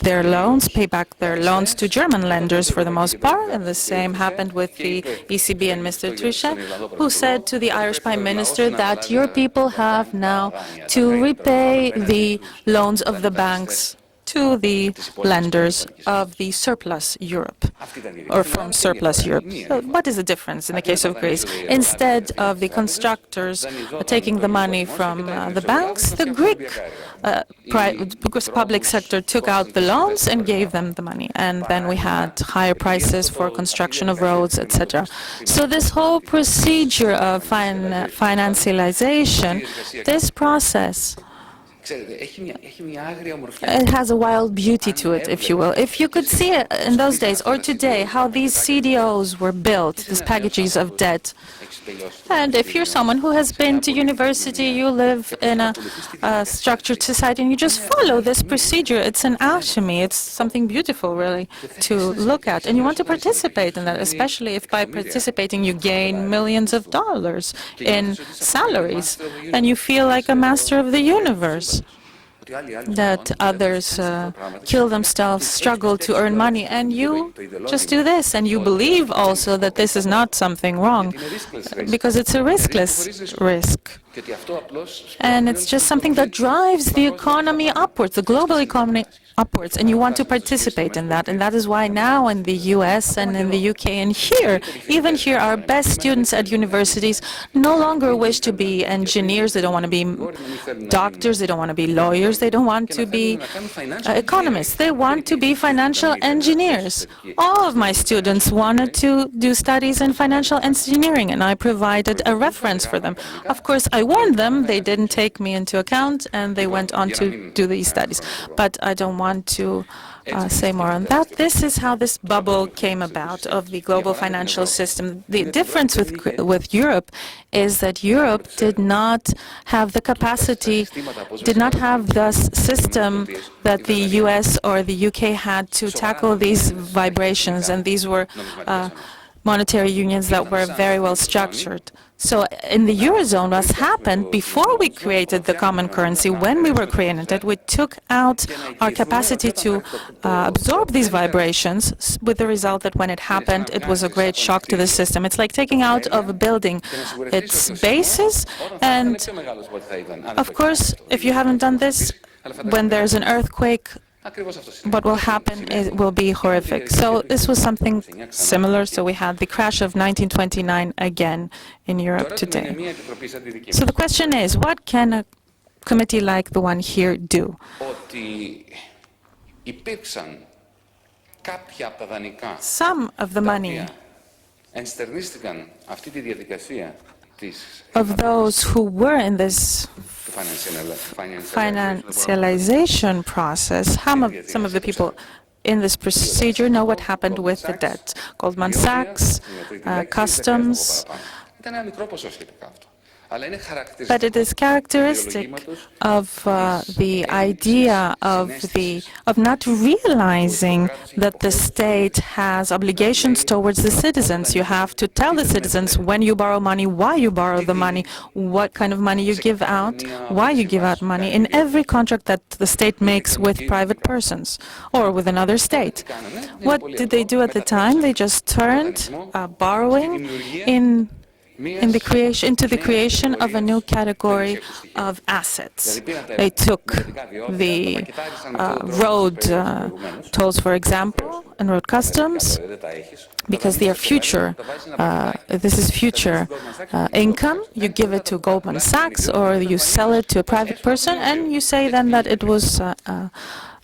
Speaker 3: their loans, pay back their loans to German lenders for the most part. And the same happened with the ECB and Mr. Trichet, who said to the Irish Prime Minister that your people have now to repay the loans of the banks to the lenders of the surplus Europe, or from surplus Europe. So what is the difference in the case of Greece? Instead of the constructors taking the money from the banks, the Greek public sector took out the loans and gave them the money. And then we had higher prices for construction of roads, etc. So this whole procedure of financialization, this process, it has a wild beauty to it, if you will. If you could see it in those days or today, how these CDOs were built, these packages of debt. And if you're someone who has been to university, you live in a structured society, and you just follow this procedure, it's an alchemy. It's something beautiful, really, to look at. And you want to participate in that, especially if by participating you gain millions of dollars in salaries, and you feel like a master of the universe. That others kill themselves, struggle to earn money, and you just do this, and you believe also that this is not something wrong, because it's a riskless risk. And it's just something that drives the economy upwards, the global economy upwards, and you want to participate in that. And that is why now in the US and in the UK and here, even here, our best students at universities no longer wish to be engineers, they don't want to be doctors, they don't want to be lawyers, they don't want to be economists, they want to be financial engineers. All of my students wanted to do studies in financial engineering, and I provided a reference for them. Of course, I warned them, they didn't take me into account, and they went on to do these studies. But I don't want to say more on that. This is how this bubble came about of the global financial system. The difference with Europe is that Europe did not have the capacity, did not have the system that the US or the UK had to tackle these vibrations, and these were monetary unions that were very well structured. So in the Eurozone, what happened before we created the common currency, when we were creating it, we took out our capacity to absorb these vibrations, with the result that when it happened, it was a great shock to the system. It's like taking out of a building its bases, and of course, if you haven't done this, when there's an earthquake, what will happen will be horrific. So this was something similar. So we had the crash of 1929 again in Europe today. So the question is, what can a committee like the one here do? Some of the money of those who were in this financialization process, some of the people in this procedure know what happened with the debt. Goldman Sachs, Customs. But it is characteristic of the idea of not realizing that the state has obligations towards the citizens. You have to tell the citizens when you borrow money, why you borrow the money, what kind of money you give out, why you give out money in every contract that the state makes with private persons or with another state. What did they do at the time? They just turned borrowing into the creation of a new category of assets. They took the road tolls, for example, and road customs, because they are future. This is future income. You give it to Goldman Sachs or you sell it to a private person, and you say then that it was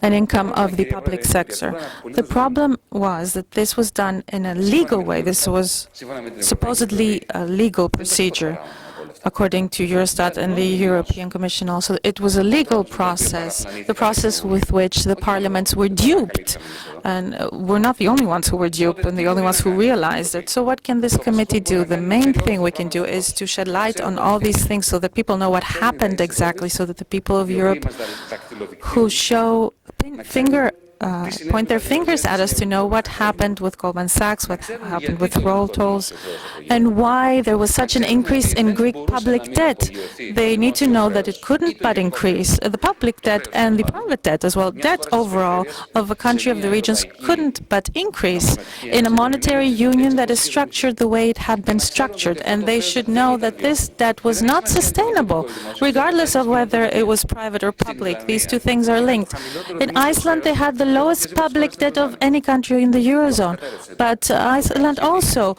Speaker 3: an income of the public sector. The problem was that this was done in a legal way. This was supposedly a legal procedure, according to Eurostat and the European Commission also. It was a legal process, the process with which the parliaments were duped. And we're not the only ones who were duped and the only ones who realized it. So what can this committee do? The main thing we can do is to shed light on all these things so that people know what happened exactly, so that the people of Europe who point their fingers at us to know what happened with Goldman Sachs, what happened with road tolls, and why there was such an increase in Greek public debt. They need to know that it couldn't but increase. The public debt and the private debt as well, debt overall of a country of the regions couldn't but increase in a monetary union that is structured the way it had been structured. And they should know that this debt was not sustainable, regardless of whether it was private or public. These two things are linked. In Iceland, they had the lowest public debt of any country in the Eurozone. But Iceland also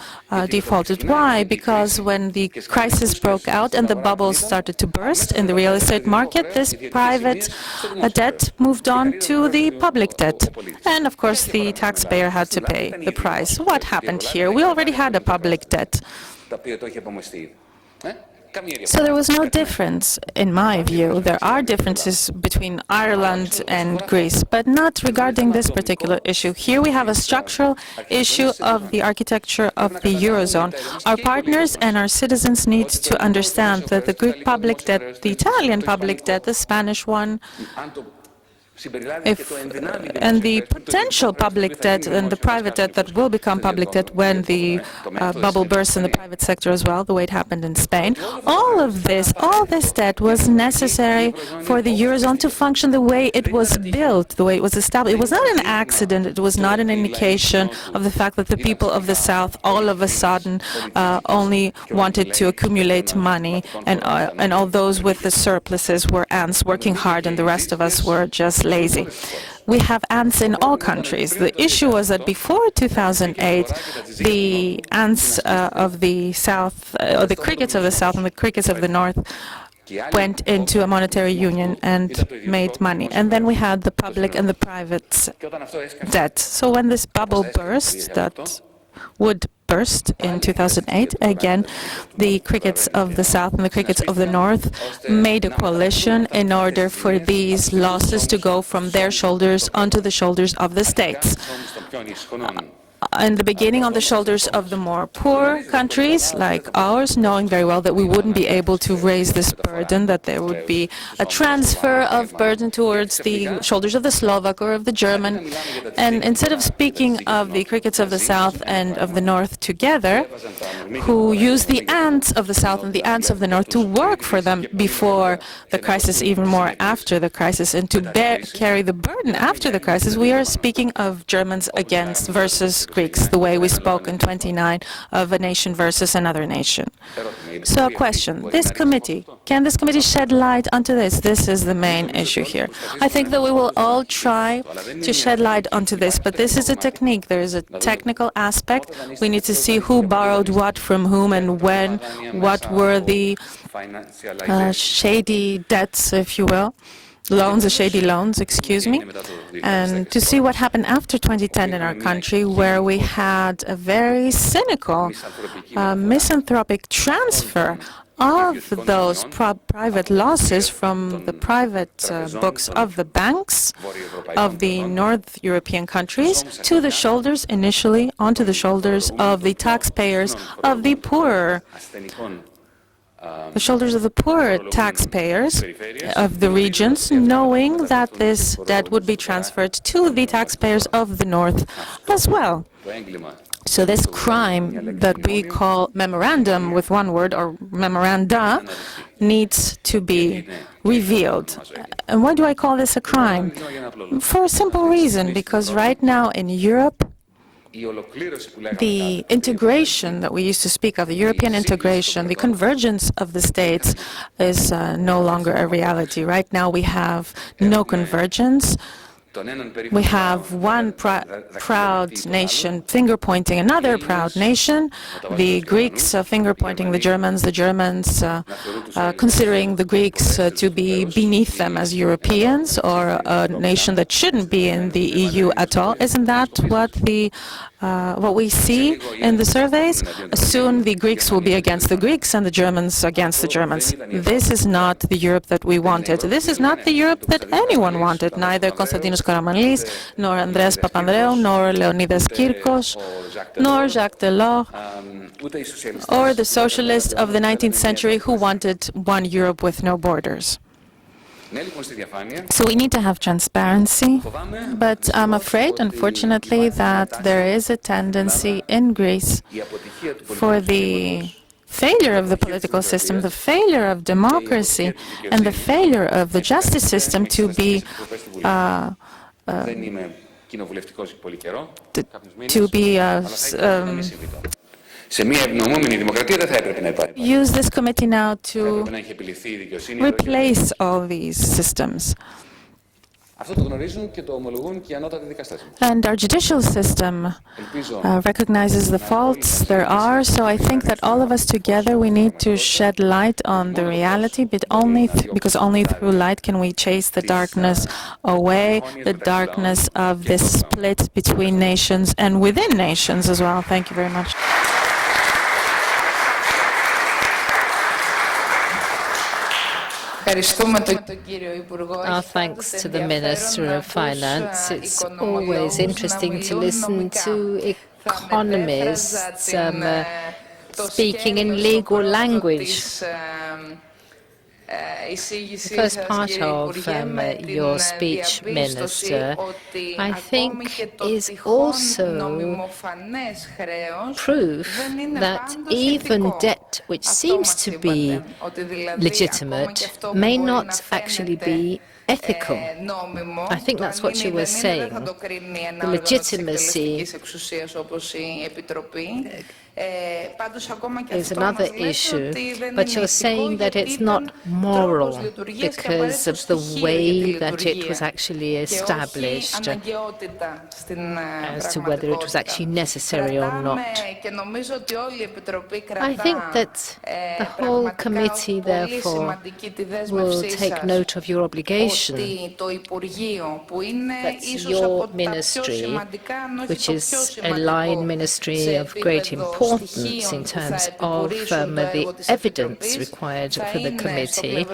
Speaker 3: defaulted. Why? Because when the crisis broke out and the bubbles started to burst in the real estate market, this private debt moved on to the public debt. And of course, the taxpayer had to pay the price. What happened here? We already had a public debt. So there was no difference, in my view. There are differences between Ireland and Greece, but not regarding this particular issue. Here we have a structural issue of the architecture of the Eurozone. Our partners and our citizens need to understand that the Greek public debt, the Italian public debt, the Spanish one, and the potential public debt and the private debt that will become public debt when the bubble bursts in the private sector as well, the way it happened in Spain. All this debt was necessary for the Eurozone to function the way it was built, the way it was established. It was not an accident. It was not an indication of the fact that the people of the South all of a sudden only wanted to accumulate money, and all those with the surpluses were ants working hard, and the rest of us were just lazy. We have ants in all countries. The issue was that before 2008, the ants of the South, or the crickets of the South and the crickets of the North, went into a monetary union and made money. And then we had the public and the private debt. So when this bubble burst, that would burst in 2008, again, the crickets of the South and the crickets of the North made a coalition in order for these losses to go from their shoulders onto the shoulders of the states. In the beginning, on the shoulders of the more poor countries like ours, knowing very well that we wouldn't be able to raise this burden, that there would be a transfer of burden towards the shoulders of the Slovak or of the German. And instead of speaking of the crickets of the South and of the North together, who used the ants of the South and the ants of the North to work for them before the crisis, even more after the crisis, and to carry the burden after the crisis, we are speaking of Germans versus Greeks, the way we spoke in 29 of a nation versus another nation. So a question, can this committee shed light onto this? This is the main issue here. I think that we will all try to shed light onto this, but this is a technique. There is a technical aspect. We need to see who borrowed what from whom and when, what were the shady debts, if you will. Shady loans, excuse me, and to see what happened after 2010 in our country, where we had a very cynical, misanthropic transfer of those private losses from the private books of the banks of the North European countries to the shoulders, initially, onto the shoulders of the taxpayers of the poorer the shoulders of the poor taxpayers of the regions, knowing that this debt would be transferred to the taxpayers of the north as well. So this crime that we call memorandum with one word, or memoranda, needs to be revealed. And why do I call this a crime? For a simple reason, because right now in Europe, the integration that we used to speak of, the European integration, the convergence of the states is no longer a reality. Right now we have no convergence. We have one proud nation finger-pointing another proud nation, the Greeks finger-pointing the Germans considering the Greeks to be beneath them as Europeans, or a nation that shouldn't be in the EU at all. Isn't that what we see in the surveys? Soon the Greeks will be against the Greeks and the Germans against the Germans. This is not the Europe that we wanted. This is not the Europe that anyone wanted, neither Konstantinos Karamanlis, nor Andreas Papandreou, nor Leonidas Kirkos, nor Jacques Delors, or the socialists of the 19th century who wanted one Europe with no borders. So we need to have transparency, but I'm afraid, unfortunately, that there is a tendency in Greece for the failure of the political system, the failure of democracy, and the failure of the justice system to be use this committee now to replace all these systems. And our judicial system recognizes the faults there are, so I think that all of us together, we need to shed light on the reality, but because only through light can we chase the darkness away, the darkness of this split between nations and within nations as well. Thank you very much.
Speaker 1: Our thanks to the Minister of Finance. It's always interesting to listen to economists speaking in legal language. The first part of your speech, Minister, I think is also proof that even debt which seems to be legitimate may not actually be ethical. I think that's what you were saying. The legitimacy is another issue, but you're saying that it's not moral because of the way that it was actually established, as to whether it was actually necessary or not. I think that the whole committee, therefore, will take note of your obligation. That's your ministry, which is a line ministry of great importance in terms of the evidence required for the committee,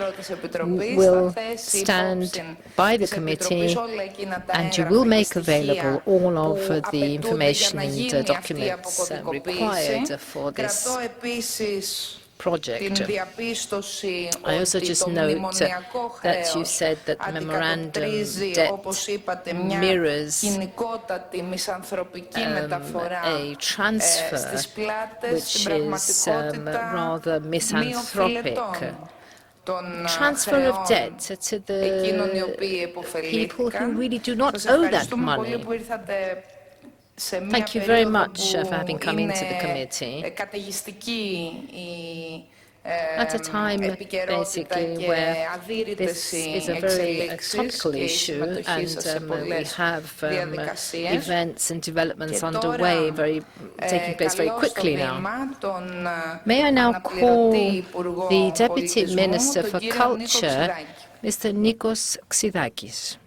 Speaker 1: will stand by the committee, and you will make available all of the information and documents required for this project. I also just note that you said that memorandum debt mirrors a transfer which is rather misanthropic. Transfer of debt to the people who really do not owe that money. Thank you very much for having come into the committee at a time, basically, where this is a very topical issue, and we have events and developments underway, taking place very quickly now. May I now call the Deputy Minister for Culture, Mr. Nikos Xydakis.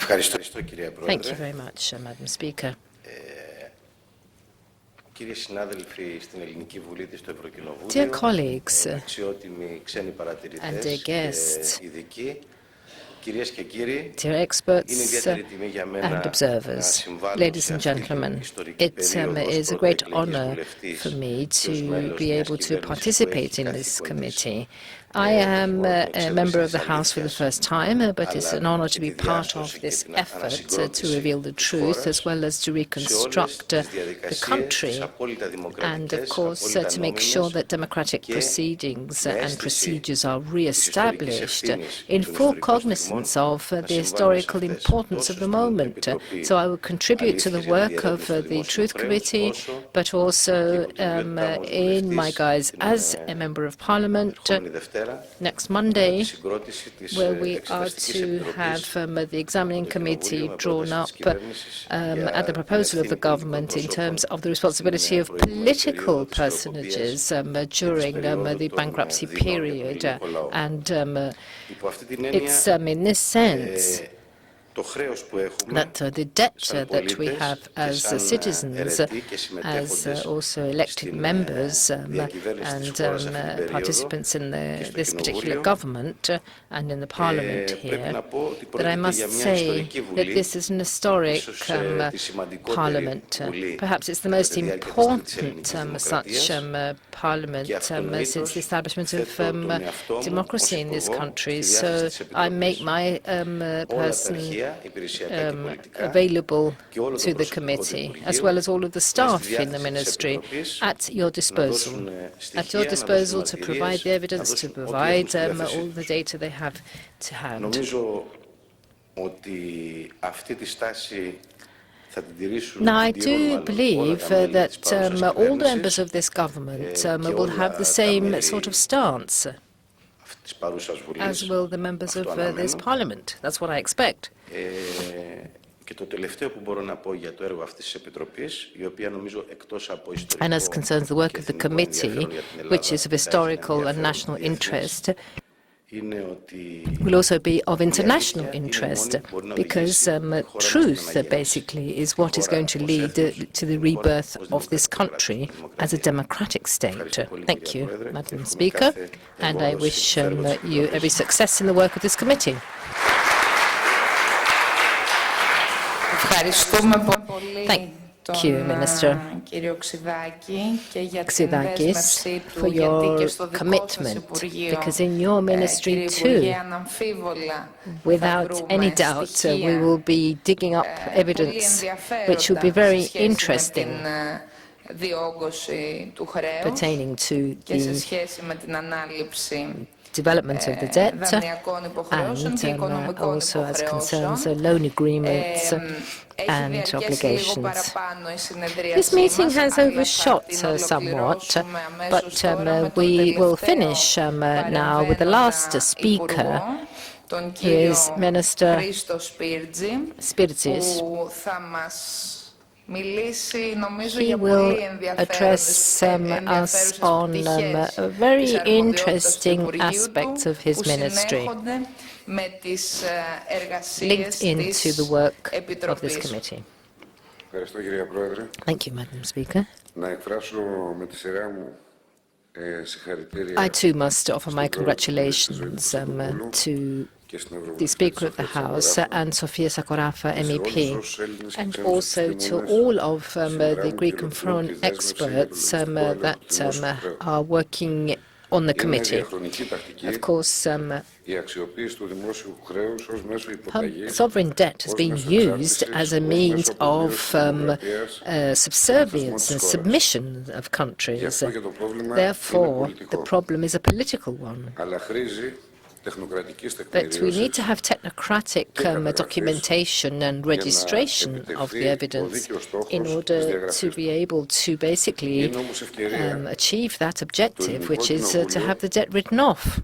Speaker 1: Thank you very much, Madam Speaker. Dear colleagues and dear guests, Dear experts and observers, ladies and gentlemen, it is a great honor for me to be able to participate in this committee. I am a member of the House for the first time, but it's an honor to be part of this effort to reveal the truth as well as to reconstruct the country and, of course, to make sure that democratic proceedings and procedures are re-established in full cognizance of the historical importance of the moment. So I will contribute to the work of the Truth Committee, but also in my guise as a Member of Parliament next Monday, where we are to have the examining committee drawn up at the proposal of the government in terms of the responsibility of political personages during the bankruptcy period. And it's in this sense that the debt that we have as citizens, as also elected members and participants in this particular government and in the Parliament here, that I must say that this is an historic Parliament. Perhaps it's the most important such Parliament since the establishment of democracy in this country. So I make my person available to the committee, as well as all of the staff in the ministry, at your disposal. At your disposal to provide the evidence, to provide all the data they have to hand. Now, I do believe that all the members of this government will have the same sort of stance, as will the members of this Parliament. That's what I expect. And as concerns the work of the committee, which is of historical and national interest, will also be of international interest, because truth basically is what is going to lead to the rebirth of this country as a democratic state. Thank you, Madam Speaker, and I wish you every success in the work of this committee. Thank you, Minister Xydakis, for your commitment, because in your ministry too, without any doubt, we will be digging up evidence which will be very interesting pertaining to the development of the debt and also as concerns loan agreements and obligations. This meeting has overshot somewhat, but we will finish now with the last speaker, who is Minister Spirtzis. He will address us on very interesting aspects of his ministry, linked into the work of this committee. Thank you, Madam Speaker. I too must offer my congratulations to the Speaker of the House and Sofia Sakorafa, MEP, and also to all of the Greek and foreign experts that are working on the committee. Of course, sovereign debt has been used as a means of subservience and submission of countries. Therefore, the problem is a political one. But we need to have technocratic documentation and registration of the evidence in order to be able to basically achieve that objective, which is to have the debt written off.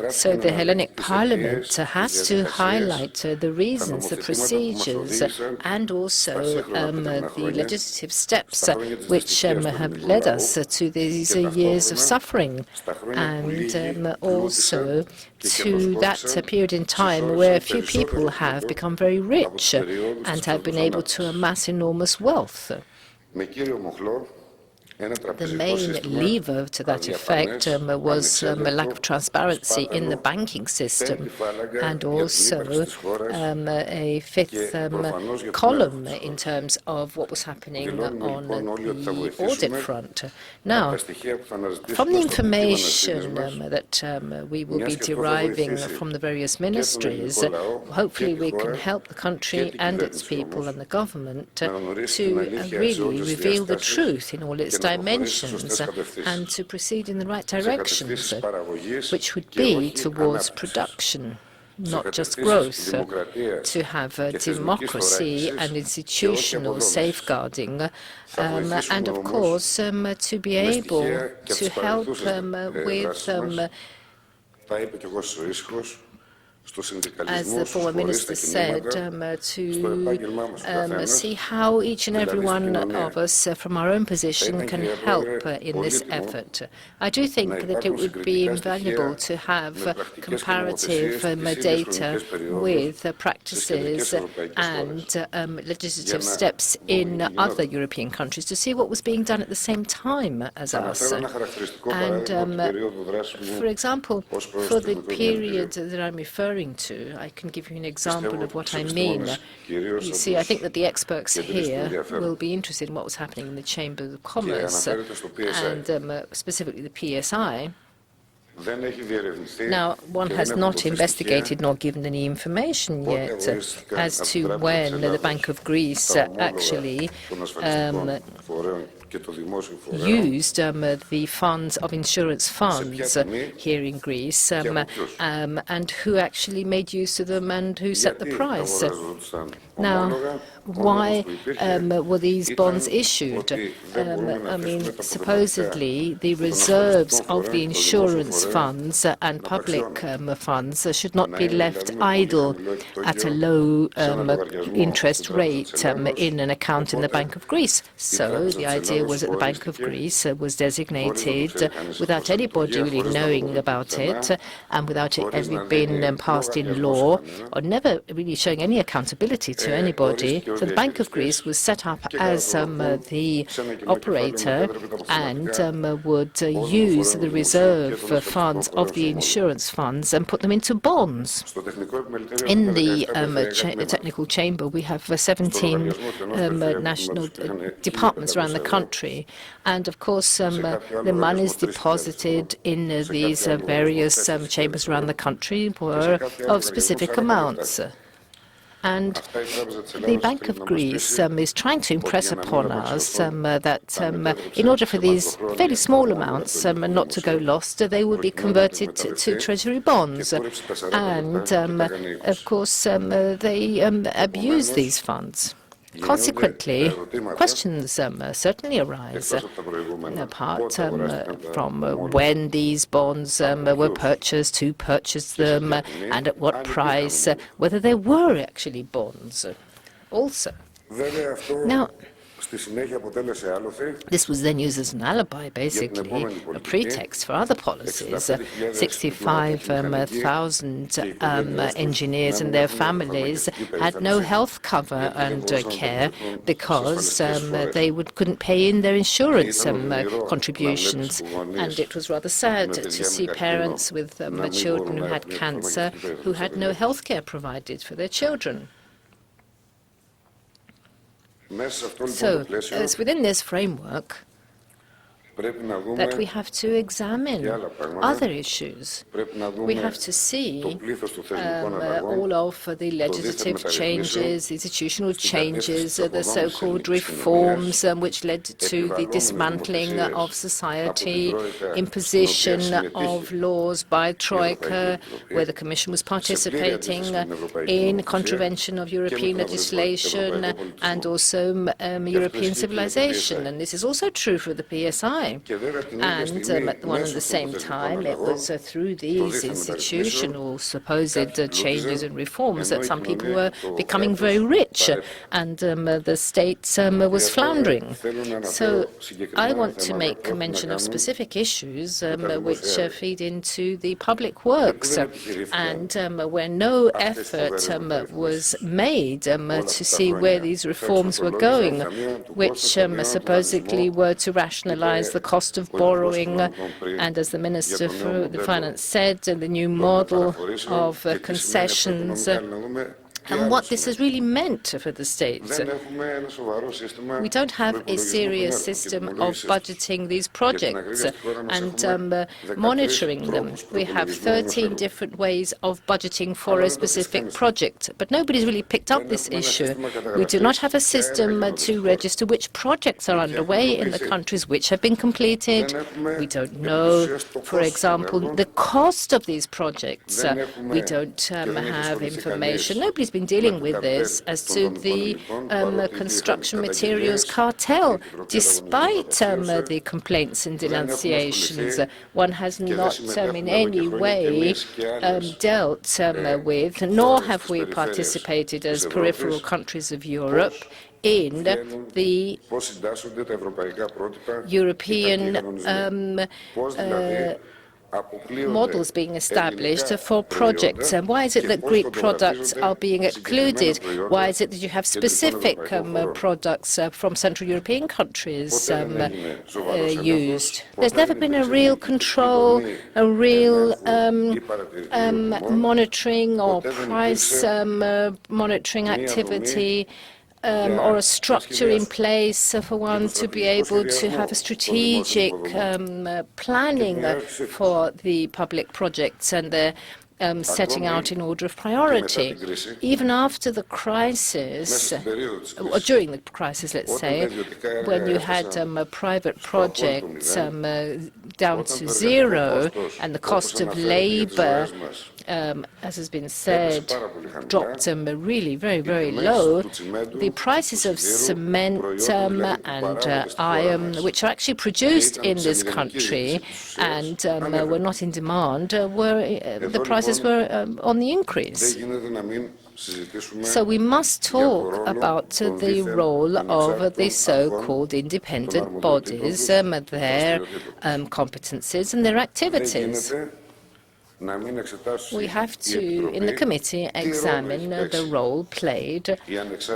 Speaker 1: So the Hellenic Parliament has to highlight the reasons, the procedures, and also the legislative steps which have led us to these years of suffering, and also to that period in time where a few people have become very rich and have been able to amass enormous wealth. The main lever to that effect was a lack of transparency in the banking system, and also a fifth column in terms of what was happening on the audit front. Now, from the information that we will be deriving from the various ministries, hopefully we can help the country and its people and the government to really reveal the truth in all its dimensions and to proceed in the right directions, which would be towards production, not just growth, to have democracy and institutional safeguarding, and of course to be able to help with as the former minister said, to see how each and every one of us from our own position can help in this effort. I do think that it would be invaluable to have comparative data with practices and legislative steps in other European countries to see what was being done at the same time as us. And, for example, for the period that I'm referring to, I can give you an example of what I mean. You see, I think that the experts here will be interested in what was happening in the Chamber of Commerce and specifically the PSI. Now, one has not investigated nor given any information yet as to when the Bank of Greece actually used the funds of insurance funds here in Greece and who actually made use of them and who set the price. Now, why were these bonds issued? I mean, supposedly the reserves of the insurance funds and public funds should not be left idle at a low interest rate in an account in the Bank of Greece. So the idea was that the Bank of Greece was designated without anybody really knowing about it and without it ever being passed in law or never really showing any accountability to anybody. So the Bank of Greece was set up as the operator and would use the reserve funds of the insurance funds and put them into bonds. In the technical chamber, we have 17 national departments around the country. And of course, the monies deposited in these various chambers around the country were of specific amounts. And the Bank of Greece is trying to impress upon us that in order for these fairly small amounts not to go lost, they will be converted to treasury bonds. And, of course, they abuse these funds. Consequently, questions certainly arise, apart from when these bonds were purchased, who purchased them, and at what price, whether there were actually bonds also. Now, this was then used as an alibi, basically, a pretext for other policies. 65,000 engineers and their families had no health cover and care because they couldn't pay in their insurance contributions. And it was rather sad to see parents with children who had cancer who had no health care provided for their children. So, it's within this framework that we have to examine other issues. We have to see all of the legislative changes, institutional changes, the so-called reforms which led to the dismantling of society, imposition of laws by Troika, where the Commission was participating in contravention of European legislation and also European civilization. And this is also true for the PSI. high. And at one and the same time, it was through these institutional supposed changes and reforms that some people were becoming very rich, and the state was floundering. So I want to make mention of specific issues which feed into the public works, and where no effort was made to see where these reforms were going, which supposedly were to rationalize the cost of borrowing, and as the Minister for the Finance said, the new model of concessions, and what this has really meant for the states. We don't have a serious system of budgeting these projects and monitoring them. We have 13 different ways of budgeting for a specific project, but nobody's really picked up this issue. We do not have a system to register which projects are underway in the countries which have been completed. We don't know, for example, the cost of these projects. We don't have information. Nobody's been dealing with this as to the construction materials cartel, despite the complaints and denunciations. One has not in any way dealt with, nor have we participated as peripheral countries of Europe in the European models being established for projects. And why is it that Greek products are being excluded? Why is it that you have specific products from Central European countries used? There's never been a real control, a real monitoring or price monitoring activity, or a structure in place for one to be able to have a strategic planning for the public projects and the setting out in order of priority. Even after the crisis, or during the crisis, let's say, when you had private projects down to zero and the cost of labor, as has been said, dropped really very, very low, the prices of cement and iron, which are actually produced in this country and were not in demand, the prices were on the increase. So we must talk about the role of the so-called independent bodies, their competencies and their activities. We have to, in the committee, examine the role played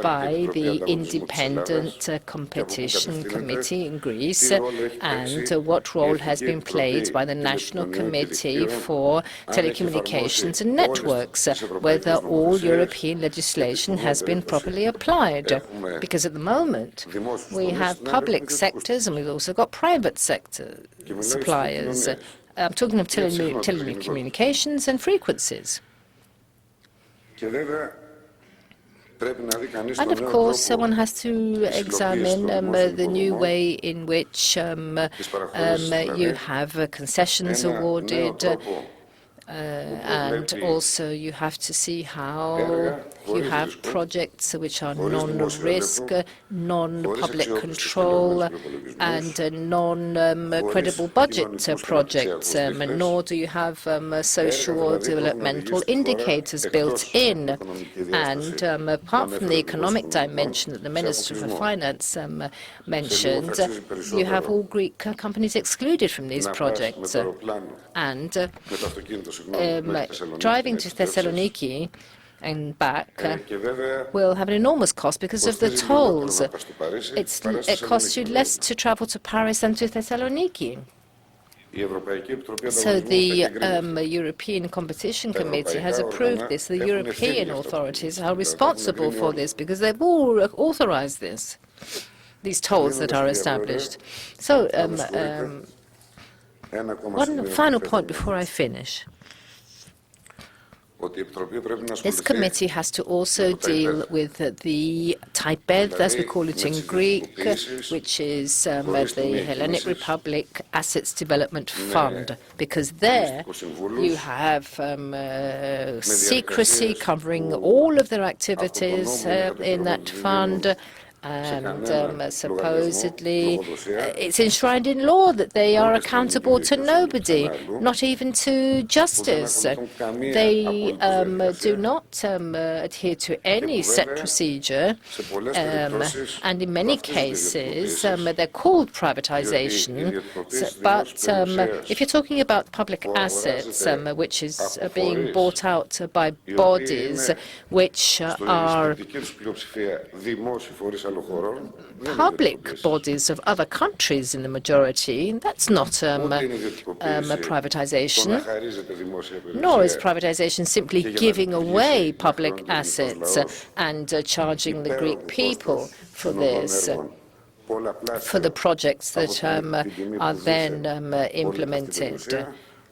Speaker 1: by the Independent Competition Committee in Greece and what role has been played by the National Committee for Telecommunications and Networks, whether all European legislation has been properly applied. Because at the moment, we have public sectors and we've also got private sector suppliers. I'm talking of telecommunications and frequencies. And of course, one has to examine the new way in which you have concessions awarded, and also you have to see how you have projects which are non-risk, non-public control, and non-credible budget projects, nor do you have social or developmental indicators built in. And apart from the economic dimension that the Minister for Finance mentioned, you have all Greek companies excluded from these projects. And driving to Thessaloniki and back will have an enormous cost because of the tolls. It costs you less to travel to Paris than to Thessaloniki. So the European Competition Committee has approved this. The European authorities are responsible for this because they've all authorized this, these tolls that are established. So one final point before I finish. This committee has to also deal with the TAIPED, as we call it in Greek, which is the Hellenic Republic Assets Development Fund, because there you have secrecy covering all of their activities in that fund. And supposedly it's enshrined in law that they are accountable to nobody, not even to justice. They do not adhere to any set procedure, and in many cases they're called privatization. But if you're talking about public assets, which is being bought out by bodies which are public bodies of other countries in the majority, that's not privatization, nor is privatization simply giving away public assets and charging the Greek people for this, for the projects that are then implemented.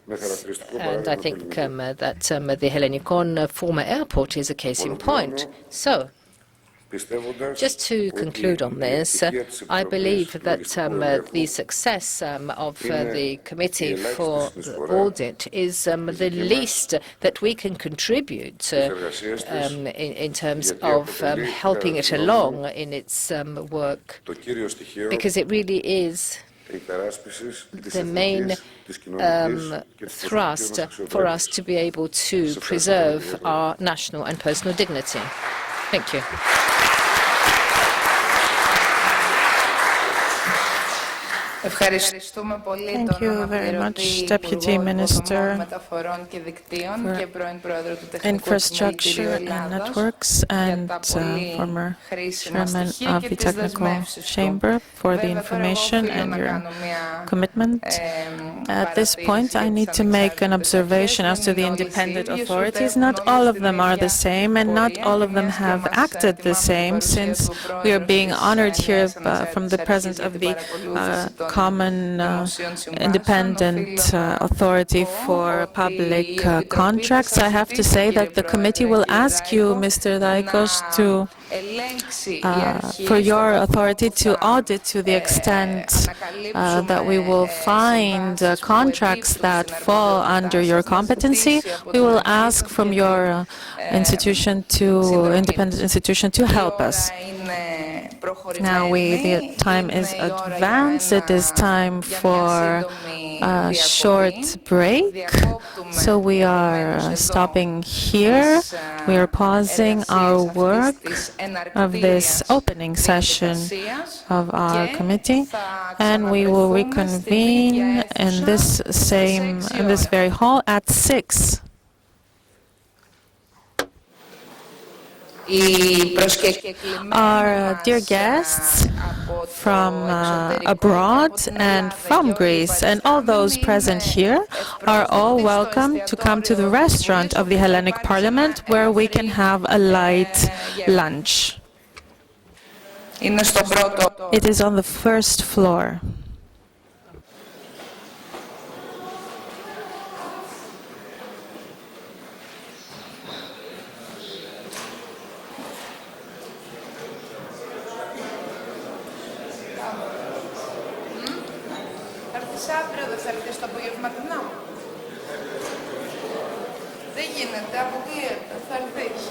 Speaker 1: And I think that the Hellenic former airport is a case in point. So, just to conclude on this, I believe that the success of the Committee for the Audit is the least that we can contribute in terms of helping it along in its work, because it really is the main thrust for us to be able to preserve our national and personal dignity. Thank you.
Speaker 3: Thank you very much, Deputy Minister for Infrastructure and Networks and former Chairman of the Technical Chamber, for the information and your commitment. At this point, I need to make an observation as to the independent authorities. Not all of them are the same, and not all of them have acted the same, since we are being honored here from the presence of the Common Independent Authority for Public Contracts. I have to say that the committee will ask you, Mr. Daikos, for your authority to audit to the extent that we will find contracts that fall under your competency. We will ask from your independent institution to help us. Now the time is advanced. It is time for a short break. So we are stopping here. We are pausing our work of this opening session of our committee, and we will reconvene in this very hall at 6. Our dear guests from abroad and from Greece, and all those present here, are all welcome to come to the restaurant of the Hellenic Parliament, where we can have a light lunch. It is on the first floor.
Speaker 5: Αύριο δεν θα έρθεις το απογευματινό. Δεν γίνεται, αποκλείεται, θα έρθεις.